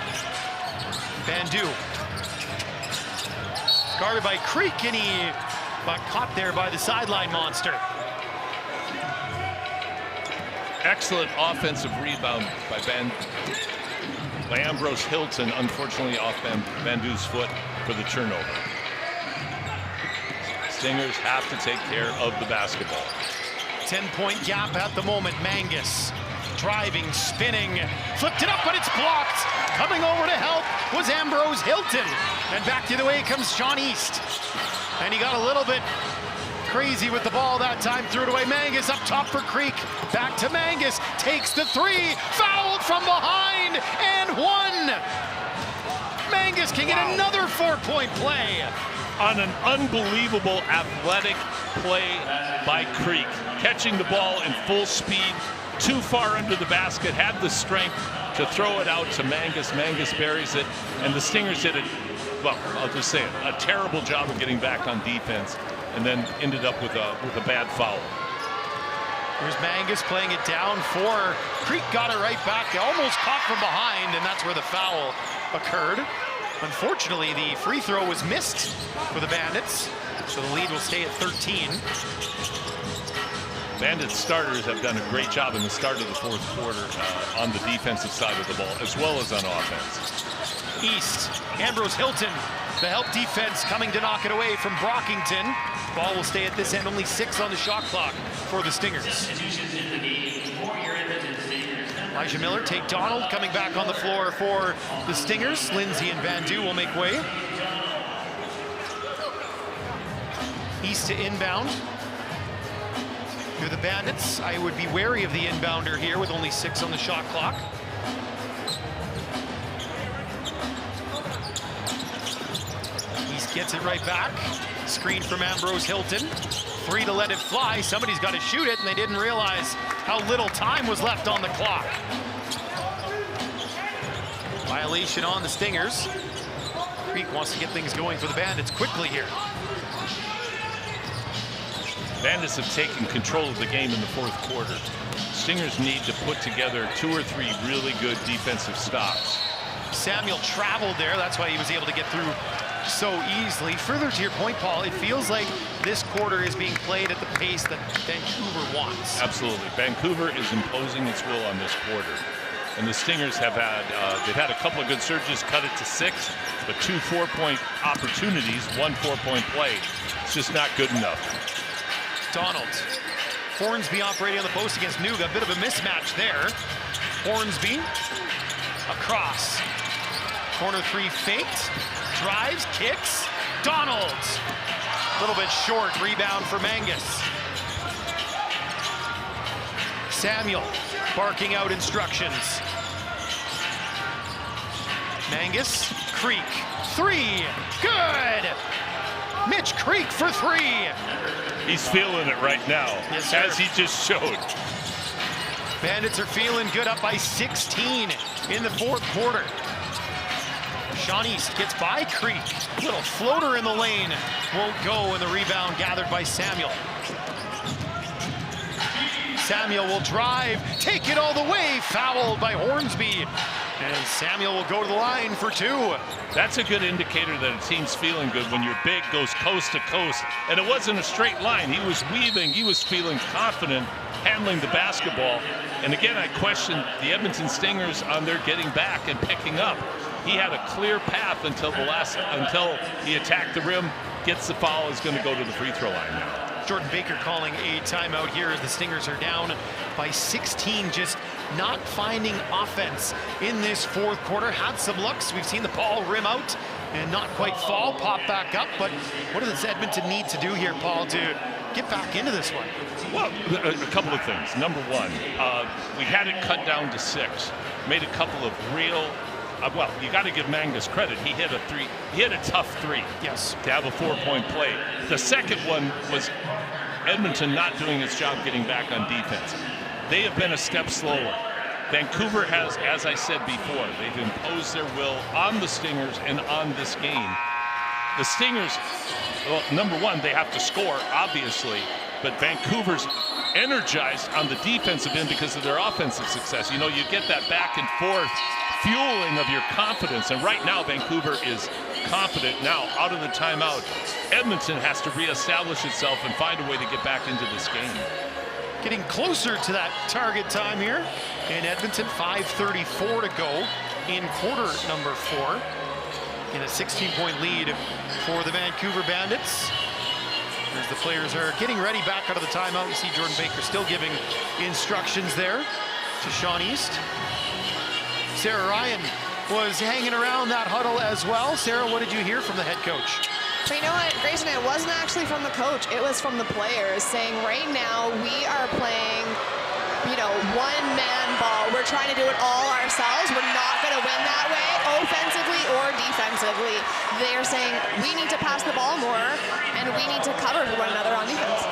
Speaker 3: Bandu. Guarded by Creek, and he got caught there by the sideline monster.
Speaker 4: Excellent offensive rebound by Ambrose Hilton, unfortunately off Bandu's foot for the turnover. Stingers have to take care of the basketball.
Speaker 3: 10-point gap at the moment. Mangus driving, spinning, flipped it up, but it's blocked. Coming over to help was Ambrose Hilton. And back the other way comes Sean East. And he got a little bit crazy with the ball that time, threw it away. Mangus up top for Creek. Back to Mangus, takes the 3, fouled from behind, and 1. Mangus can get another 4-point play.
Speaker 4: On an unbelievable athletic play by Creek, catching the ball in full speed, too far under the basket, had the strength to throw it out to Mangus. Mangus buries it, and the Stingers did it, well, I'll just say it, a terrible job of getting back on defense, and then ended up with a bad foul.
Speaker 3: Here's Mangus playing it down for Creek, got it right back. They almost caught from behind, and that's where the foul occurred. Unfortunately, the free throw was missed for the Bandits, so the lead will stay at 13.
Speaker 4: Bandits starters have done a great job in the start of the fourth quarter on the defensive side of the ball, as well as on offense.
Speaker 3: East, Ambrose Hilton, the help defense coming to knock it away from Brockington. Ball will stay at this end, only 6 on the shot clock for the Stingers. Elijah Miller, Tate Donald coming back on the floor for the Stingers. Lindsay and Van Du will make way. East to inbound. Through the Bandits, I would be wary of the inbounder here with only 6 on the shot clock. East gets it right back. Screen from Ambrose Hilton. 3 to let it fly. Somebody's got to shoot it, and they didn't realize how little time was left on the clock. Violation on the Stingers. Creek wants to get things going for the Bandits quickly here.
Speaker 4: Bandits have taken control of the game in the fourth quarter. Stingers need to put together 2 or 3 really good defensive stops.
Speaker 3: Samuel traveled there. That's why he was able to get through so easily. Further to your point, Paul, it feels like this quarter is being played at the pace that Vancouver wants.
Speaker 4: Absolutely. Vancouver is imposing its will on this quarter. And the Stingers have had, they've had a couple of good surges, cut it to 6, but 2 4-point opportunities, 1 4-point play. It's just not good enough.
Speaker 3: Donald. Hornsby operating on the post against Nuga. A bit of a mismatch there. Hornsby across. Corner 3 faked. Drives, kicks. Donald. A little bit short. Rebound for Mangus. Samuel barking out instructions. Mangus. Creek. 3. Good. Mitch Creek for 3.
Speaker 4: He's feeling it right now,
Speaker 3: yes, sir,
Speaker 4: as he just showed.
Speaker 3: Bandits are feeling good, up by 16 in the fourth quarter. Sean East gets by Creek. Little floater in the lane. Won't go, and the rebound gathered by Samuel. Samuel will drive, take it all the way, fouled by Hornsby. And Samuel will go to the line for 2.
Speaker 4: That's a good indicator that a team's feeling good when your big goes coast to coast. And it wasn't a straight line. He was weaving. He was feeling confident handling the basketball. And again, I question the Edmonton Stingers on their getting back and picking up. He had a clear path until he attacked the rim, gets the foul, is going to go to the free throw line now.
Speaker 3: Jordan Baker calling a timeout here as the Stingers are down by 16, just not finding offense in this fourth quarter. Had some looks. We've seen the ball rim out and not quite fall, pop back up. But what does Edmonton need to do here, Paul, to get back into this one?
Speaker 4: Well, a couple of things. Number one, we had it cut down to 6. Made a couple of real well, you got to give Mangus credit. He hit a 3. He hit a tough 3.
Speaker 3: Yes.
Speaker 4: To have a 4-point play. The second one was Edmonton not doing its job getting back on defense. They have been a step slower. Vancouver has, as I said before, they've imposed their will on the Stingers and on this game. The Stingers, well, number one, they have to score, obviously, but Vancouver's energized on the defensive end because of their offensive success. You know, you get that back and forth fueling of your confidence, and right now Vancouver is confident. Now, out of the timeout, Edmonton has to reestablish itself and find a way to get back into this game.
Speaker 3: Getting closer to that target time here in Edmonton. 5:34 to go in quarter number 4. In a 16-point lead for the Vancouver Bandits. As the players are getting ready back out of the timeout, you see Jordan Baker still giving instructions there to Sean East. Sarah Ryan was hanging around that huddle as well. Sarah, what did you hear from the head coach?
Speaker 2: So you know what, Grayson, it wasn't actually from the coach. It was from the players saying right now we are playing, you know, one-man ball. We're trying to do it all ourselves. We're not going to win that way, offensively or defensively. They're saying we need to pass the ball more and we need to cover for one another on defense.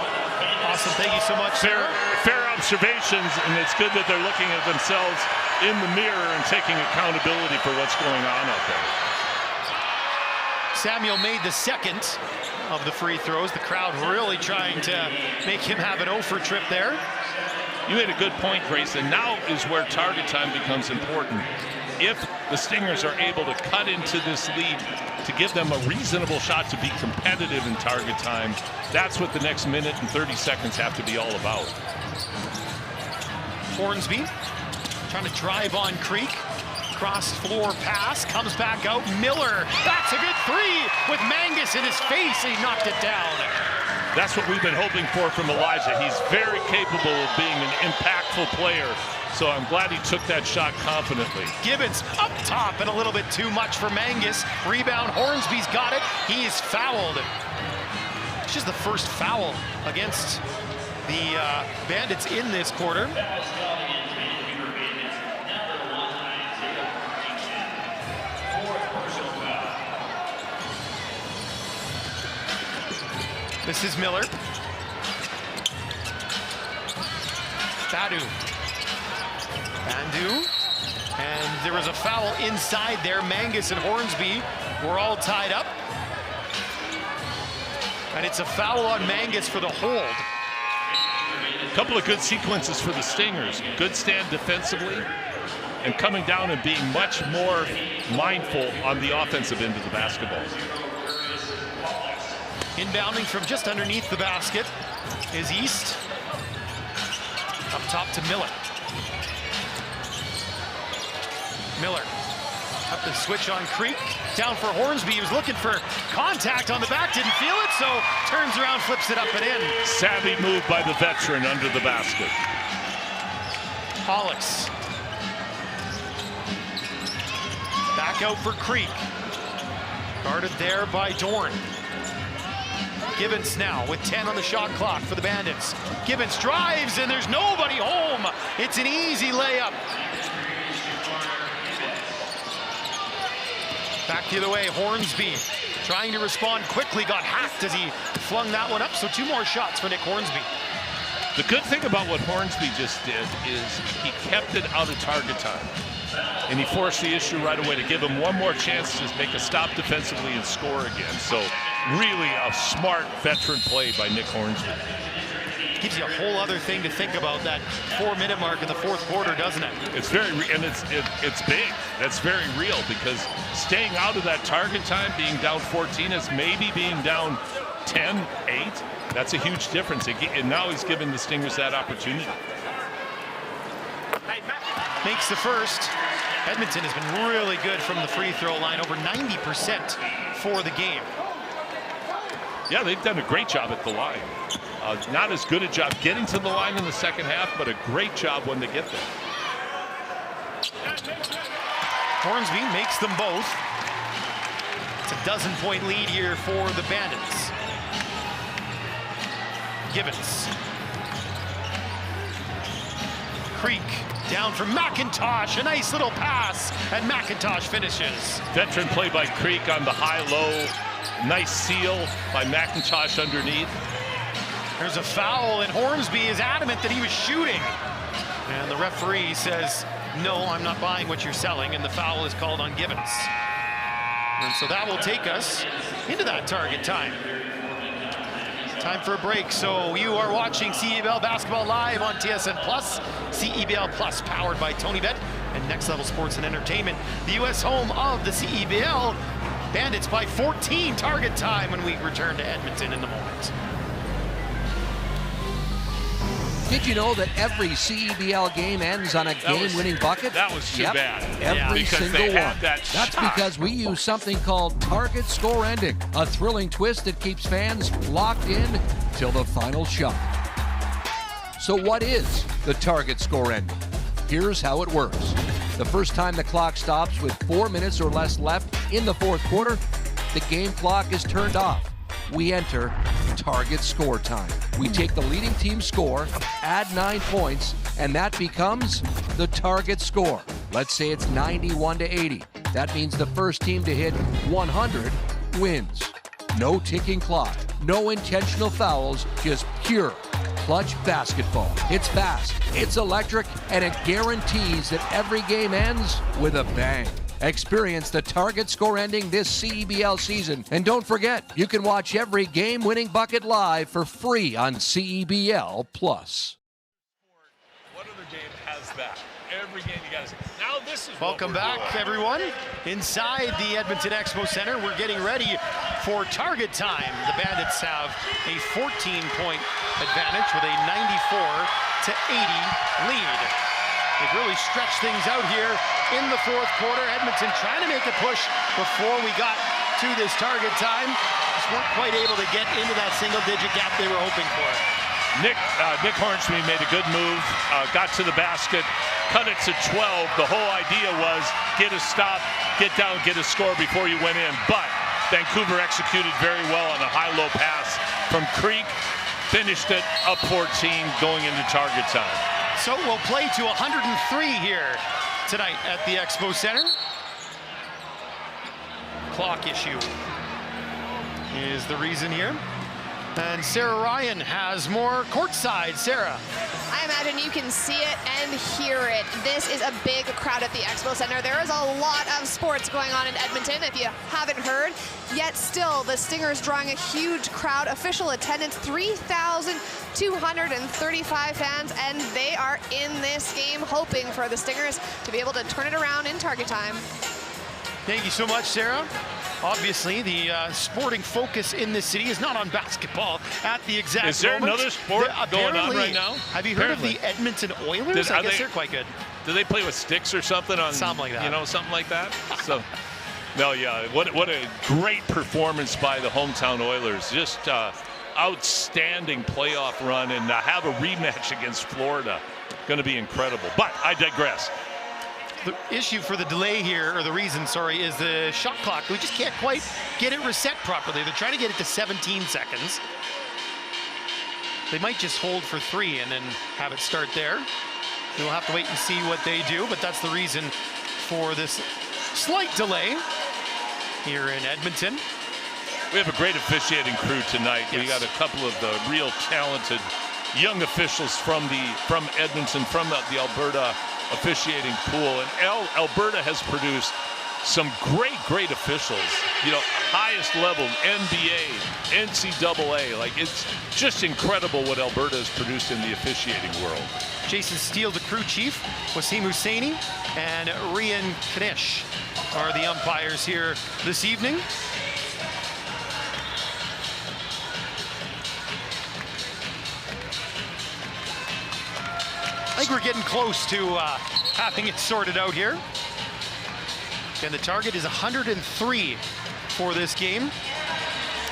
Speaker 3: Awesome. Thank you so much, Sarah.
Speaker 4: Fair observations, and it's good that they're looking at themselves in the mirror and taking accountability for what's going on out there.
Speaker 3: Samuel made the second of the free throws. The crowd really trying to make him have an 0 for trip there.
Speaker 4: You made a good point, Grayson. Now is where target time becomes important. If the Stingers are able to cut into this lead to give them a reasonable shot to be competitive in target time, that's what the next minute and 30 seconds have to be all about.
Speaker 3: Hornsby trying to drive on Creek. Cross floor pass, comes back out. Miller, that's a good three with Mangus in his face. He knocked it down.
Speaker 4: That's what we've been hoping for from Elijah. He's very capable of being an impactful player. So I'm glad he took that shot confidently.
Speaker 3: Gibbons up top and a little bit too much for Mangus. Rebound, Hornsby's got it. He is fouled. It's just the first foul against the Bandits in this quarter. This is Miller. Bandu. And there was a foul inside there. Mangus and Hornsby were all tied up. And it's a foul on Mangus for the hold.
Speaker 4: A couple of good sequences for the Stingers. Good stand defensively and coming down and being much more mindful on the offensive end of the basketball.
Speaker 3: Inbounding from just underneath the basket is East. Up top to Miller. Miller up the switch on Creek. Down for Hornsby. He was looking for contact on the back, didn't feel it, so turns around, flips it up and in.
Speaker 4: Savvy move by the veteran under the basket.
Speaker 3: Hollis. Back out for Creek. Guarded there by Dorn. Gibbons now with 10 on the shot clock for the Bandits. Gibbons drives and there's nobody home. It's an easy layup. Back the other way, Hornsby trying to respond quickly, got hacked as he flung that one up. So 2 more shots for Nick Hornsby.
Speaker 4: The good thing about what Hornsby just did is he kept it out of target time. And he forced the issue right away to give him one more chance to make a stop defensively and score again. So really a smart veteran play by Nick Hornsby.
Speaker 3: Gives you a whole other thing to think about, that 4-minute mark in the fourth quarter, doesn't it?
Speaker 4: It's very, and it's big. That's very real, because staying out of that target time, being down 14 is maybe being down 10, 8. That's a huge difference. And now he's given the Stingers that opportunity.
Speaker 3: Makes the first. Edmonton has been really good from the free throw line, over 90% for the game.
Speaker 4: Yeah, they've done a great job at the line. Not as good a job getting to the line in the second half, but a great job when they get there.
Speaker 3: Hornsby makes them both. It's a 12-point lead here for the Bandits. Gibbons. Creek down from McIntosh, a nice little pass, and McIntosh finishes.
Speaker 4: Veteran play by Creek on the high-low. Nice seal by McIntosh underneath.
Speaker 3: There's a foul, and Hornsby is adamant that he was shooting. And the referee says, no, I'm not buying what you're selling, and the foul is called on Gibbons. And so that will take us into that target time. Time for a break. So you are watching CEBL Basketball live on TSN Plus, CEBL Plus powered by TonyBet and Next Level Sports and Entertainment, the U.S. home of the CEBL. Bandits by 14 target time when we return to Edmonton in the moment.
Speaker 17: Did you know that every CEBL game ends on a game-winning bucket?
Speaker 4: That was too bad.
Speaker 17: Every single one.
Speaker 4: That's
Speaker 17: because we use something called target score ending, a thrilling twist that keeps fans locked in till the final shot. So what is the target score ending? Here's how it works. The first time the clock stops with 4 minutes or less left in the fourth quarter, the game clock is turned off. We enter target score time. We take the leading team's score, add 9 points, and that becomes the target score. Let's say it's 91-80. That means the first team to hit 100 wins. No ticking clock, no intentional fouls, just pure clutch basketball. It's fast, it's electric, and it guarantees that every game ends with a bang. Experience the target score ending this CEBL season. And don't forget, you can watch every game-winning bucket live for free on CEBL Plus.
Speaker 4: What other game has that? Every game you got to see. Now this is
Speaker 3: welcome back, everyone. Inside the Edmonton Expo Center, we're getting ready for target time. The Bandits have a 14-point advantage with a 94-80 lead. They've really stretched things out here in the fourth quarter. Edmonton trying to make a push before we got to this target time. Just weren't quite able to get into that single-digit gap they were hoping for.
Speaker 4: Nick Hornsby made a good move, got to the basket, cut it to 12. The whole idea was get a stop, get down, get a score before you went in. But Vancouver executed very well on a high-low pass from Creek, finished it up 14 going into target time.
Speaker 3: So we'll play to 103 here tonight at the Expo Center. Clock issue is the reason here. And Sarah Ryan has more courtside. Sarah.
Speaker 2: I imagine you can see it and hear it. This is a big crowd at the Expo Center. There is a lot of sports going on in Edmonton, if you haven't heard. Yet still, the Stingers drawing a huge crowd. Official attendance, 3,235 fans, and they are in this game hoping for the Stingers to be able to turn it around in target time.
Speaker 3: Thank you so much, Sarah. Obviously, the sporting focus in this city is not on basketball at the exact moment.
Speaker 4: Is there another sport going on right now?
Speaker 3: Have you heard of the Edmonton Oilers? I guess they're quite good.
Speaker 4: Do they play with sticks or something?
Speaker 3: Something like that.
Speaker 4: You know, something like that? So, no, yeah, what a great performance by the hometown Oilers. Just outstanding playoff run, and have a rematch against Florida. Going to be incredible. But I digress.
Speaker 3: The issue for the delay here, or the reason, sorry, is the shot clock. We just can't quite get it reset properly. They're trying to get it to 17 seconds. They might just hold for 3 and then have it start there. We'll have to wait and see what they do, but that's the reason for this slight delay here in Edmonton.
Speaker 4: We have a great officiating crew tonight. Yes. We got a couple of the real talented young officials from Edmonton, from the Alberta officiating pool, and Alberta has produced some great officials, you know, highest level, NBA, NCAA. Like, it's just incredible what Alberta has produced in the officiating world.
Speaker 3: Jason Steele, the crew chief, Wasim Husseini, and Rian Kanish are the umpires here this evening. I think we're getting close to having it sorted out here. And the target is 103 for this game.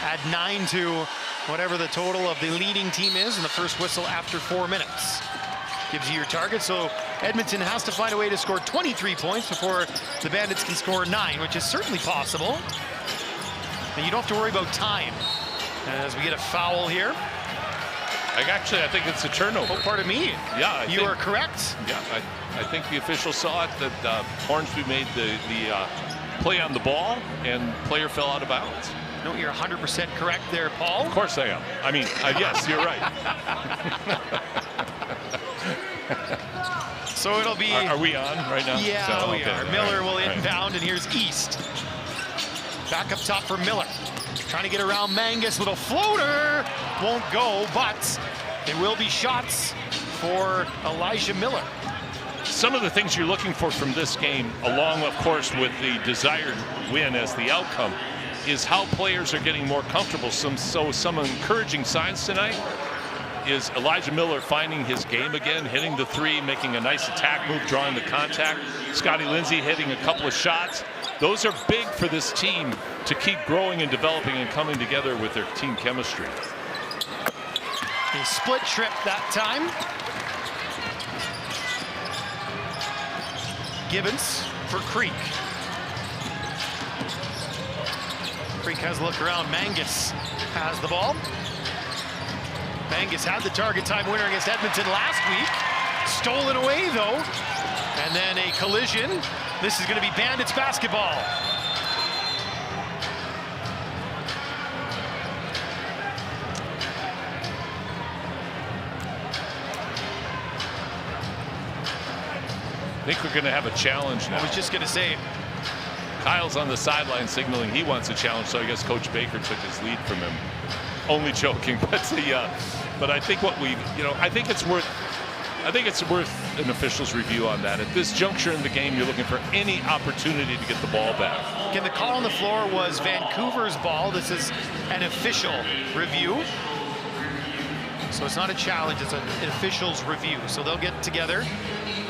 Speaker 3: Add 9 to whatever the total of the leading team is in the first whistle after 4 minutes. Gives you your target. So Edmonton has to find a way to score 23 points before the Bandits can score 9, which is certainly possible. And you don't have to worry about time as we get a foul here.
Speaker 4: I think it's a turnover.
Speaker 3: Oh, pardon me.
Speaker 4: Yeah,
Speaker 3: you are correct.
Speaker 4: Yeah, I think the official saw it, that Hornsby made the play on the ball, and player fell out of bounds.
Speaker 3: No, you're 100% correct there, Paul.
Speaker 4: Of course I am. I mean, yes, you're right.
Speaker 3: So it'll be...
Speaker 4: Are we on right now?
Speaker 3: Yeah,
Speaker 4: so,
Speaker 3: we are. Miller will inbound, and here's East. Back up top for Miller. Trying to get around Mangus with a floater. Won't go, but there will be shots for Elijah Miller.
Speaker 4: Some of the things you're looking for from this game, along, of course, with the desired win as the outcome, is how players are getting more comfortable. Some encouraging signs tonight is Elijah Miller finding his game again, hitting the 3, making a nice attack move, drawing the contact. Scotty Lindsay hitting a couple of shots. Those are big for this team to keep growing and developing and coming together with their team chemistry.
Speaker 3: A split trip that time. Gibbons for Creek. Creek has a look around. Mangus has the ball. Mangus had the target time winner against Edmonton last week. Stolen away, though. And then a collision. This is going to be Bandits basketball.
Speaker 4: I think we're going to have a challenge now.
Speaker 3: I was just going to say,
Speaker 4: Kyle's on the sideline signaling he wants a challenge, so I guess Coach Baker took his lead from him. Only joking, but I think what we, I think it's worth an official's review on that. At this juncture in the game, you're looking for any opportunity to get the ball back.
Speaker 3: Again, the call on the floor was Vancouver's ball. This is an official review. So it's not a challenge, it's an official's review. So they'll get together,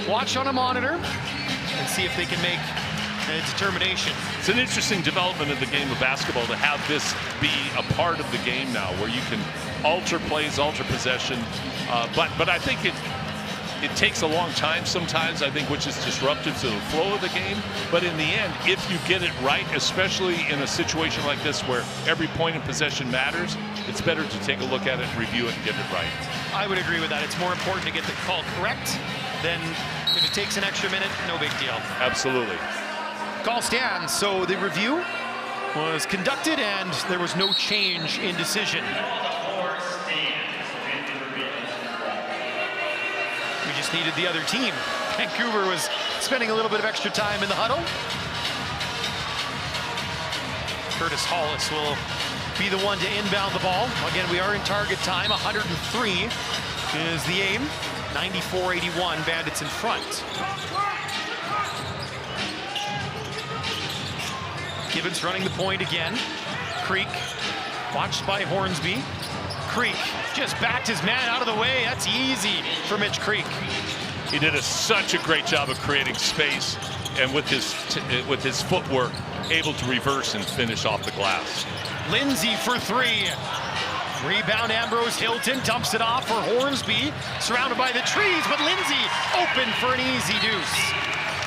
Speaker 3: watch on a monitor, and see if they can make a determination.
Speaker 4: It's an interesting development of the game of basketball to have this be a part of the game now, where you can alter plays, alter possession. But I think it takes a long time sometimes, I think, which is disruptive to the flow of the game. But in the end, if you get it right, especially in a situation like this where every point in possession matters, it's better to take a look at it, review it, and get it right.
Speaker 3: I would agree with that. It's more important to get the call correct than if it takes an extra minute, no big deal.
Speaker 4: Absolutely.
Speaker 3: Call stands. So the review was conducted and there was no change in decision. We just needed the other team. Vancouver was spending a little bit of extra time in the huddle. Curtis Hollis will be the one to inbound the ball. Again, we are in target time. 103 is the aim. 94-81, Bandits in front. Gibbons running the point again. Creek, watched by Hornsby. Creek just backed his man out of the way. That's easy for Mitch Creek.
Speaker 4: He did such a great job of creating space, and with his footwork, able to reverse and finish off the glass.
Speaker 3: Lindsay for three. Rebound, Ambrose Hilton dumps it off for Hornsby, surrounded by the trees, but Lindsay open for an easy deuce.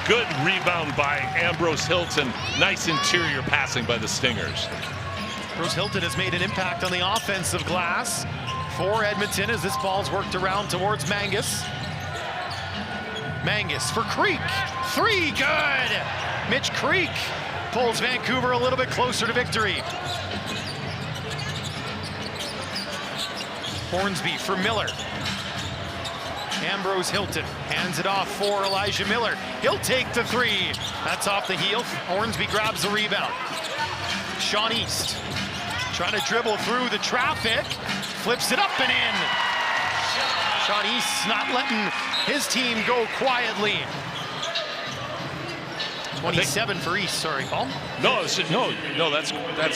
Speaker 4: Good rebound by Ambrose Hilton. Nice interior passing by the Stingers.
Speaker 3: Ambrose Hilton has made an impact on the offensive glass for Edmonton as this ball's worked around towards Mangus. Mangus for Creek. Three, good! Mitch Creek pulls Vancouver a little bit closer to victory. Hornsby for Miller. Ambrose Hilton hands it off for Elijah Miller. He'll take the three. That's off the heel. Hornsby grabs the rebound. Sean East trying to dribble through the traffic. Flips it up and in. Sean East not letting his team go quietly. 27 for East, sorry, Paul.
Speaker 4: No, that's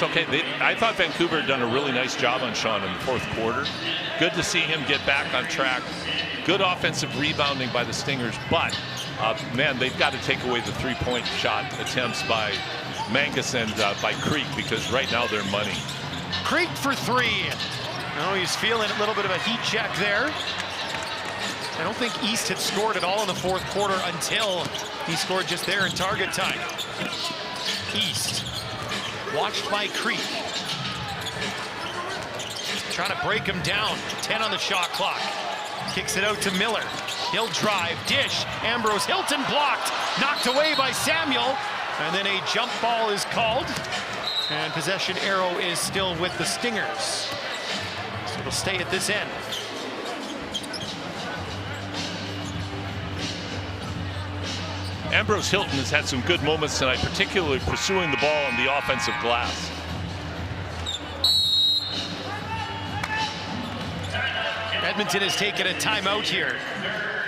Speaker 4: okay. I thought Vancouver had done a really nice job on Sean in the fourth quarter. Good to see him get back on track. Good offensive rebounding by the Stingers, but man, they've got to take away the three-point shot attempts by Mangus and by Creek, because right now they're money.
Speaker 3: Creek for three. Oh, he's feeling a little bit of a heat check there. I don't think East had scored at all in the fourth quarter until he scored just there in target time. East, watched by Creek. Trying to break him down. 10 on the shot clock. Kicks it out to Miller. He'll drive, dish. Ambrose Hilton blocked. Knocked away by Samuel. And then a jump ball is called. And possession arrow is still with the Stingers. So it'll stay at this end.
Speaker 4: Ambrose Hilton has had some good moments tonight, particularly pursuing the ball on the offensive glass.
Speaker 3: Edmonton has taken a timeout here.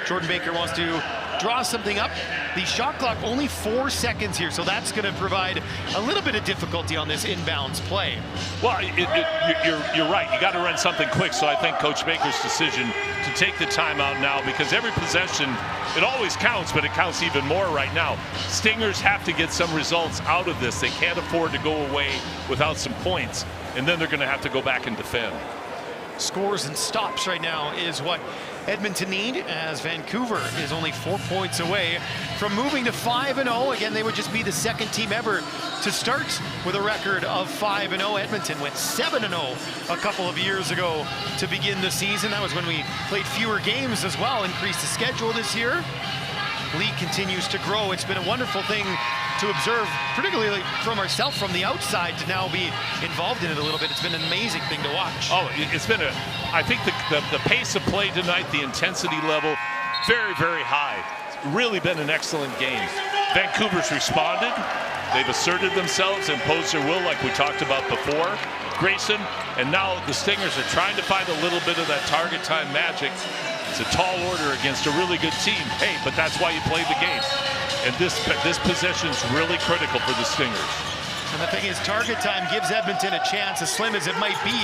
Speaker 3: Jordan Baker wants to draw something up. The shot clock only 4 seconds here, so that's going to provide a little bit of difficulty on this inbounds play.
Speaker 4: Well, you're right. You got to run something quick, so I think Coach Baker's decision to take the timeout now, because every possession, it always counts, but it counts even more right now. Stingers have to get some results out of this. They can't afford to go away without some points, and then they're going to have to go back and defend.
Speaker 3: Scores and stops right now is what Edmonton need, as Vancouver is only 4 points away from moving to 5-0. Again, they would just be the second team ever to start with a record of 5-0. Edmonton went 7-0 a couple of years ago to begin the season. That was when we played fewer games as well, increased the schedule this year. League continues to grow. It's been a wonderful thing to observe, particularly from ourselves from the outside, to now be involved in it a little bit. It's been an amazing thing to watch.
Speaker 4: Oh, it's been I think the pace of play tonight, the intensity level, very, very high. It's really been an excellent game. Vancouver's responded. They've asserted themselves, imposed their will like we talked about before, Grayson, and now the Stingers are trying to find a little bit of that target time magic. It's a tall order against a really good team. Hey, but that's why you play the game. And this possession is really critical for the Stingers.
Speaker 3: And the thing is, target time gives Edmonton a chance, as slim as it might be,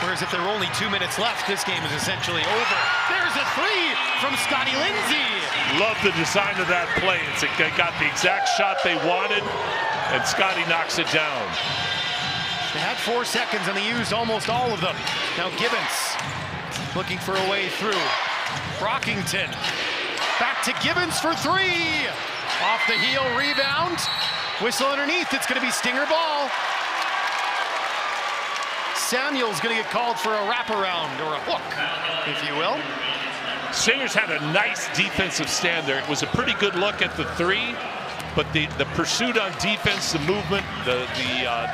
Speaker 3: whereas if there were only 2 minutes left, this game is essentially over. There's a three from Scotty Lindsay.
Speaker 4: Love the design of that play. They got the exact shot they wanted, and Scotty knocks it down.
Speaker 3: They had 4 seconds, and they used almost all of them. Now Gibbons looking for a way through. Brockington back to Gibbons for three. Off the heel, rebound. Whistle underneath, it's going to be Stinger ball. Samuel's going to get called for a wraparound, or a hook, if you will.
Speaker 4: Stingers had a nice defensive stand there. It was a pretty good look at the three, but the pursuit on defense, the movement, the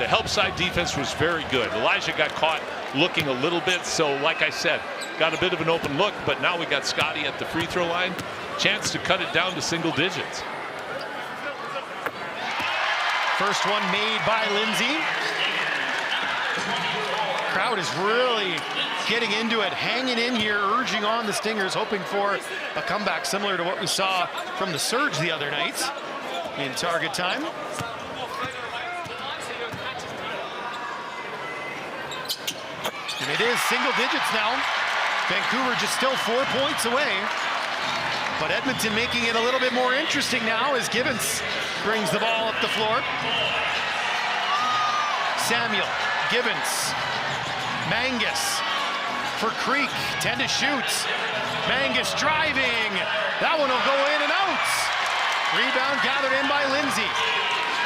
Speaker 4: help side defense was very good. Elijah got caught looking a little bit, so like I said, got a bit of an open look, but now we got Scotty at the free throw line. Chance to cut it down to single digits.
Speaker 3: First one made by Lindsay. Crowd is really getting into it, hanging in here, urging on the Stingers, hoping for a comeback similar to what we saw from the Surge the other night in target time. And it is single digits now. Vancouver just still 4 points away. But Edmonton making it a little bit more interesting now as Gibbons brings the ball up the floor. Samuel, Gibbons, Mangus for Creek, 10 to shoot. Mangus driving. That one will go in and out. Rebound gathered in by Lindsay.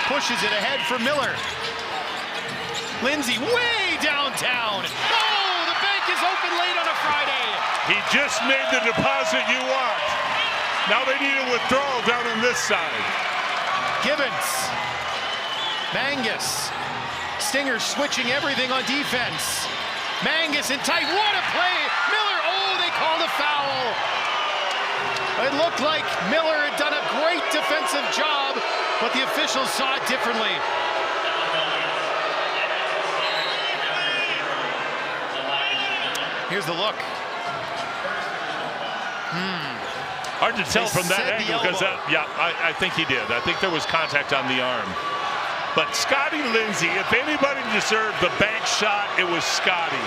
Speaker 3: Pushes it ahead for Miller. Lindsay way downtown. Oh, the bank is open late on a Friday.
Speaker 4: He just made the deposit you want. Now they need a withdrawal down on this side.
Speaker 3: Gibbons, Mangus, Stingers switching everything on defense. Mangus in tight, what a play! Miller, oh, they called a foul. It looked like Miller had done a great defensive job, but the officials saw it differently. Here's the look.
Speaker 4: Hard to tell from that angle because I think he did. I think there was contact on the arm. But Scotty Lindsay, if anybody deserved the bank shot, it was Scotty.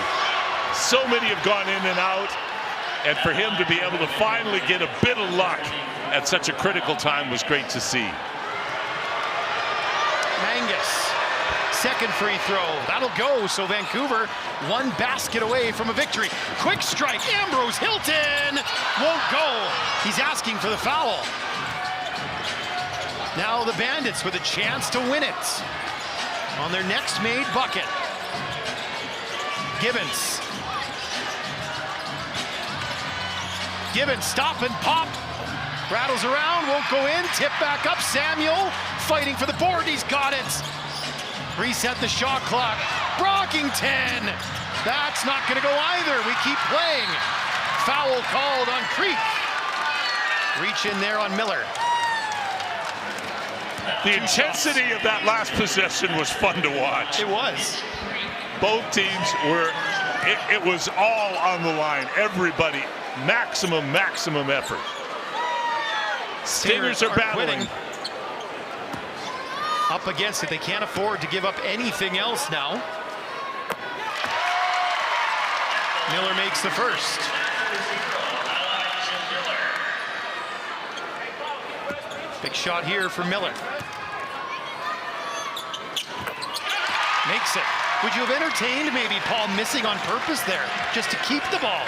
Speaker 4: So many have gone in and out, and for him to be able to finally get a bit of luck at such a critical time was great to see.
Speaker 3: Mangus, second free throw. That'll go, so Vancouver one basket away from a victory. Quick strike, Ambrose Hilton won't go. He's asking for the foul. Now the Bandits with a chance to win it on their next made bucket. Gibbons. Gibbons stop and pop. Rattles around, won't go in. Tip back up, Samuel fighting for the board. He's got it. Reset the shot clock. Brockington. That's not going to go either. We keep playing. Foul called on Creek. Reach in there on Miller.
Speaker 4: The intensity of that last possession was fun to watch.
Speaker 3: It was.
Speaker 4: Both teams were, it was all on the line. Everybody, maximum effort. Stingers are battling.
Speaker 3: Quitting. Up against it, they can't afford to give up anything else now. Miller makes the first. Big shot here for Miller. Makes it. Would you have entertained maybe Paul missing on purpose there just to keep the ball?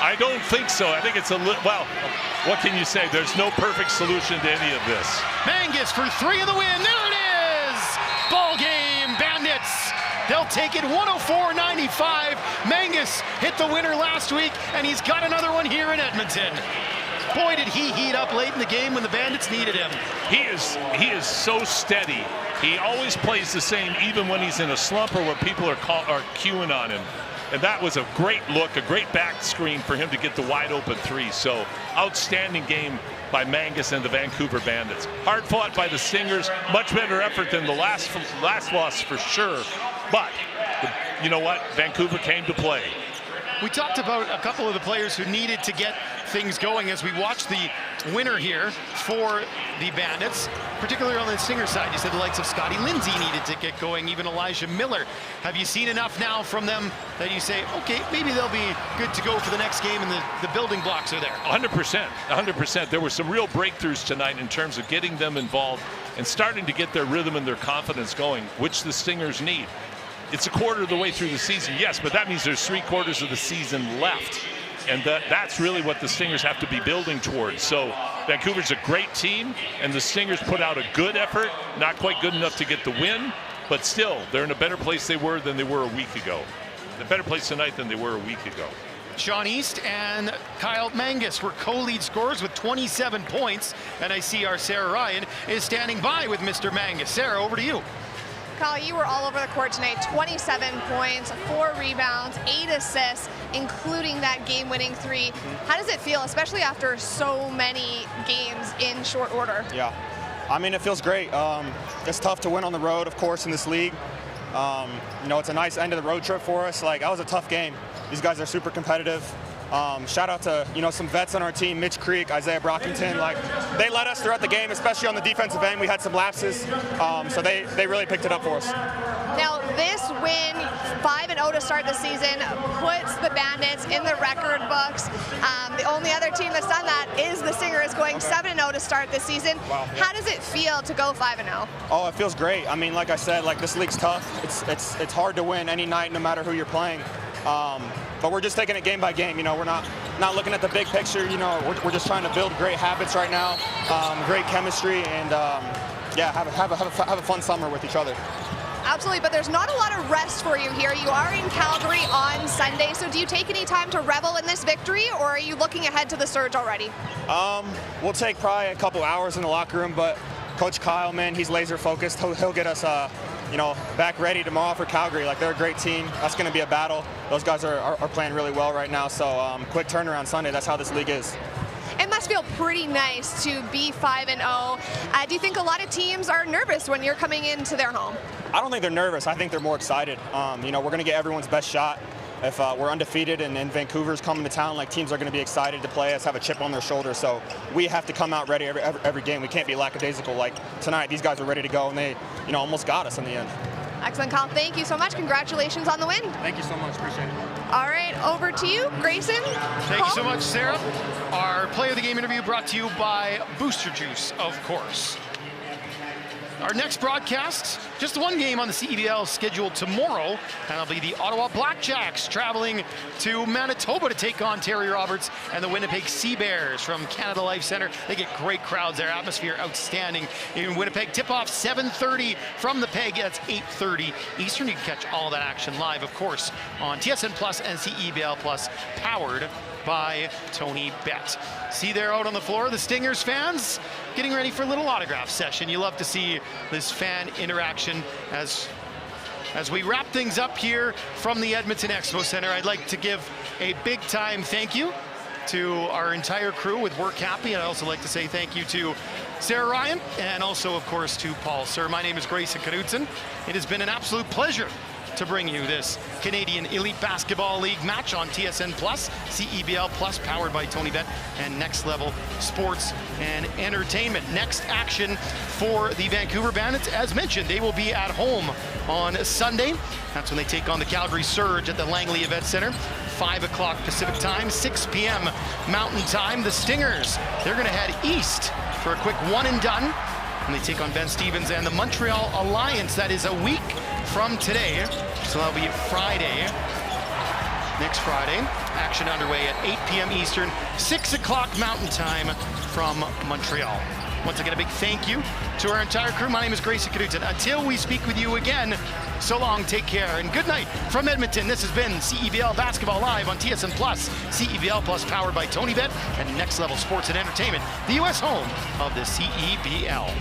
Speaker 4: I don't think so. I think it's a little, well, what can you say? There's no perfect solution to any of this.
Speaker 3: Mangus for three of the win. There it is! Ball game, Bandits. They'll take it 104-95. Mangus hit the winner last week, and he's got another one here in Edmonton. Boy, did he heat up late in the game when the Bandits needed him.
Speaker 4: He is so steady. He always plays the same, even when he's in a slump or where people are queuing on him. And that was a great look, a great back screen for him to get the wide open three. So outstanding game by Mangus and the Vancouver Bandits. Hard fought by the Stingers, much better effort than the last loss for sure. But you know what? Vancouver came to play.
Speaker 3: We talked about a couple of the players who needed to get things going as we watched the winner here for the Bandits, particularly on the Stinger side. You said the likes of Scotty Lindsay needed to get going, even Elijah Miller. Have you seen enough now from them that you say, okay, maybe they'll be good to go for the next game and the building blocks are there?
Speaker 4: 100%. There were some real breakthroughs tonight in terms of getting them involved and starting to get their rhythm and their confidence going, which the Stingers need. It's a quarter of the way through the season, yes, but that means there's 3/4 of the season left. And that's really what the Stingers have to be building towards. So Vancouver's a great team, and the Stingers put out a good effort, not quite good enough to get the win, but still, they're in a better place than they were a week ago. A better place tonight than they were a week ago.
Speaker 3: Sean East and Kyle Mangus were co-lead scorers with 27 points, and I see our Sarah Ryan is standing by with Mr. Mangus. Sarah, over to you.
Speaker 2: Kyle, you were all over the court tonight. 27 points, 4 rebounds, 8 assists, including that game-winning 3. How does it feel, especially after so many games in short order?
Speaker 18: Yeah, I mean, it feels great. It's tough to win on the road, of course, in this league. You know, it's a nice end of the road trip for us. Like, that was a tough game. These guys are super competitive. Shout out to, you know, some vets on our team, Mitch Creek, Isaiah Brockington. Like, they led us throughout the game, especially on the defensive end. We had some lapses, so they really picked it up for us.
Speaker 2: Now, this win, 5-0 to start the season, puts the Bandits in the record books. The only other team that's done that is the Stingers, going 7-0 to start the season.
Speaker 18: Wow.
Speaker 2: How does it feel to go 5-0?
Speaker 18: Oh, it feels great. I mean, like I said, like, this league's tough. It's hard to win any night, no matter who you're playing. But we're just taking it game by game. You know, we're not looking at the big picture. You know, we're just trying to build great habits right now, great chemistry, and yeah, have a fun summer with each other.
Speaker 2: Absolutely, but there's not a lot of rest for you here. You are in Calgary on Sunday, so do you take any time to revel in this victory, or are you looking ahead to the Surge already?
Speaker 18: We'll take probably a couple hours in the locker room, but Coach Kyle, man, he's laser focused. He'll get us you know, back ready tomorrow for Calgary. Like, they're a great team. That's going to be a battle. Those guys are playing really well right now. So quick turnaround Sunday. That's how this league is.
Speaker 2: It must feel pretty nice to be 5-0. Do you think a lot of teams are nervous when you're coming into their home?
Speaker 18: I don't think they're nervous. I think they're more excited. You know, we're going to get everyone's best shot. If we're undefeated and Vancouver's coming to town, like, teams are going to be excited to play us, have a chip on their shoulder. So we have to come out ready every game. We can't be lackadaisical. Like tonight, these guys are ready to go, and they, you know, almost got us in the end.
Speaker 2: Excellent, Kyle. Thank you so much. Congratulations on the win.
Speaker 18: Thank you so much. Appreciate it.
Speaker 2: All right, over to you, Grayson.
Speaker 3: Thank you so much, Sarah. Our Play of the Game interview brought to you by Booster Juice, of course. Our next broadcast, just one game on the CEBL scheduled tomorrow, and that'll be the Ottawa Blackjacks traveling to Manitoba to take on Terry Roberts and the Winnipeg Sea Bears from Canada Life Centre. They get great crowds. Their atmosphere outstanding in Winnipeg. Tip-off 7:30 from the Peg. That's 8:30 Eastern. You can catch all that action live, of course, on TSN Plus and CEBL Plus, powered by Tony Bet. See there out on the floor, the Stingers fans getting ready for a little autograph session. You love to see this fan interaction as we wrap things up here from the Edmonton Expo Center. I'd like to give a big time thank you to our entire crew with Work Happy. I'd also like to say thank you to Sarah Ryan and also, of course, to Paul Sir. My name is Grayson Knudsen. It has been an absolute pleasure to bring you this Canadian Elite Basketball League match on TSN Plus, CEBL Plus, powered by Tony Bet, and Next Level Sports and Entertainment. Next action for the Vancouver Bandits, as mentioned, they will be at home on Sunday. That's when they take on the Calgary Surge at the Langley Event Center. 5 o'clock Pacific time, 6 p.m. Mountain time. The Stingers, they're going to head east for a quick one and done, and they take on Ben Stevens and the Montreal Alliance. That is a week from today, so that'll be Friday, next Friday. Action underway at 8 p.m. Eastern, 6 o'clock Mountain Time from Montreal. Once again, a big thank you to our entire crew. My name is Grayson Knudsen. Until we speak with you again, so long, take care, and good night from Edmonton. This has been CEBL Basketball Live on TSN Plus, CEBL Plus, powered by Tony Bet and Next Level Sports and Entertainment, the U.S. home of the CEBL.